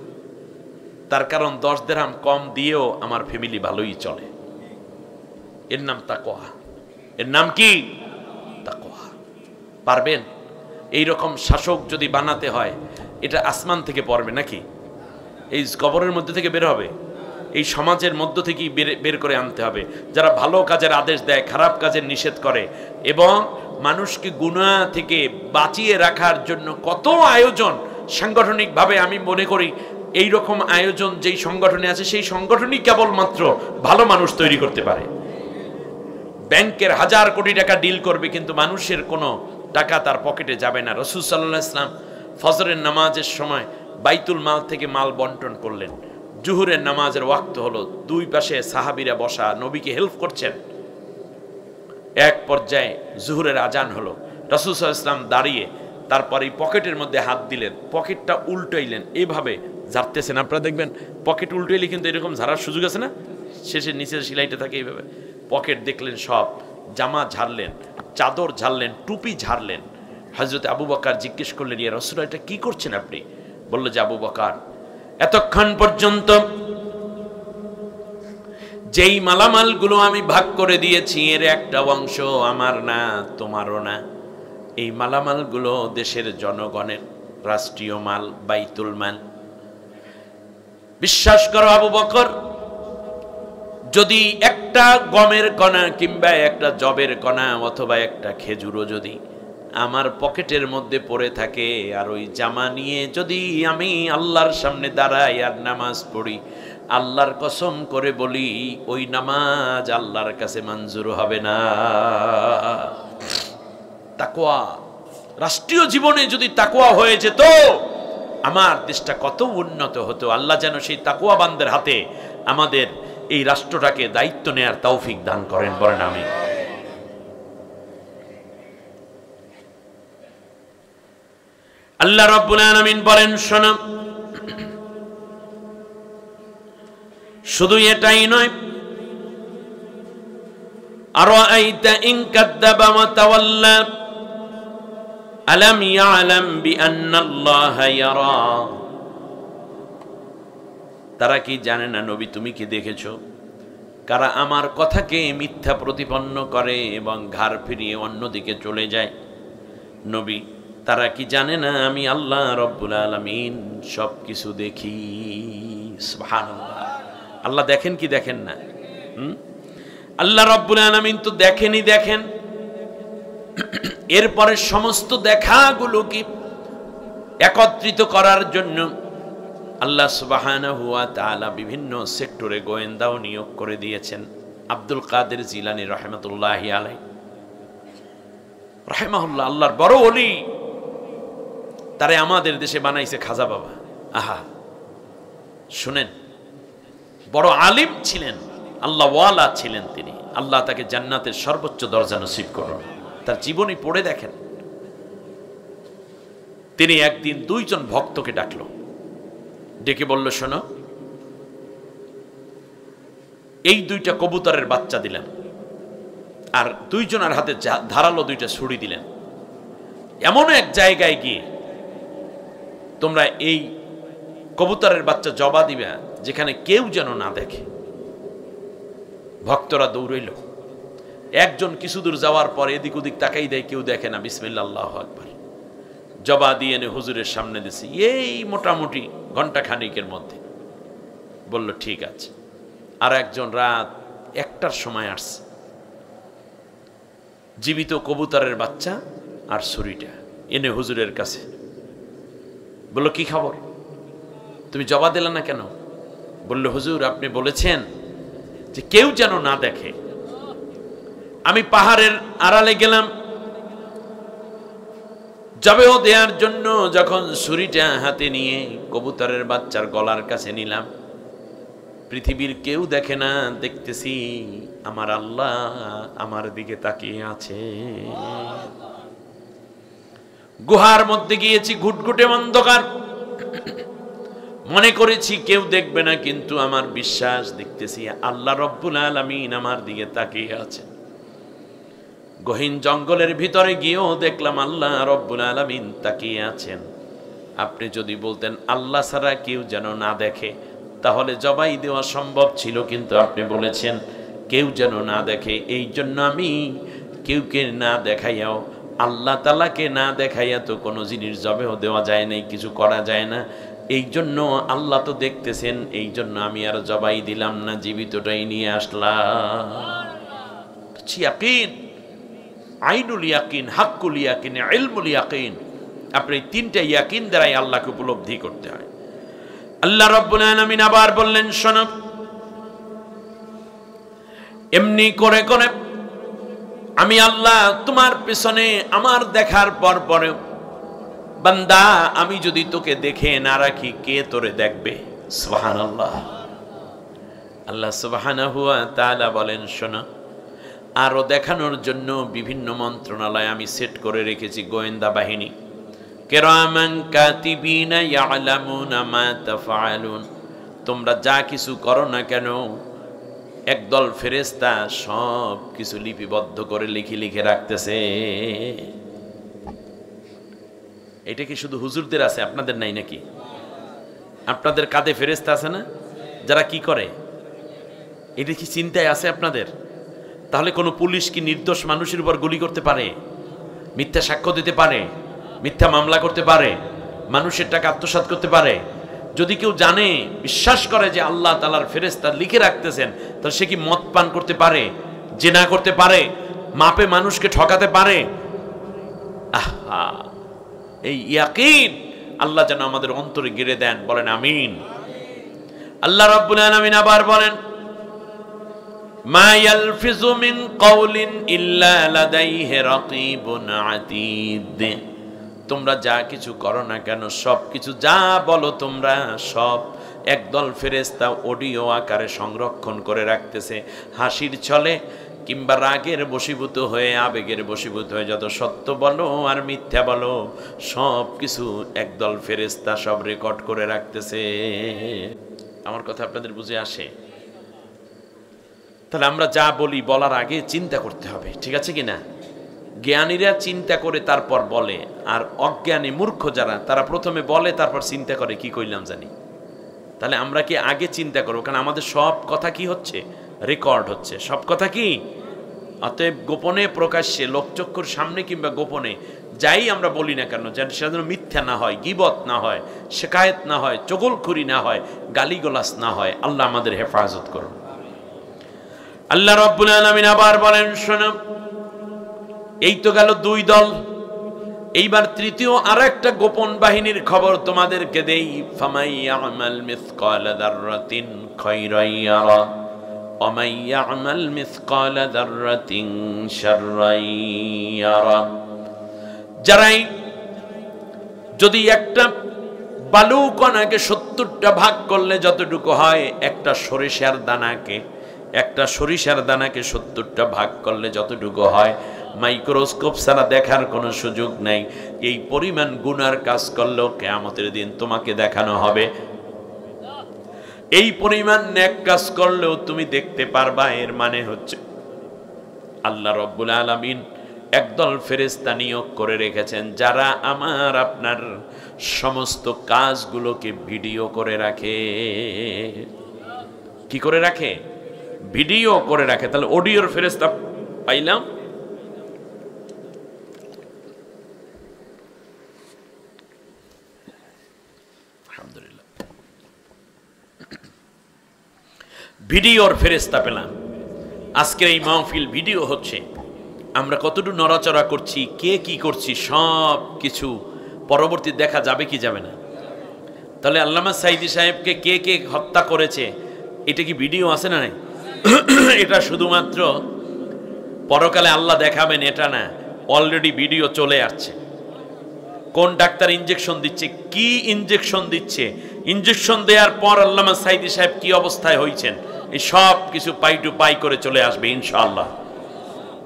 Speaker 1: তার কারণ 10 দিরহাম কম দিয়েও আমার ফ্যামিলি ভালোই চলে। এর নাম তাকওয়া। এর নাম কি? তাকওয়া। পারবেন? এই রকম শাসক যদি বানাতে হয়, এটা আসমান থেকে পড়বে নাকি? এই কবরের মধ্যে থেকে বের হবে? এই সমাজের মধ্য থেকেই বের করে আনতে হবে, যারা ভালো কাজের আদেশ দেয়, খারাপ কাজের নিষেধ করে এবং মানুষকে গুনাহ থেকে বাঁচিয়ে রাখার জন্য কত আয়োজন সাংগঠনিকভাবে। আমি মনে করি এই রকম আয়োজন যেই সংগঠনে আছে সেই সংগঠনই কেবলমাত্র ভালো মানুষ তৈরি করতে পারে। ব্যাংকের 1000 কোটি টাকা ডিল করবে, কিন্তু মানুষের কোনো টাকা তার পকেটে যাবে না। রাসূল সাল্লাল্লাহু আলাইহি ওয়াসাল্লাম ফজরের নামাজের সময় বাইতুল মাল থেকে মাল বন্টন করলেন। জুহুরের নামাজের ওয়াক্ত হলো, দুই পাশে সাহাবীরা বসা নবীকে হেল্প করছেন। এক পর্যায়ে জুহুরের আজান হলো, রাসূল সাল্লাল্লাহু আলাইহি ওয়াসাল্লাম দাঁড়িয়ে তারপরে পকেটের মধ্যে হাত দিলেন, পকেটটা উল্টাইলেন, এইভাবে ঝাড়তেছেন। আপনারা দেখবেন পকেট উল্টাইলে কিন্তু এরকম ঝাড়ার সুযোগ আছে না, শেষের নিচের সেলাইটা থাকে এইভাবে। পকেট দেখলেন সব, জামা ঝাড়লেন, চাদর ঝাড়লেন, টুপি ঝাড়লেন। হযরত আবু বকর জিজ্ঞেস করলেন, ইয়া রাসূলুল্লাহ, এটা কি করছেন আপনি? বলল যে, আবু বকর, এতক্ষণ পর্যন্ত যেই মালামালগুলো আমি ভাগ করে দিয়েছি এর একটা অংশ আমার না, তোমারও না। এই মালামালগুলো দেশের জনগণের, রাষ্ট্রীয় মাল, বাইতুল মাল। বিশ্বাস করো আবু বকর, যদি একটা গমের কণা কিংবা একটা জবের কণা অথবা একটা খেজুরও যদি আমার পকেটের মধ্যে পড়ে থাকে, আর ওই জামা নিয়ে যদি আমি আল্লাহর সামনে দাঁড়াই আর নামাজ পড়ি, আল্লাহর কসম করে বলি ওই নামাজ আল্লাহর কাছে মঞ্জুর হবে না। তাকওয়া, রাষ্ট্রীয় জীবনে যদি তাকওয়া হয়ে যেত, আমার দেশটা কত উন্নত হতো। আল্লাহ যেন সেই তাকওয়াবানদের হাতে আমাদের এই রাষ্ট্রটাকে দায়িত্ব নেয়ার তৌফিক দান করেন, বলেন আমিন। আল্লাহ রাব্বুল আলামিন বলেন, শোনো, শুধু এটাই নয়, আরাআইতা ইন কাযযাবা ওয়া তাওয়াল্লা আলাম ইয়ালাম বিআন্নাল্লাহা ইয়ারা। তারা কি জানে না নবী, তুমি কি দেখেছো কারা আমার কথাকে মিথ্যা প্রতিপন্ন করে এবং ঘাড় ফিরিয়ে অন্যদিকে চলে যায়? নবী, তারা কি জানে না আমি আল্লাহ রব্বুল আলামিন সব কিছু দেখি? সুবহানাল্লাহ। আল্লাহ দেখেন কি দেখেন না? আল্লাহ রব্বুল আলামিন তো দেখেনই দেখেন। এরপরে সমস্ত দেখাগুলো কি একত্রিত করার জন্য আল্লাহ সুবহানাহু ওয়া তাআলা বিভিন্ন সেক্টরে গোয়েন্দাও নিয়োগ করে দিয়েছেন। আব্দুল কাদের জিলানী রাহমাতুল্লাহি আলাইহি রাহিমাহুল্লাহ, আল্লাহর বড় ওলি, তারে আমাদের দেশে বানাইছে খাজা বাবা। আহা, শুনেন, বড় আলিম ছিলেন, আল্লাহ ওয়ালা ছিলেন তিনি। আল্লাহ তাকে জান্নাতের সর্বোচ্চ দরজা নসিব করুন। তার জীবনী পড়ে দেখেন। তিনি একদিন 2 জন ভক্তকে ডাকলো, ডেকে বলল, শোনো, এই 2টা কবুতরের বাচ্চা দিলাম, আর 2 জনের হাতে ধারালো 2টা ছুরি দিলেন। এমন এক জায়গায় গিয়ে তোমরা এই কবুতরের বাচ্চা জবা দিবে যেখানে কেউ যেন না দেখে। ভক্তরা দৌড়ইল। একজন কিছু দূর যাওয়ার পর এদিক ওদিক তাকাই দেয়, কেউ দেখে না। বিসমিল্লাহ, আল্লাহু আকবার। জবা দিয়ে এনে হুজুরের সামনে দিছি, এই মোটামুটি ঘন্টা খানিকের মধ্যে। বলল ঠিক আছে। আর একজন রাত 1টার সময় আসছে, জীবিত কবুতরের বাচ্চা আর ছুরিটা এনে হুজুরের কাছে। বলল, কি খবর, তুমি জবা দিলে না কেন? বলল, হুজুর, আপনি বলেছেন যে কেউ যেন না দেখে। আমি পাহাড়ের আড়ালে গেলাম, জবেহ দেওয়ার জন্য যখন ছুরিটা হাতে নিয়ে কবুতরের বাচ্চার গলার কাছে নিলাম, পৃথিবীর কেউ দেখে না, দেখতেছি আমার আল্লাহ আমার দিকে তাকিয়ে আছে। গুহার মধ্যে গিয়েছি, ঘুটঘুটে অন্ধকার, মনে করেছি কেউ দেখবে না, কিন্তু আমার বিশ্বাস, দেখতেছি আল্লাহ রব্বুল আলামিন আমার দিকে তাকিয়ে আছে। গহীন জঙ্গলের ভিতরে গিয়েও দেখলাম আল্লাহ রব্বুল আলামিন তাকিয়ে আছেন। আপনি যদি বলতেন আল্লাহ ছাড়া কেউ যেন না দেখে, তাহলে জবাই দেওয়া সম্ভব ছিল, কিন্তু আপনি বলেছেন কেউ যেন না দেখে। এই জন্য আমি কেউকে না দেখাইয়াও, আল্লাহ তাআলাকে না দেখাইয়া তো কোনো জিনিস জবেহ দেওয়া যায় নাই, কিছু করা যায় না। এই জন্য আল্লাহ তো দেখতেছেন, এই জন্য আমি আর জবাই দিলাম না, জীবিতটাই নিয়ে আসলাম। ইয়াকিন, আইনুল ইয়াকিন, হাক্কুল ইয়াকিন, ইলমুল ইয়াকিন। আপনি তিনটা ইয়াকিন দ্বারাই আল্লাহকে উপলব্ধি করতে হয়। আল্লাহ রাব্বুল আলামিন আবার বললেন, শোনো, এমনি করে করে আমি আল্লাহ তোমার পেছনে আমার দেখার পর পরে, বান্দা আমি যদি তোকে দেখে না রাখি কে তোরে দেখবে? সুবহানাল্লাহ। আল্লাহ সুবহানাহু ওয়া তাআলা বলেন, শোনো, আরো দেখানোর জন্য বিভিন্ন মন্ত্রণালয় আমি সেট করে রেখেছি গোয়েন্দা বাহিনী, কিরামান কাতিবিনা ইয়ালামুনা মা তাফআলুন। তোমরা যা কিছু করো না কেন একদল ফেরেশতা সব কিছু লিপিবদ্ধ করে লিখে লিখে রাখতেছে। এটা কি শুধু হুজুরদের আছে, আপনাদের নাই নাকি? আপনাদের কাঁধে ফেরেশতা আছে না, যারা কি করে? এটা কি চিন্তায় আছে আপনাদের? তাহলে কোনো পুলিশ কি নির্দোষ মানুষের উপর গুলি করতে পারে? মিথ্যা সাক্ষ্য দিতে পারে? মিথ্যা মামলা করতে পারে? মানুষের টাকা আত্মসাৎ করতে পারে? যদি কেউ জানে, বিশ্বাস করে যে আল্লাহ তাআলার ফেরেশতা লিখে রাখতেছেন, তাহলে সে কি মদ পান করতে পারে? জিনা করতে পারে? মাপে মানুষকে ঠকাতে পারে? আহা, এই ইয়াকিন আল্লাহ যেন আমাদের অন্তরে গেড়ে দেন, বলেন আমিন। আল্লাহ রাব্বুল আলামিন আবার বলেন, মা ইয়ালফিজু মিন কাওলিন ইল্লা লাদাইহি রাকীবুন আতীদ। তোমরা যা কিছু করো না কেন, সব কিছু যা বলো তোমরা, সব একদল ফেরেশতা অডিও আকারে সংরক্ষণ করে রাখতেছে। হাসির ছলে কিংবা রাগের বশীভূত হয়ে, আবেগের বশীভূত হয়ে যত সত্য বলো আর মিথ্যা বলো, সব কিছু একদল ফেরেশতা সব রেকর্ড করে রাখতেছে। আমার কথা আপনাদের বুঝে আসে? তাহলে আমরা যা বলি বলার আগে চিন্তা করতে হবে, ঠিক আছে কিনা? জ্ঞানীরা চিন্তা করে তারপর বলে, আর অজ্ঞানী মূর্খ যারা, তারা প্রথমে বলে তারপর চিন্তা করে কি কইলাম জানি। তাহলে আমরা কি আগে চিন্তা করবো? কারণ আমাদের সব কথা কি হচ্ছে? রেকর্ড হচ্ছে সব কথা কি। অতএব গোপনে প্রকাশ্যে, লোকচক্ষুর সামনে কিংবা গোপনে যাই আমরা বলি না কেন, যেন সেটা যেন মিথ্যা না হয়, গীবত না হয়, শিকায়েত না হয়, চগলখুরি না হয়, গালিগালাজ না হয়। আল্লাহ আমাদের হেফাজত করুন। আল্লাহ রাব্বুল আলামিন আবার বলেন, শোনো, এই তো গেল দুই দল, এইবার তৃতীয় আরেকটা গোপন বাহিনীর খবর তোমাদেরকে দেই। ফামাই ইয়ামাল মিসকালা যাররাতিন খায়রান ইয়ারা ওয়া মান ইয়ামাল মিসকালা যাররাতিন শাররান ইয়ারা। যারাই যদি একটা বালু কণাকে 70টা ভাগ করলে যতটুকু হয়, একটা সরিষার দানাকে 70টা ভাগ করলে যতটুকু হয়, মাইক্রোস্কোপ ছাড়া দেখার কোনো সুযোগ নেই। এই পরিমাণ গুনার কাজ করলেও কিয়ামতের দিন তোমাকে দেখানো হবে। এই পরিমাণ নেক কাজ করলেও তুমি দেখতে পারবা। এর মানে হচ্ছে আল্লাহ রাব্বুল আলামিন একদল ফেরেশতা নিয়োগ করে রেখেছেন, যারা আমার আপনার সমস্ত কাজগুলোকে ভিডিও করে রাখে। কি করে রাখে? ভিডিও করে রাখে। তাহলে অডিওর ফেরেশতা পাইলাম। আলহামদুলিল্লাহ, ভিডিওর ফেরেশতা পেলাম। আজকের এই মাহফিল ভিডিও হচ্ছে, আমরা কতটুকু নড়াচড়া করছি, কে কি করছি, সব কিছু পরবর্তী দেখা যাবে কি যাবে না? তাহলে আল্লামা সাইদি সাহেবকে কে কে হত্যা করেছে, এটা কি ভিডিও আছে না নাই? এটা শুধুমাত্র পরকালে আল্লাহ দেখাবেন এটা না, অলরেডি ভিডিও চলে আসছে। কোন ডাক্তার ইনজেকশন দিচ্ছে, কি ইনজেকশন দিচ্ছে, ইনজেকশন দেওয়ার পর আল্লামা সাইদি সাহেব কি অবস্থায় হয়েছেন, এই সব কিছু পাই টু পাই করে চলে আসবে ইনশাআল্লাহ।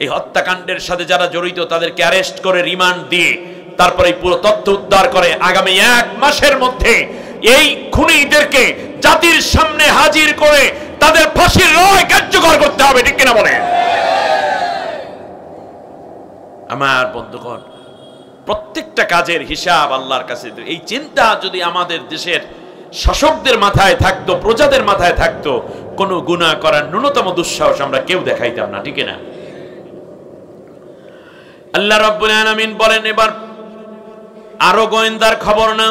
Speaker 1: এই হত্যাকাণ্ডের সাথে যারা জড়িত তাদেরকে অ্যারেস্ট করে রিমান্ড দিয়ে তারপরে পুরো তথ্য উদ্ধার করে আগামী 1 মাসের মধ্যে এই খুনিদেরকে জাতির সামনে হাজির করে তাদের ফাঁসির রায় কার্যকর করতে হবে, ঠিক কিনা বলেন? আমার বন্ধুগণ, প্রত্যেকটা কাজের হিসাব আল্লাহর কাছে। এই চিন্তা যদি আমাদের দেশের শাসকদের মাথায় থাকতো, প্রজাদের মাথায় থাকতো, কোনো গুনাহ করার ন্যূনতম দুঃসাহস আমরা কেউ দেখাইতাম না, ঠিক না? আল্লাহ রাব্বুল আলামিন বলেন এবার আরো গোয়েন্দার খবর না।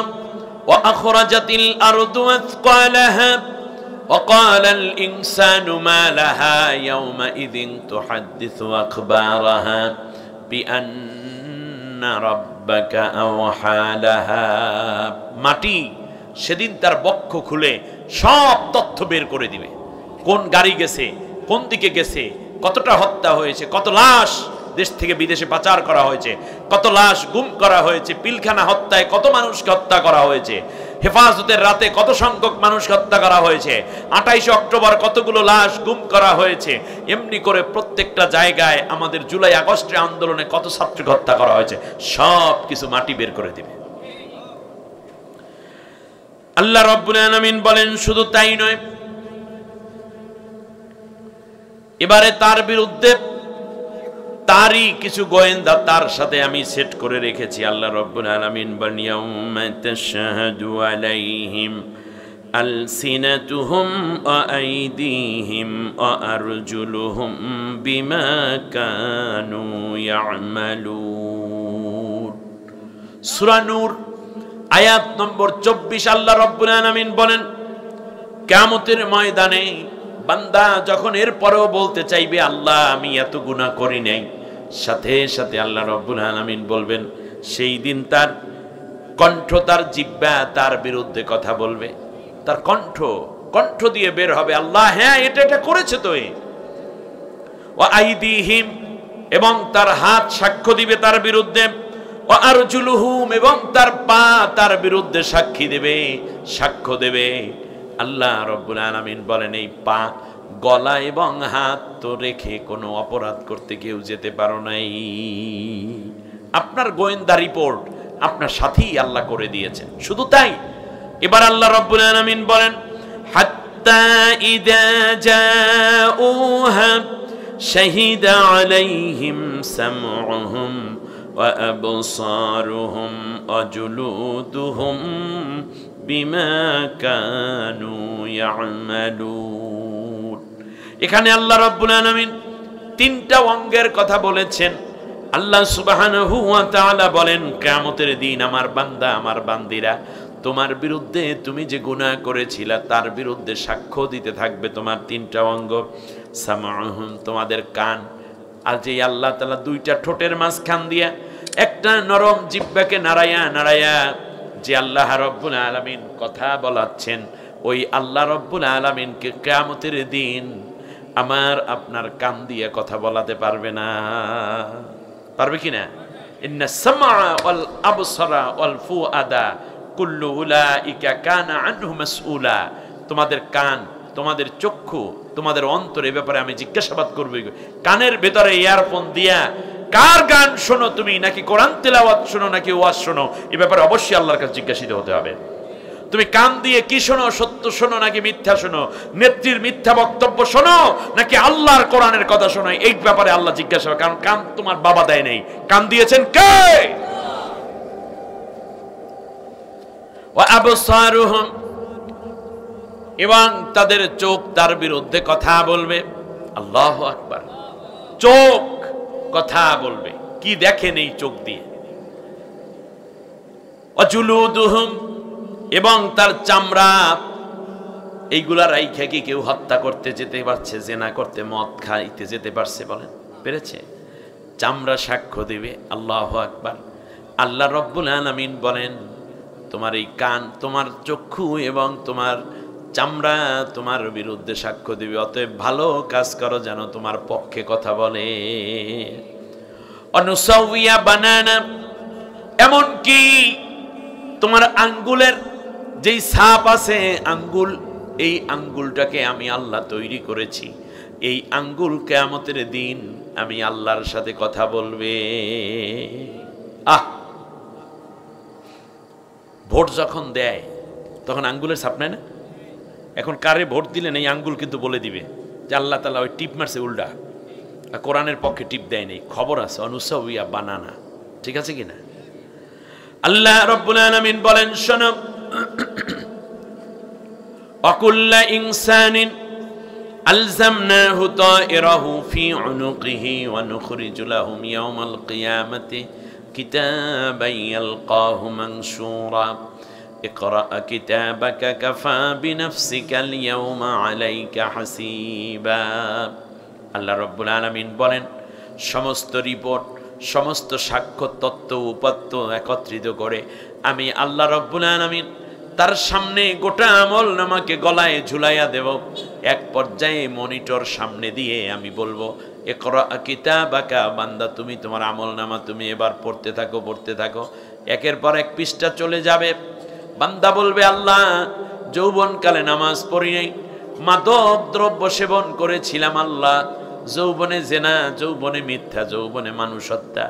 Speaker 1: ওয়া আখরাজাতিল আরদু আথকালাহা ওয়া ক্বালাল ইনসানু মা লাহা ইয়াওমা ইযিন তুহাদ্দিসু আখবারাহা বিআন্না রাব্বাকা আওহা লাহা। মাটি সেদিন তার বক্ষ খুলে সব তথ্য বের করে দিবে। কোন গাড়ি গেছে, কোন দিকে গেছে, কতটা হত্যা হয়েছে, কত লাশ দেশ থেকে বিদেশে পাচার করা হয়েছে, কত লাশ গুম করা হয়েছে, পিলখানা হত্যায় কত মানুষকে হত্যা করা হয়েছে, হেফাজতের রাতে কত সংখ্যক মানুষকে হত্যা করা হয়েছে, 28 অক্টোবর কতগুলো লাশ গুম করা হয়েছে, এমনি করে প্রত্যেকটা জায়গায় আমাদের জুলাই আগস্টের আন্দোলনে কত ছাত্রকে হত্যা করা হয়েছে, সব কিছু মাটি বের করে দিবে। আল্লাহ রাব্বুল আলামিন বলেন শুধু তাই নয়, এবারে তার বিরুদ্ধে তারই কিছু গোয়েন্দা তার সাথে আমি সেট করে রেখেছি। আল্লাহ রাব্বুল আলামিন বলেন ইয়াউমা তাশহাদু আলাইহিম আলসিনাতুহুম ওয়া আইদিহিম ওয়া আরজুলুহুম বিমা কানু ইয়ামালুন। সূরা নূর আয়াত নম্বর 24 আল্লাহ রাব্বুল আলামিন বলেন কিয়ামতের ময়দানে বান্দা যখন এরপরেও বলতে চাইবে আল্লাহ আমি এত গুনাহ করি নাই, সাথে সাথে আল্লাহ রাব্বুল আলামিন বলবেন সেই দিন তার কণ্ঠ, তার জিহ্বা তার বিরুদ্ধে কথা বলবে। তার কণ্ঠ দিয়ে বের হবে আল্লাহ হ্যাঁ এটা করেছে তো। ওয়া আইদিহিম, এবং তার হাত সাক্ষ্য দিবে তার বিরুদ্ধে। ওয়া আরজুলুহুম, এবং তার পা তার বিরুদ্ধে সাক্ষী দেবে, সাক্ষ্য দেবে। আল্লাহ রাব্বুল আলামিন বলেন এই পা, গলা এবং হাত তো রেখে কোনো অপরাধ করতে কেউ যেতে পারো নাই। আপনার গোয়েন্দা রিপোর্ট আপনার সাথেই আল্লাহ করে দিয়েছেন। শুধু তাই, এবার আল্লাহ রাব্বুল আলামিন বলেন হাত্তা ইযা জাউহা শাহিদা আলাইহিম সামউহুম ওয়া আবসারুহুম ওয়া জুলুদুহুম বিমা কানু ইয়ামালুন। এখানে আল্লাহ রাব্বুল আলামিন তিনটা অঙ্গের কথা বলেছেন। আল্লাহ সুবহানাহু ওয়া তাআলা বলেন কিয়ামতের দিন আমার বান্দা, আমার বান্দিরা তোমার বিরুদ্ধে তুমি যে গুনাহ করেছিলা তার বিরুদ্ধে সাক্ষ্য দিতে থাকবে তোমার তিনটা অঙ্গ। সামউহুম, তোমাদের কান, আর যে আল্লাহ তাআলা দুইটা ঠোঁটের মাঝখান দিয়া একটা নরম জিহ্বাকে নাড়ায়া যে আল্লাহ রাব্বুল আলামিন কথা বলাচ্ছেন, ওই আল্লাহ রাব্বুল আলামিনকে কিয়ামতের দিন আমার আপনার কান দিয়ে কথা বলাতে পারবে না। পারবে কি না? ইন্না সামআ ওয়াল আবসারা ওয়াল ফুআদা কুল্লু উলাইকা কানা আনহু মাসউলা। তোমাদের কান, তোমাদের চক্ষু, তোমাদের অন্তর, এ ব্যাপারে আমি জিজ্ঞাসাবাদ করব। কানের ভেতরে ইয়ারফোন দিয়া কার গান শোনো তুমি, নাকি কোরআন তেলাওয়াত শোনো, নাকি ওয়াজ শোনো, এ ব্যাপারে অবশ্যই আল্লাহর কাছে জিজ্ঞাসিত হতে হবে। তুমি কান দিয়ে কি শোনো, সত্য শোনো নাকি মিথ্যা শোনো, নেত্রীর মিথ্যা বক্তব্য শোনো নাকি আল্লাহর কোরআনের কথা শোনো, এই ব্যাপারে আল্লাহ জিজ্ঞাসা করবে। কারণ কান তোমার বাবা দেয় নাই, কান দিয়েছেন কে? ওয়া আবসারুহুম, এবং তাদের চোখ তার বিরুদ্ধে কথা বলবে। আল্লাহু আকবার, চোখ কথা বলবে, কি দেখেন এই চোখ দিয়ে। ওয়া জুলুদুহুম, এবং তার চামড়া, এইগুলা রাইখা কি কেউ হত্যা করতে যেতে পারছে, জেনা করতে, মদ খাইতে যেতে পারছে? বলেন পেরেছে? চামড়া সাক্ষ্য দিবে। আল্লাহু আকবার। আল্লাহ রাব্বুল আলামিন বলেন তোমার এই কান, তোমার চক্ষু এবং তোমার চামড়া তোমার বিরুদ্ধে সাক্ষ্য দিবে। অতএব ভালো কাজ করো যেন তোমার পক্ষে কথা বলে। অনুসাউইয়া বানানা, এমন কি তোমার আঙ্গুলের যেই ছাপ আছে, আঙ্গুল, এই আঙ্গুলটাকে আমি আল্লাহ তৈরি করেছি। এই আঙ্গুল কিয়ামতের দিন আমি আল্লাহর সাথে কথা বলবে। ভোট যখন দেয় তখন আঙ্গুলের ছাপ নেয় না? এখন কারে ভোট দিলেন এই আঙ্গুল কিন্তু বলে দিবে যে আল্লাহ তাআলা ওই টিপ মারছে উল্টা, কোরআনের পক্ষে টিপ দেয় নেই, খবর আছে। অনুসাউইয়া বানানা, ঠিক আছে কিনা? আল্লাহ রাব্বুল আলামিন বলেন শোনো, ওয়াকুল্লা ইনসানিন আলজামনাহু তায়রাহু ফি উনুকিহি ওয়া নুখরিজু লাহু ইয়াওমাল কিয়ামাতি কিতাবান ইয়ালকাহু মানশুরা ইকরা কিতাবাকা কাফা বিনাফসিকাল ইয়াওমা আলাইকা হাসিবা। আল্লাহ রাব্বুল আলামিন বলেন সমস্ত রিপোর্ট, সমস্ত সাক্ষ্য তত্ত্ব উপাত্ত একত্রিত করে আমি আল্লাহ রাব্বুল আলামিন তার সামনে গোটা আমল নামাকে গলায় ঝুলাইয়া দেব। এক পর্যায়ে মনিটর সামনে দিয়ে আমি বলবো, ইকরা কিতাবাকা, বান্দা তুমি তোমার আমল নামা তুমি এবার পড়তে থাকো পড়তে থাকো। একের পর এক পৃষ্ঠা চলে যাবে। বান্দা বলবে, আল্লাহ যৌবনকালে নামাজ পড়ি নাই, মাদক দ্রব্য সেবন করেছিলাম, আল্লাহ যৌবনে জেনা, যৌবনে মিথ্যা, যৌবনে মানুষ হত্যা,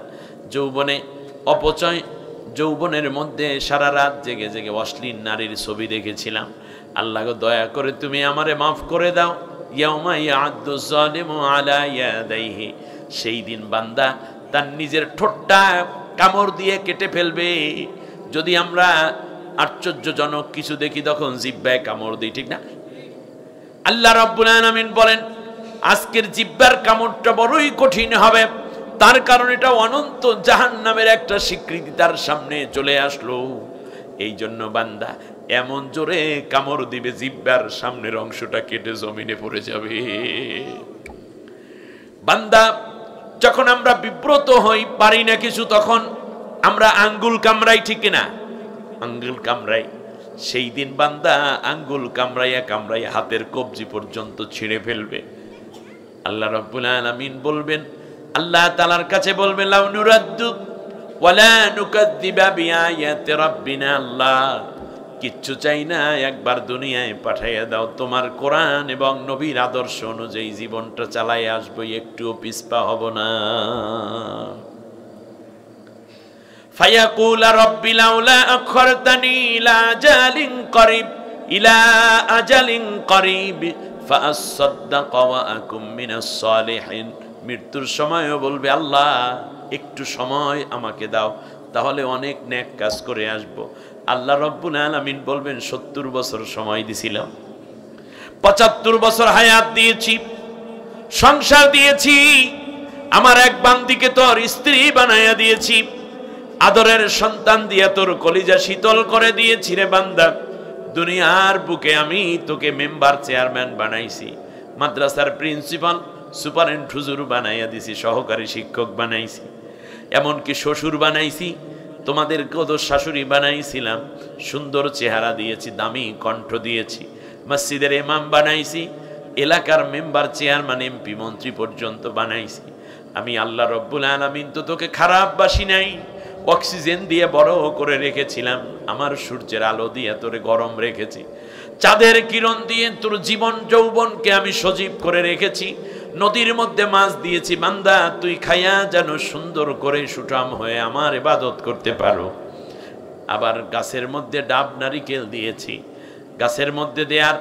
Speaker 1: যৌবনে অপচয়, যৌবনের মধ্যে সারা রাত জেগে জেগে অশ্লীল নারীর ছবি দেখেছিলাম। আল্লাহ গো দয়া করে তুমি আমারে মাফ করে দাও। ইয়াউমা ইয়া'আদ্দু যালিমু আলা ইয়াদাইহি, সেই দিন বান্দা তার নিজের ঠোঁটটা কামড় দিয়ে কেটে ফেলবে। যদি আমরা আশ্চর্যজনক কিছু দেখি তখন জিহ্বায় কামড় দিই, ঠিক না? আল্লাহ রাব্বুল আলামিন বলেন আজকের জিহ্বার কামড়টা বড়ই কঠিন হবে, তার কারণ এটা অনন্ত জাহান্নামের একটা স্বীকৃতি তার সামনে চলে আসলো। এই জন্য বান্দা এমন জোরে কামড় দিবে জিহ্বার সামনের অংশটা কেটে জমিনে পড়ে যাবে। বান্দা যখন আমরা বিব্রত হই, পারি না কিছু, তখন আমরা আঙ্গুল কামড়াই, ঠিক না? আঙ্গুল কামড়াই। সেই দিন বান্দা আঙ্গুল কামড়াইয়া কামড়াইয়া হাতের কবজি পর্যন্ত ছিঁড়ে ফেলবে। আল্লাহ রাব্বুল আলামিন বলবেন, আল্লাহ তাআলার কাছে বলবেন, লাউ নুরাদ্দু ওয়ালা নুকাদ্দিবা বিআয়াতি রাব্বিনা, আল্লাহ কিচ্ছু চাই না, একবার দুনিয়ায় পাঠাইয়া দাও, তোমার কোরআন এবং নবীর আদর্শ অনুযায়ী জীবনটা চালাই আসবো, একটুও পিছপা হব না। ফায়াকুল রাব্বি লাউলা আখরতানি ইলা আজালিন করিব ইলা আজালিন করিব ফাআসাদদাক ওয়া আকুম মিনাস সালিহিন, মৃত্যুর সময়ও বলবে, আল্লাহ একটু সময় আমাকে দাও, তাহলে অনেক নেক কাজ করে আসব। আল্লাহ রাব্বুল আলামিন বলবেন, 70 বছর সময় দিছিলাম, 75 বছর হায়াত দিয়েছি, সংসার দিয়েছি, আমার এক বান্দিকে তোর স্ত্রী বানাইয়া দিয়েছি, আদরের সন্তান দিয়ে তোর কলিজা শীতল করে দিয়েছি রে বান্দা। দুনিয়ার বুকে আমি তোকে মেম্বার চেয়ারম্যান বানাইছি, মাদ্রাসার প্রিন্সিপাল সুপারেন্ট হুজুর বানাইয়া দিছি, সহকারী শিক্ষক বানাইছি, এমনকি শ্বশুর বানাইছি, তোমাদের কত শাশুড়ি বানাইছিলাম, সুন্দর চেহারা দিয়েছি, দামি কণ্ঠ দিয়েছি, মসজিদের ইমাম বানাইছি, এলাকার মেম্বার চেয়ারম্যান এমপি মন্ত্রী পর্যন্ত বানাইছি। আমি আল্লাহ রাব্বুল আলামিন তো তোকে খারাপ বাসি নাই, অক্সিজেন দিয়ে বড় করে রেখেছিলাম, আমার সূর্যের আলো দিয়ে তোরে গরম রেখেছি, চাঁদের কিরণ দিয়ে তোর জীবন যৌবনকে আমি সজীব করে রেখেছি, নদীর মধ্যে মাছ দিয়েছি, বান্দা তুই খাইয়া যেন সুন্দর করে সুঠাম হয়ে আমার ইবাদত করতে পারো। আবার গাছের মধ্যে ডাব নারিকেল দিয়েছি, গাছের মধ্যে দেয়ার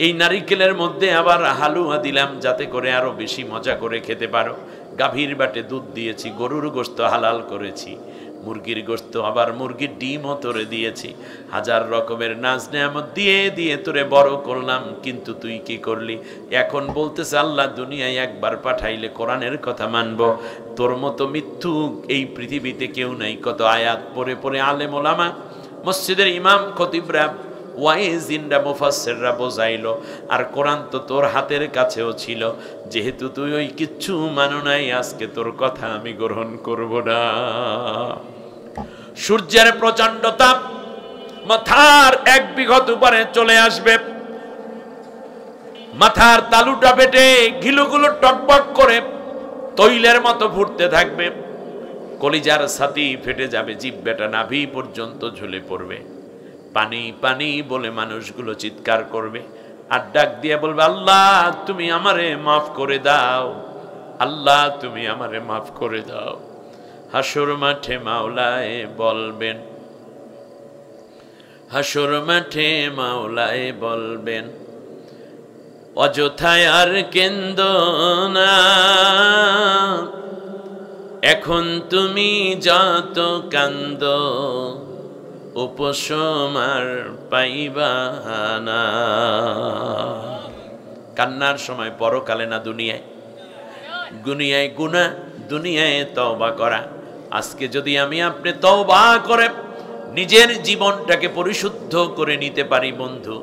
Speaker 1: এই নারিকেলের মধ্যে আবার হালুয়া দিলাম যাতে করে আরো বেশি মজা করে খেতে পারো। গাভীর বাটে দুধ দিয়েছি, গরুর গোশত হালাল করেছি, মুরগির গোশত, আবার মুরগির ডিমও তোরে দিয়েছি, হাজার রকমের নাজ নেয়ামত দিয়ে দিয়ে তোরে বড় করলাম। কিন্তু তুই কি করলি? এখন বলতেছে আল্লাহ দুনিয়ায় একবার পাঠাইলে কোরআনের কথা মানব, তোর মতো মিথ্যুক এই পৃথিবীতে কেউ নাই। কত আয়াত পড়ে পড়ে আলেম ওলামা, মসজিদের ইমাম খতিবরা, ওয়াইজিনরা, মুফাসসিররা বোঝাইলো, আর কোরআন তো তোর হাতের কাছেও ছিল, যেহেতু তুই ওই কিচ্ছু মানো নাই, আজকে তোর কথা আমি গ্রহণ করব না। সূর্যের প্রচন্ড তাপ মাথার 1 বিঘত উপরে চলে আসবে, মাথার তালুটা ফেটে ঘিলুগুলো টকবক করে তৈলের মতো ফুটতে থাকবে, কলিজার ছাতি ফেটে যাবে, জিহ্বাটা নাভি পর্যন্ত ঝুলে পড়বে, পানি পানি বলে মানুষগুলো চিৎকার করবে, আর ডাক দিয়ে বলবে, আল্লাহ তুমি আমারে মাফ করে দাও, আল্লাহ তুমি আমারে মাফ করে দাও। হাসর মাঠে মাওলায়ে বলবেন, হাসর মাঠে মাওলায়ে বলবেন, অযথায় আর কেন্দ না, এখন তুমি যত কান্দ উপশম আর পাইবা না। কান্নার সময় পরকালে না দুনিয়ায়, দুনিয়ায় গুনাহ, দুনিয়ায় তওবা করা। আজকে যদি আমি আপনি তওবা করে নিজের জীবনটাকে পরিশুদ্ধ করে নিতে পারি বন্ধু,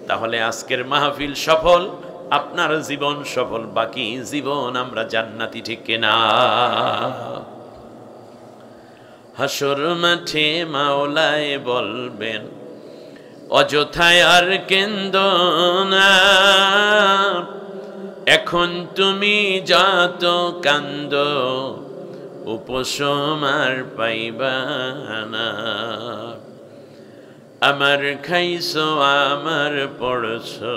Speaker 1: তাহলে আজকের মাহফিল সফল, আপনার জীবন সফল, বাকি জীবন আমরা জান্নাতি, ঠিক কিনা? হাসর মাঠে মাওলায় বলবেন অযথায় আর কেন্দ্র না, এখন তুমি যত কান্দ উপশম আর পাইবা না। আমার খাইছো আমার পড়ছো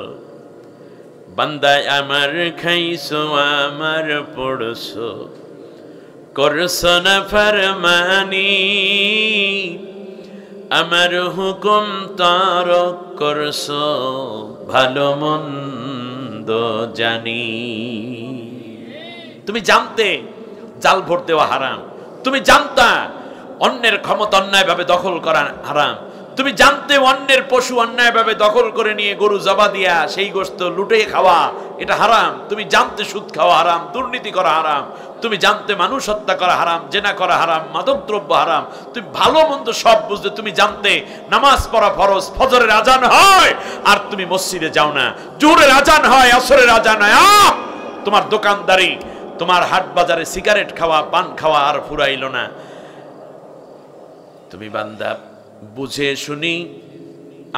Speaker 1: বান্দায়, আমার খাইছো আমার পড়ছো, করছো না ফরমানি, আমার হুকুম তারক করছো, ভালো মন্দ জানি। তুমি জানতে জাল ভোট দেওয়া হারাম, তুমি জানতা অন্যের ক্ষমতা অন্যায়ভাবে দখল করা হারাম, তুমি জানতে অন্যের পশু অন্যায়ভাবে দখল করে নিয়ে গরু জবা দিয়া সেই গোশত লুটে খাওয়া এটা হারাম, তুমি জানতে সুদ খাওয়া হারাম, দুর্নীতি করা হারাম, তুমি জানতে মানুষ হত্যা করা হারাম, জেনা করা হারাম, মাদকদ্রব্য হারাম, তুমি ভালো মন্দ সব বুঝতে তুমি জানতে নামাজ পড়া ফরজ, ফজরের আজান হয় আর তুমি মসজিদে যাও না, জোহরের আজান হয় আসরের আজান হয়, তোমার দোকানদারি, তোমার হাট বাজারে সিগারেট খাওয়া পান খাওয়া আর ফুরাইল না। তুমি বান্দা বুঝে শুনি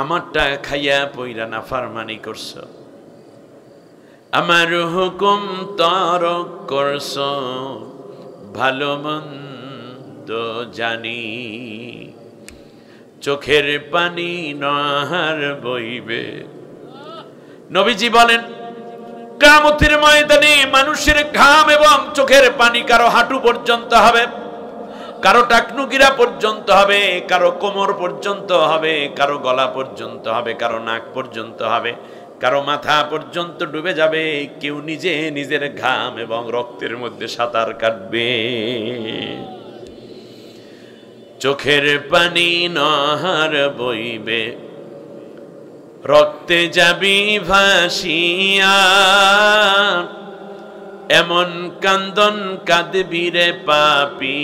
Speaker 1: আমারটা খাইয়া পইরা নাফরমানি করছো, আমার হুকুম তারক করছো, ভালো মন্দ জানি, চোখের পানি নহার বইবে। নবীজি বলেন কিয়ামতের ময়দানে মানুষের ঘাম এবং চোখের পানি কারো হাঁটু পর্যন্ত হবে, কারো টাকনুগিরা পর্যন্ত হবে, কারো কোমর পর্যন্ত হবে, কারো গলা পর্যন্ত হবে, কারো নাক পর্যন্ত হবে, কারো মাথা পর্যন্ত ডুবে যাবে, কেউ নিজে নিজের ঘাম এবং রক্তের মধ্যে সাঁতার কাটবে। চোখের পানি নহার বইবে, রক্তে যাবি ভাসিয়া, এমন কান্দন কাঁদবি রে পাপী,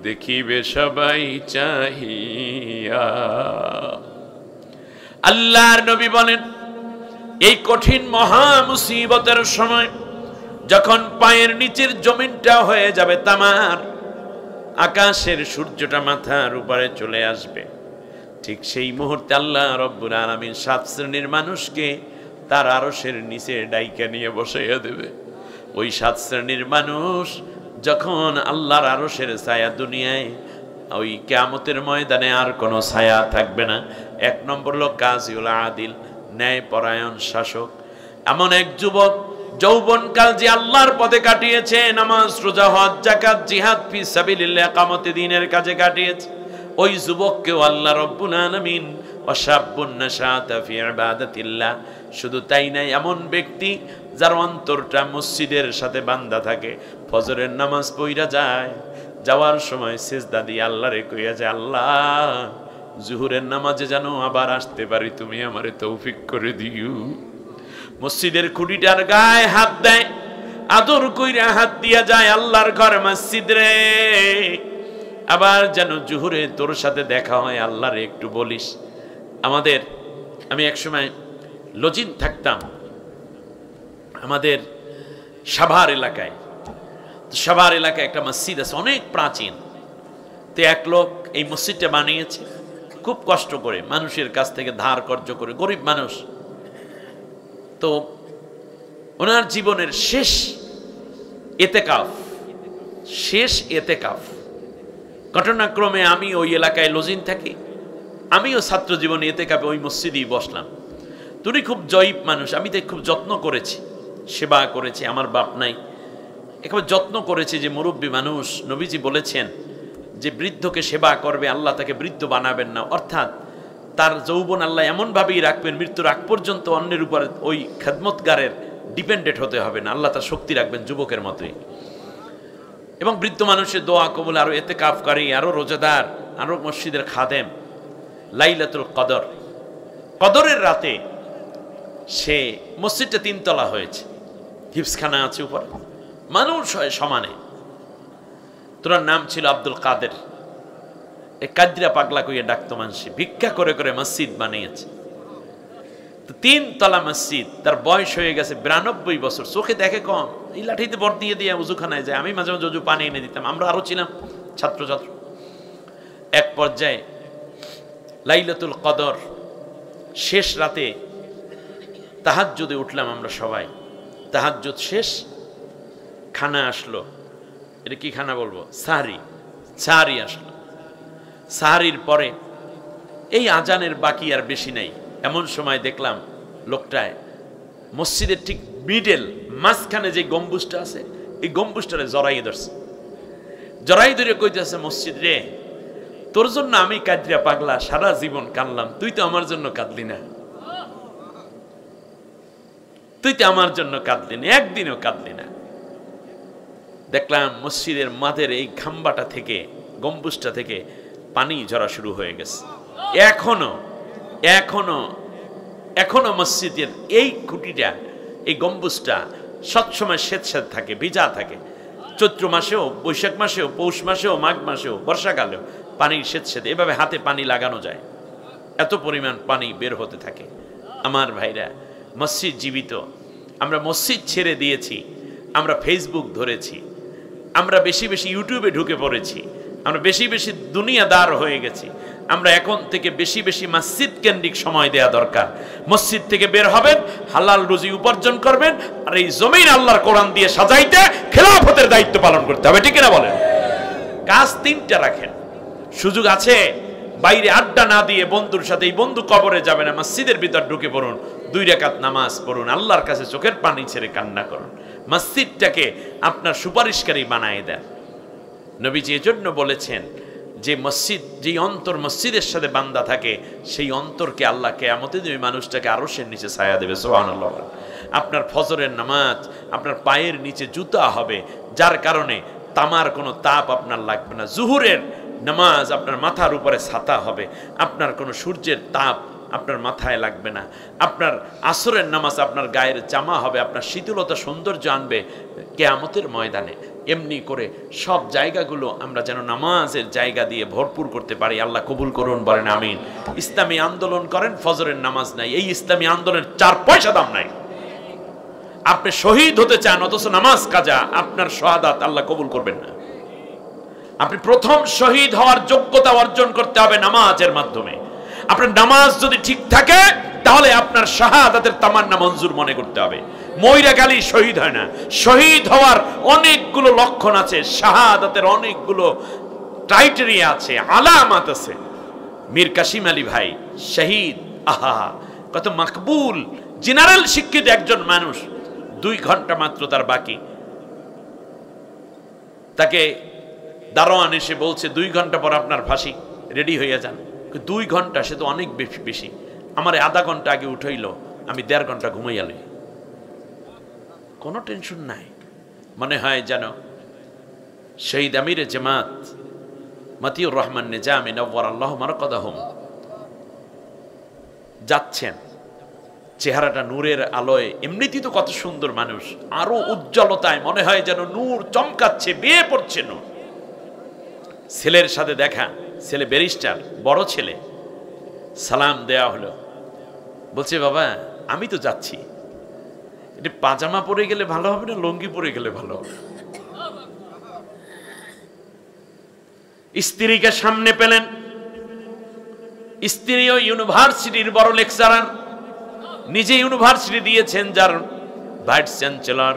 Speaker 1: দেখিবে সবাই চাহিয়া। আল্লাহর নবী বলেন এই কঠিন মহা মুসিবতের সময় যখন পায়ের নিচের জমিনটা হয়ে যাবে তামার, আকাশের সূর্যটা মাথার উপরে চলে আসবে, ঠিক সেই মুহূর্তে আল্লাহ রব্বুল আলামিন 7 শ্রেণীর মানুষকে তার আরশের নিচে ডাইকা নিয়ে বসাইয়া দেবে। ওই 7 শ্রেণীর মানুষ যখন আল্লাহর আরশের ছায়া, দুনিয়ায় ওই কিয়ামতের ময়দানে আর কোনো ছায়া থাকবে না। 1 নম্বর লোক কাজীউল আদিল, ন্যায় পরায়ণ শাসক, এমন এক যুবক যৌবনকাল যে আল্লাহর পথে কাটিয়েছে, নামাজ রোজা হজ যাকাত জিহাদ ফি সাবিলিল্লাহ ইকামতে দ্বীনের কাজে কাটিয়েছে, ওই যুবককেও আল্লাহ রব্বুল আলামিন ওয়াশাবুন নাশাতা ফি ইবাদাতিল্লাহ, শুধু তাই নাই, এমন ব্যক্তি যার অন্তরটা মসজিদের সাথে বান্ধা থাকে, ফজরের নামাজ পড়া যায়, যাওয়ার সময় সিজদা দিয়ে আল্লাহরে কইয়া যায় আল্লাহ জোহরের নামাজে যেন আবার আসতে পারি, তুমি আমারে তৌফিক করে দিও। মসজিদের খুঁটিটার গায়ে হাত দেয়, আদর কইরা হাত দিয়া যায়, আল্লাহর ঘর মসজিদ রে, আবার যেন জোহরে তোর সাথে দেখা হয়, আল্লাহরে একটু বলিস। আমি একসময় লজিন থাকতাম আমাদের সাভার এলাকায়, সাভার এলাকায় একটা মসজিদ আছে অনেক প্রাচীন, তো এক লোক এই মসজিদটা বানিয়েছে খুব কষ্ট করে, মানুষের কাছ থেকে ধার কর্জ করে, গরিব মানুষ। তো ওনার জীবনের শেষ এতেকাফ ঘটনাক্রমে আমি ওই এলাকায় লজিন থাকি, আমিও ছাত্র জীবনে এতেকাফে ওই মসজিদেই বসলাম। তুমি খুব জয়ীব মানুষ, আমি তো খুব যত্ন করেছি, সেবা করেছি, আমার বাপ নাই, একেবারে যত্ন করেছি যে মুরব্বী মানুষ। নবীজি বলেছেন যে বৃদ্ধকে সেবা করবে আল্লাহ তাকে বৃদ্ধ বানাবেন না, অর্থাৎ তার যৌবন আল্লাহ এমনভাবেই রাখবেন মৃত্যুর আগ পর্যন্ত অন্যের উপরে ওই খেদমতগারের ডিপেন্ডেন্ট হতে হবে না, আল্লাহ তার শক্তি রাখবেন যুবকের মতোই। এবং বৃদ্ধ মানুষের দোয়া কবুল, আরো ইতিকাফকারী, আরো রোজাদার, আরো মসজিদের খাদেম। লাইলাতুল কদর, কদরের রাতে সে মসজিদটা 3 তলা হয়েছে, হিফজখানা আছে উপরে, মানুষ হয় সমানে। তোর নাম ছিল আব্দুল কাদের, এই কাদরা পাগলা কইয়া ডাকতো মানুষে, ভিক্ষা করে করে মসজিদ বানিয়েছে। 3 তলা মসজিদ, তার বয়স হয়ে গেছে 92 বছর, চোখে দেখে কম, এই লাঠিতে বর দিয়ে দিয়ে উজুখানায় যায়। আমি মাঝে মাঝে উজু পানি এনে দিতাম, আমরা আরো ছিলাম ছাত্রছাত্র। এক পর্যায়ে লাইলাতুল কদর শেষ রাতে তাহাজ্জুদে উঠলাম আমরা সবাই। তাহাজ্জুদ শেষ, খানা আসলো। এটা কি খানা বলবো? সাহারি আসলো। সাহারির পরে এই আজানের বাকি আর বেশি নাই, এমন সময় দেখলাম লোকটায় মসজিদের ঠিক মিডল মাঝখানে যে গম্বুজটা আছে, এই গম্বুজটারে জড়াই ধরছে। জড়াই ধরে কইতেছে, মসজিদ রে, তোর জন্য আমি কাঁদরিয়া পাগলা সারা জীবন কাঁদলাম, তুই তো আমার জন্য কাঁদলি না, তুই তো আমার জন্য কাঁদলি না, একদিনও কাঁদলি না। দেখলাম মসজিদের মাঠের এই খাম্বাটা থেকে, গম্বুজটা থেকে পানি ঝরা শুরু হয়ে গেছে। এখনো মসজিদের এই খুঁটিটা, এই গম্বুজটা সবসময় স্বেচ্ছা থাকে, ভিজা থাকে। চৈত্র মাসেও, বৈশাখ মাসেও, পৌষ মাসেও, মাঘ মাসেও, বর্ষাকালেও পানির স্বেচ্ছাতে এভাবে হাতে পানি লাগানো যায়, এত পরিমাণ পানি বের হতে থাকে। আমার ভাইরা, মসজিদ জীবিত। আমরা মসজিদ ছেড়ে দিয়েছি, আমরা ফেসবুক ধরেছি, আমরা বেশি বেশি ইউটিউবে ঢুকে পড়েছি, আমরা বেশি বেশি দুনিয়াদার হয়ে গেছি। আমরা এখন থেকে বেশি বেশি মসজিদ কেন্দ্রিক সময় দেয়া দরকার। মসজিদ থেকে বের হবেন, হালাল রুজি উপার্জন করবেন, আর এই জমিন আল্লাহর কোরআন দিয়ে সাজাইতে খেলাফতের দায়িত্ব পালন করতে হবে, ঠিক না বলেন? কাজ তিনটা রাখেন। সুযোগ আছে, বাইরে আড্ডা না দিয়ে বন্ধুর সাথে, এই বন্ধু কবরে যাবে না, মসজিদের ভিতর ঢুকে পড়ুন, 2 রাকাত নামাজ পড়ুন, আল্লাহর কাছে চোখের পানি ছেড়ে কান্না করুন, মসজিদটাকে আপনার সুপারিশকারী বানায় দেন। নবীজি এজন্য বলেছেন যে মসজিদ, যে অন্তর মসজিদের সাথে বান্দা থাকে, সেই অন্তরকে আল্লাহ কিয়ামতের দিন মানুষটাকে আরশের নিচে ছায়া দেবে। সুবহানাল্লাহ। আপনার ফজরের নামাজ আপনার পায়ের নিচে জুতা হবে, যার কারণে তামার কোনো তাপ আপনার লাগবে না। জুহুরের নামাজ আপনার মাথার উপরে ছাতা হবে, আপনার কোনো সূর্যের তাপ আপনার মাথায় লাগবে না। আপনার আসরের নামাজ আপনার গায়ের জামা হবে, আপনার শীতলতা সৌন্দর্য আনবে কিয়ামতের ময়দানে। এমনি করে সব জায়গাগুলো আমরা যেন নামাজের জায়গা দিয়ে ভরপুর করতে পারি। আল্লাহ কবুল করুন, বলেন আমিন। ইসলামী আন্দোলন করেন, ফজরের নামাজ নাই, এই ইসলামী আন্দোলনের 4 পয়সা দাম নাই। আপনি শহীদ হতে চান অথচ নামাজ কাজা, আপনার শাহাদাত আল্লাহ কবুল করবেন না। আপনি প্রথম শহীদ হওয়ার যোগ্যতা অর্জন করতে হবে নামাজের মাধ্যমে। আপনার নামাজ যদি ঠিক থাকে তাহলে আপনার শাহাদাতের তামান্না মঞ্জুর মনে করতে হবে। মইরা গালি শহীদ হয় না, শহীদ হওয়ার অনেকগুলো লক্ষণ আছে, শাহাদাতের অনেকগুলো ক্রাইটেরিয়া আছে, আলামত আছে। মীর কাসিম আলী ভাই শহীদ, আহা কত মাকবুল, জেনারেল শিক্ষিত একজন মানুষ, 2 ঘন্টা মাত্র তার বাকি। তাকে দারোয়ান এসে বলছে 2 ঘন্টা পর আপনার ফাঁসি, রেডি হয়ে যান। 2 ঘন্টা, সে তো অনেক বেশি। আমার আধা ঘন্টা আগে উঠাইল, আমি 1.5 ঘন্টা ঘুমাইয়ালি, কোনো টেনশন নাই। মনে হয় যেন শহীদ আমিরে জামাত মতিউর রহমান নিজামী নওয়ারাল্লাহু মারকাদাহুম যাচ্ছেন, চেহারাটা নূরের আলোয়, এমনিতেই তো কত সুন্দর মানুষ, আরো উজ্জ্বলতায় মনে হয় যেন নূর চমকাচ্ছে, বেয়ে পড়ছে নূর। ছেলের সাথে দেখা, ছেলে ব্যারিস্টার, বড় ছেলে। সালাম দেয়া হলো, বলছে বাবা আমি তো যাচ্ছি, এটা পাজামা পরে গেলে ভালো হবে না লুঙ্গি পরে গেলে ভালো হবে? স্ত্রীকে সামনে পেলেন, স্ত্রীও ইউনিভার্সিটির বড় লেকচারার, নিজে ইউনিভার্সিটি দিয়েছেন, যার ভাইস চ্যান্সেলর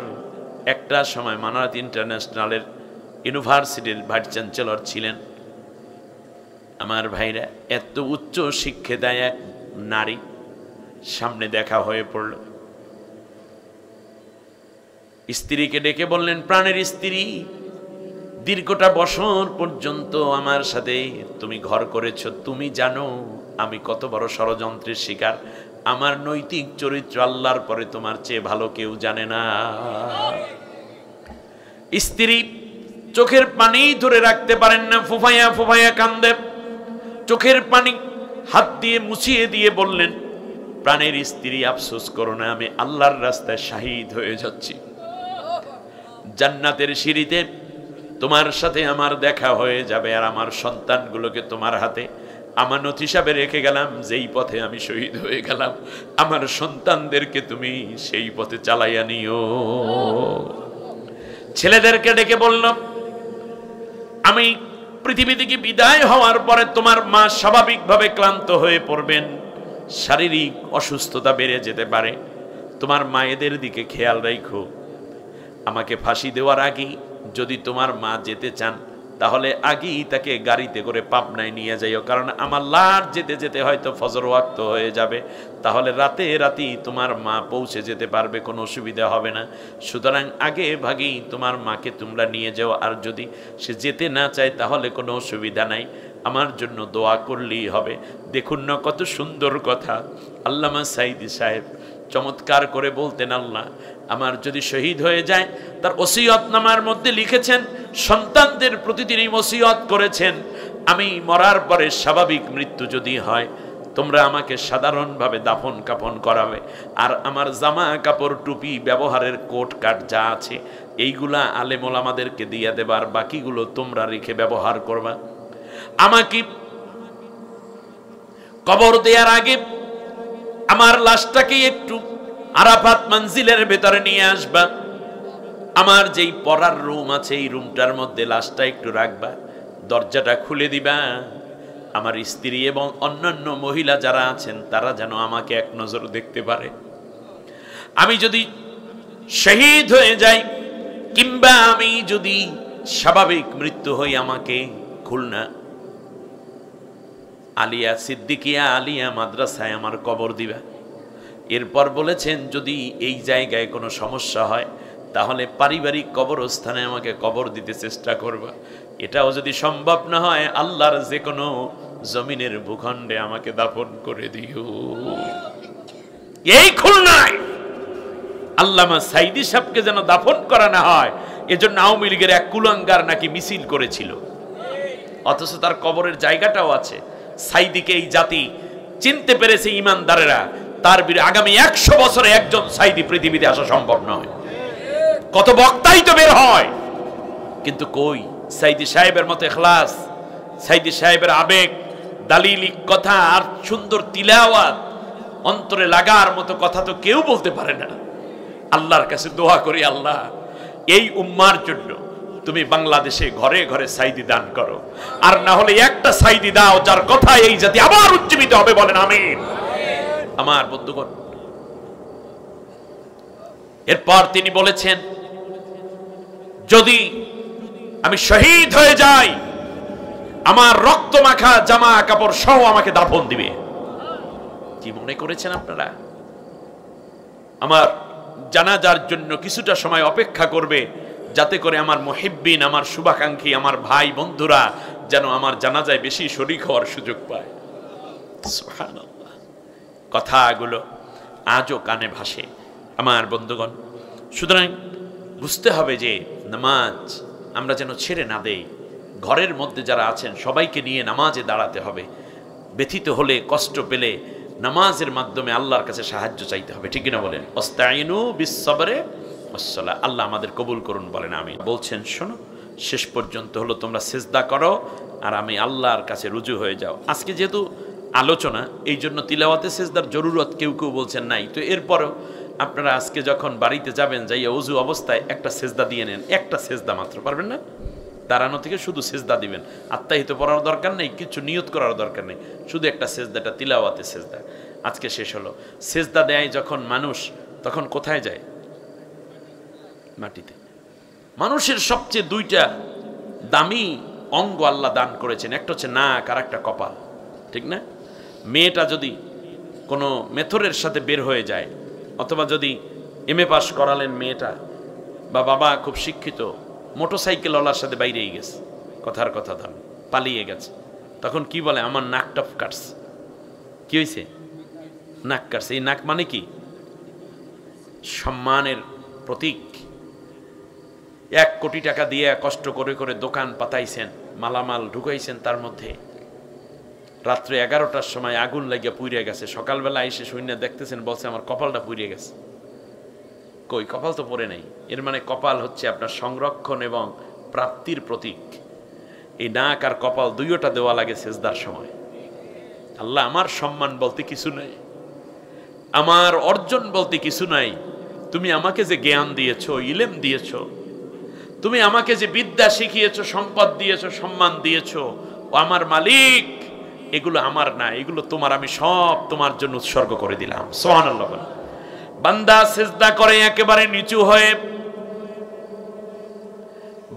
Speaker 1: একটা সময় মানারাত ইন্টারন্যাশনালের ইউনিভার্সিটির ভাইস চ্যান্সেলর ছিলেন। আমার ভাইরা, এত উচ্চ শিক্ষিত এক নারী সামনে দেখা হয়ে পড়ল। স্ত্রীকে ডেকে বললেন, প্রাণের স্ত্রী, দীর্ঘটা বছর পর্যন্ত আমার সাথে তুমি ঘর করেছ, তুমি জানো আমি কত বড় ষড়যন্ত্রের শিকার, আমার নৈতিক চরিত্র আল্লাহর পরে তোমার চেয়ে ভালো কেউ জানে না। স্ত্রী চোখের পানি ধরে রাখতে পারেন না, ফুফাইয়া ফুফাইয়া কান্দে, চোখের পানি হাত দিয়ে মুছিয়ে দিয়ে বললেন, প্রাণের স্ত্রী আফসোস করো না, আমি আল্লাহর রাস্তায় শহীদ হয়ে যাচ্ছি, জান্নাতের সিঁড়িতে তোমার সাথে আমার দেখা হয়ে যাবে, আর আমার সন্তানগুলোকে তোমার হাতে আমানত হিসাবে রেখে গেলাম, যেই পথে আমি শহীদ হয়ে গেলাম, আমার সন্তানদেরকে তুমি সেই পথে চালাইয়া নিও। ছেলেদেরকে ডেকে বললাম, আমি পৃথিবী থেকে বিদায় হওয়ার পরে তোমার মা স্বাভাবিকভাবে ক্লান্ত হয়ে পড়বেন, শারীরিক অসুস্থতা বেড়ে যেতে পারে। তোমার মায়েদের দিকে খেয়াল রাখো। আমাকে ফাঁসি দেওয়ার আগেই যদি তোমার মা যেতে চান, তাহলে আগেই তাকে গাড়িতে করে পাবনায় নিয়ে যাইও, কারণ আমার লাশ যেতে যেতে হয়তো ফজর ওয়াক্ত হয়ে যাবে, তাহলে রাতে রাতেই তোমার মা পৌঁছে যেতে পারবে, কোনো অসুবিধা হবে না। সুতরাং আগে ভাগেই তোমার মাকে তোমরা নিয়ে যাও, আর যদি সে যেতে না চায় তাহলে কোনো অসুবিধা নাই, আমার জন্য দোয়া করলেই হবে। দেখুন না কত সুন্দর কথা। আল্লামা সাঈদী সাহেব চমৎকার করে বলতেন, আল্লাহ আমার যদি শহীদ হয়ে যায়, তার ওসিয়তনামার মধ্যে লিখেছেন, সন্তানদের প্রতি তিনি ওসিয়ত করেছেন, আমি মরার পরে স্বাভাবিক মৃত্যু যদি হয়, তোমরা আমাকে সাধারণভাবে দাফন কাফন করাবে, আর আমার জামা কাপড় টুপি ব্যবহারের কোট কাট যা আছে এইগুলা আলেম ওলামাদেরকে দিয়ে দেবার, বাকিগুলো তোমরা রেখে ব্যবহার করবা। আমাকে কবর দেওয়ার আগে আমার লাশটাকে একটু আরাফাত মঞ্জিলের ভেতরে নিয়ে আসবা, আমার যেই পড়ার রুম আছে এই রুমটার মধ্যে লাশটা একটু রাখবা, দরজাটা খুলে দিবা, আমার স্ত্রী এবং অন্যান্য মহিলা যারা আছেন তারা যেন আমাকে এক নজর দেখতে পারে। আমি যদি শহীদ হয়ে যাই কিংবা আমি যদি স্বাভাবিক মৃত্যু হই, আমাকে খুলনা আলিয়া সিদ্দিকিয়া আলিয়া মাদ্রাসায় আমার কবর দিবা। এরপর বলেছেন, যদি এই জায়গায় কোনো সমস্যা হয় তাহলে পারিবারিক কবরস্থানে আমাকে কবর দিতে চেষ্টা করবা। এটাও যদি সম্ভব না হয়, আল্লাহর যে কোনো জমিনের ভূখণ্ডে আমাকে দাফন করে দিও। এই খুলনায় আল্লামা সাঈদী সাহেবকে যেন দাফন করা না হয়, এজন্য আওয়ামী লীগের এক কুলাঙ্গার নাকি মিছিল করেছিল, অথচ তার কবরের জায়গাটাও আছে। সাঈদীকে এই জাতি চিনতে পেরেছে ইমানদারেরা, তার বিরুদ্ধে আগামী 100 বছরে একজন সাঈদী পৃথিবীতে আসা সম্ভব নয়। কত বক্তাই তো বের হয়, কিন্তু কই সাঈদী সাহেবের মতো ইখলাস, সাঈদী সাহেবের আবেগ, দালিলিক কথা আর সুন্দর তিলাওয়াত, অন্তরে লাগার মতো কথা তো কেউ বলতে পারে না। আল্লাহর কাছে দোয়া করি, আল্লাহ এই উম্মার জন্য তুমি বাংলাদেশে ঘরে ঘরে সাঈদী দান করো, আর না হলে একটা সাঈদী দাও যার কথা এই জাতি আবার উজ্জীবিত হবে, বলেন আমিন। আমার বন্ধুগণ, এরপর তিনি বলেছেন, যদি আমি শহীদ হয়ে যাই, আমার রক্ত মাখা জামা কাপড় সহ আমাকে দাফন দিবে। কি মনে করেছেন আপনারা? আমার জানাজার জন্য কিছুটা সময় অপেক্ষা করবে, যাতে করে আমার মুহিব্বিন, আমার শুভাকাঙ্ক্ষী, আমার ভাই বন্ধুরা যেন আমার জানাজায় বেশি শরীক হওয়ার সুযোগ পায়। সুবহানাল্লাহ। কথাগুলো আজও কানে ভাসে আমার বন্ধুগণ। সুতরাং বুঝতে হবে যে নামাজ আমরা যেন ছেড়ে না দেই। ঘরের মধ্যে যারা আছেন সবাইকে নিয়ে নামাজে দাঁড়াতে হবে। ব্যথিত হলে, কষ্ট পেলে নামাজের মাধ্যমে আল্লাহর কাছে সাহায্য চাইতে হবে, ঠিক কিনা বলেন? ওয়াস্তাইনু বিস-সাবরি ওয়াস-সালাহ। আল্লাহ আমাদের কবুল করুন, বলেন আমিন। বলছেন, শোনো, শেষ পর্যন্ত হলো তোমরা সিজদা করো আর আমি আল্লাহর কাছে রুজু হয়ে যাও। আজকে যেহেতু আলোচনা, এই জন্য তিলাওয়াতে সিজদার জরুরত কেউ কেউ বলছেন নাই, তো এরপরও আপনারা আজকে যখন বাড়িতে যাবেন, যাইয়া ওযু অবস্থায় একটা সিজদা দিয়ে নেন, একটা সিজদা মাত্র, পারবেন না? দাঁড়ানো থেকে শুধু সিজদা দিবেন, আত্মাহিত পড়ার দরকার নেই, কিছু নিয়ত করার দরকার নেই, শুধু একটা সিজদাটা তিলাওয়াতে সিজদা। আজকে শেষ হলো। সিজদা দেয় যখন মানুষ, তখন কোথায় যায়? মাটিতে। মানুষের সবচেয়ে দুইটা দামি অঙ্গ আল্লাহ দান করেছেন, একটা হচ্ছে নাক আর একটা কপাল, ঠিক না? মেয়েটা যদি কোনো মেথরের সাথে বের হয়ে যায়, অথবা যদি এমএ পাস করালেন মেয়েটা, বা বাবা খুব শিক্ষিত, মোটরসাইকেলওয়ালার সাথে বাইরেই গেছে, কথার কথা ধর পালিয়ে গেছে, তখন কি বলে? আমার নাকটা কাটছে। কি হয়েছে? নাক কাটছে। এই নাক মানে কি? সম্মানের প্রতীক। 1 কোটি টাকা দিয়ে কষ্ট করে করে দোকান পাতাইছেন, মালামাল ঢুকাইছেন, তার মধ্যে রাত্রে 11টার সময় আগুন লাগিয়ে পুড়িয়ে গেছে। সকালবেলা এসে সৈন্য দেখতেছেন, বলছে আমার কপালটা পুড়িয়ে গেছে। কই, কপাল তো পড়ে নাই। এর মানে কপাল হচ্ছে আপনার সংরক্ষণ এবং প্রাপ্তির প্রতীক। এই নাক আর কপাল দুইটা দেওয়া লাগে সিজদার সময়। আল্লাহ, আমার সম্মান বলতে কিছু নাই, আমার অর্জন বলতে কিছু নাই, তুমি আমাকে যে জ্ঞান দিয়েছো, ইলম দিয়েছো, তুমি আমাকে যে বিদ্যা শিখিয়েছো, সম্পদ দিয়েছো, সম্মান দিয়েছো, ও আমার মালিক, এগুলো আমার না, এগুলো তোমার, আমি সব তোমার জন্য উৎসর্গ করে দিলাম। সুবহানাল্লাহ। বান্দা সিজদা করে একেবারে নিচু হয়ে,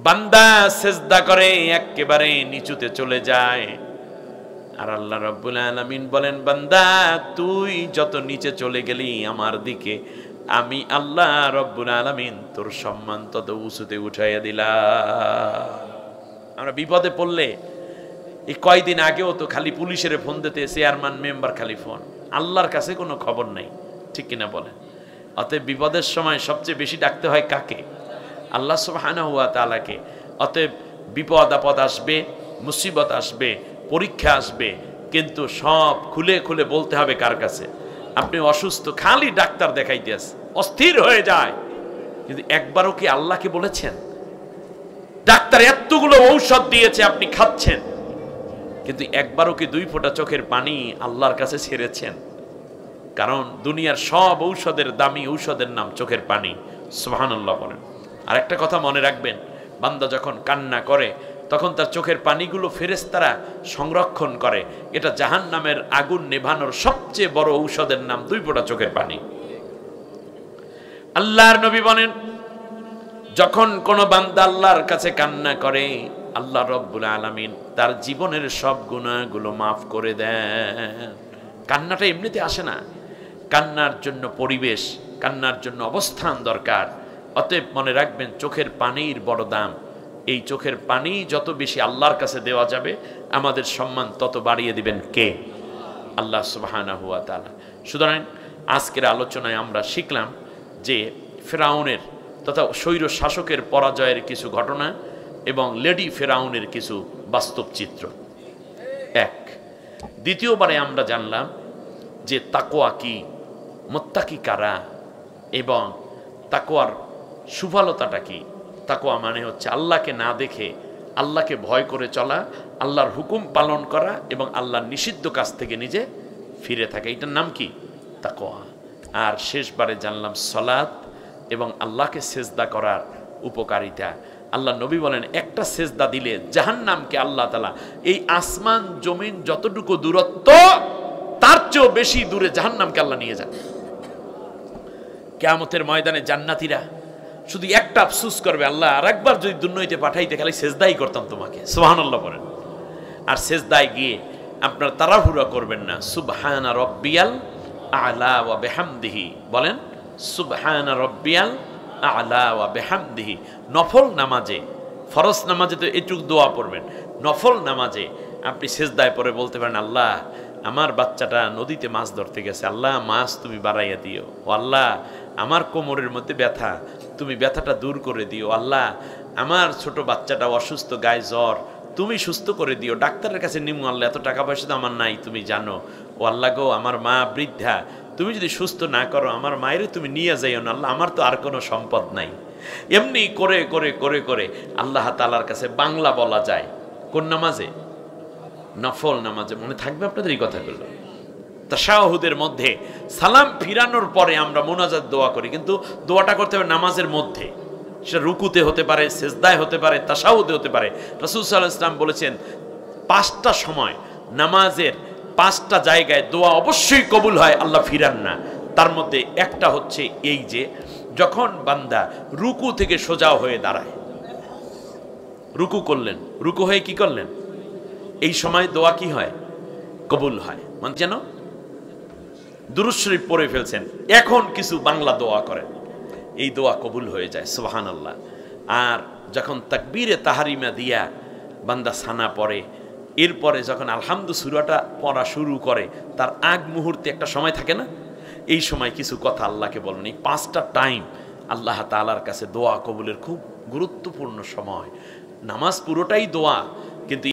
Speaker 1: বান্দা সিজদা করে একেবারে নিচুতে চলে যায়। আর আল্লাহ রাব্বুল আলামিন বলেন, বান্দা তুই যত নিচে চলে গেলি আমার দিকে, আমি আল্লাহ রাব্বুল আলামিন তোর সম্মান তত উঁচুতে উঠাইয়া দিলাম। আমরা বিপদে পড়লে এই কয়দিন আগেও তো খালি পুলিশের ফোন দিতে, চেয়ারম্যান মেম্বার খালি ফোন, আল্লাহর কাছে কোনো খবর নাই, ঠিক কিনা বলেন? অতএব বিপদের সময় সবচেয়ে বেশি ডাকতে হয় কাকে? আল্লাহ সুবহানাহু ওয়া তাআলাকে। অতএব বিপদ আপদ আসবে, মুসিবত আসবে, পরীক্ষা আসবে, কিন্তু সব খুলে খুলে বলতে হবে কার কাছে? আপনি অসুস্থ, খালি ডাক্তার দেখাইতে আছে, অস্থির হয়ে যায়, কিন্তু একবারও কি আল্লাহকে বলেছেন? ডাক্তার এতগুলো ঔষধ দিয়েছে, আপনি খাচ্ছেন, কিন্তু একবারও কি 2 ফোঁটা চোখের পানি আল্লাহর কাছে ছেড়েছেন? কারণ দুনিয়ার সব ঔষধের দামি ঔষধের নাম চোখের পানি। সুবহানাল্লাহ বলেন। আর একটা কথা মনে রাখবেন, বান্দা যখন কান্না করে তখন তার চোখের পানিগুলো ফেরেশতারা সংরক্ষণ করে। এটা জাহান্নামের আগুন নেভানোর সবচেয়ে বড় ঔষধের নাম 2 ফোঁটা চোখের পানি। আল্লাহর নবী বলেন, যখন কোনো বান্দা আল্লাহর কাছে কান্না করে, আল্লাহ রাব্বুল আলামিন তার জীবনের সব গুনাহগুলো মাফ করে দেন। কান্নাটা এমনিতে আসে না, কান্নার জন্য পরিবেশ, কান্নার জন্য অবস্থান দরকার। অতএব মনে রাখবেন, চোখের পানির বড় দাম। এই চোখের পানি যত বেশি আল্লাহর কাছে দেওয়া যাবে, আমাদের সম্মান তত বাড়িয়ে দিবেন কে? আল্লাহ সুবহানাহু ওয়া তাআলা। সুতরাং আজকের আলোচনায় আমরা শিখলাম যে ফেরাউনের তথা স্বৈর শাসকের পরাজয়ের কিছু ঘটনা এবং লেডি ফেরাউনের কিছু বাস্তব চিত্র। এক। দ্বিতীয়বারে আমরা জানলাম যে তাকওয়া কি, মুত্তাকি কারা, এবং তাকওয়ার সুফলতাটা কি। তাকওয়া মানে হচ্ছে আল্লাহকে না দেখে আল্লাহকে ভয় করে চলা, আল্লাহর হুকুম পালন করা এবং আল্লাহর নিষিদ্ধ কাজ থেকে নিজে ফিরে থাকা। এটার নাম কি? তাকওয়া। আর শেষবারে জানলাম সালাত এবং আল্লাহকে সেজদা করার উপকারিতা। আল্লাহ নবী বলেন, একটা সেজদা দিলে জাহান্নামকে আল্লাহ তাআলা এই আসমান জমিন যতটুকু দূরত্ব, তার চেয়েও বেশি দূরে জাহান্নামকে আল্লাহ নিয়ে যান। কিয়ামতের ময়দানে জান্নাতীরা শুধু একটা আফসোস করবে, আল্লাহ আরেকবার যদি দুনিয়াতে পাঠাইতে, খালি সেজদাই করতাম তোমাকে। সুবহানাল্লাহ বলেন। আর সেজদায় গিয়ে আপনার তাড়াহুড়া করবেন না। সুবহানা রাব্বিয়াল আ'লা ওয়া বিহামদিহি বলেন, সুবহানা রাব্বিয়াল আ'লা ওয়া বিহামদিহি। নফল নামাজে, ফরজ নামাজে তো এটুকু দোয়া পড়বেন, নফল নামাজে আপনি সেজদায় পড়ে বলতে পারেন, আল্লাহ আমার বাচ্চাটা নদীতে মাছ ধরতে গেছে, আল্লাহ মাছ তুমি বাড়াইয়া দিও। ও আল্লাহ আমার কোমরের মধ্যে ব্যথা, তুমি ব্যথাটা দূর করে দিও। আল্লাহ আমার ছোট বাচ্চাটা অসুস্থ, গায়ে জ্বর, তুমি সুস্থ করে দিও। ডাক্তারের কাছে নিমু, আল্লাহ এত টাকা পয়সা তো আমার নাই, তুমি জানো। ও আল্লাহ গো, আমার মা বৃদ্ধা, তুমি যদি সুস্থ না করো আমার মায়ের তুমি নিয়ে যাইও না, আল্লাহ আমার তো আর কোনো সম্পদ নাই। এমনি করে করে করে করে আল্লাহ তাআলার কাছে বাংলা বলা যায়। কোন নামাজে? নফল নামাজে। মনে থাকবে আপনাদের এই কথাগুলো। তাশাহুদের মধ্যে সালাম ফিরানোর পরে আমরা মুনাজাত দোয়া করি, কিন্তু দোয়াটা করতে হবে নামাজের মধ্যে। সেটা রুকুতে হতে পারে, সেজদায় হতে পারে, তাশাহুদে হতে পারে। রাসূল সাল্লাল্লাহু আলাইহি ওয়াসাল্লাম বলেছেন, 5টা সময় নামাজের 5টা জায়গায় দোয়া অবশ্যই কবুল হয়, আল্লাহ ফিরান না। তার মধ্যে একটা হচ্ছে এই যে যখন বান্দা রুকু থেকে সোজা হয়ে দাঁড়ায়, রুকু করলেন, রুকু হয়ে কি করলেন, এই সময় দোয়া কি হয়? কবুল হয়। মানে যেন দুরূদ শরীফ পড়ে ফেলছেন, এখন কিছু বাংলা দোয়া করেন, এই দোয়া কবুল হয়ে যায়। সুবহানাল্লাহ। আর যখন তাকবীরে তাহরিমা দিয়া বান্দা সানা পড়ে, এরপরে যখন আলহামদু সূরাটা পড়া শুরু করে, তার আগ মুহূর্তে একটা সময় থাকে না, এই সময় কিছু কথা আল্লাহকে বলেন। এই 5টা টাইম আল্লাহ তাআলার কাছে দোয়া কবুলের খুব গুরুত্বপূর্ণ সময়। নামাজ পুরোটাই দোয়া, কিন্তু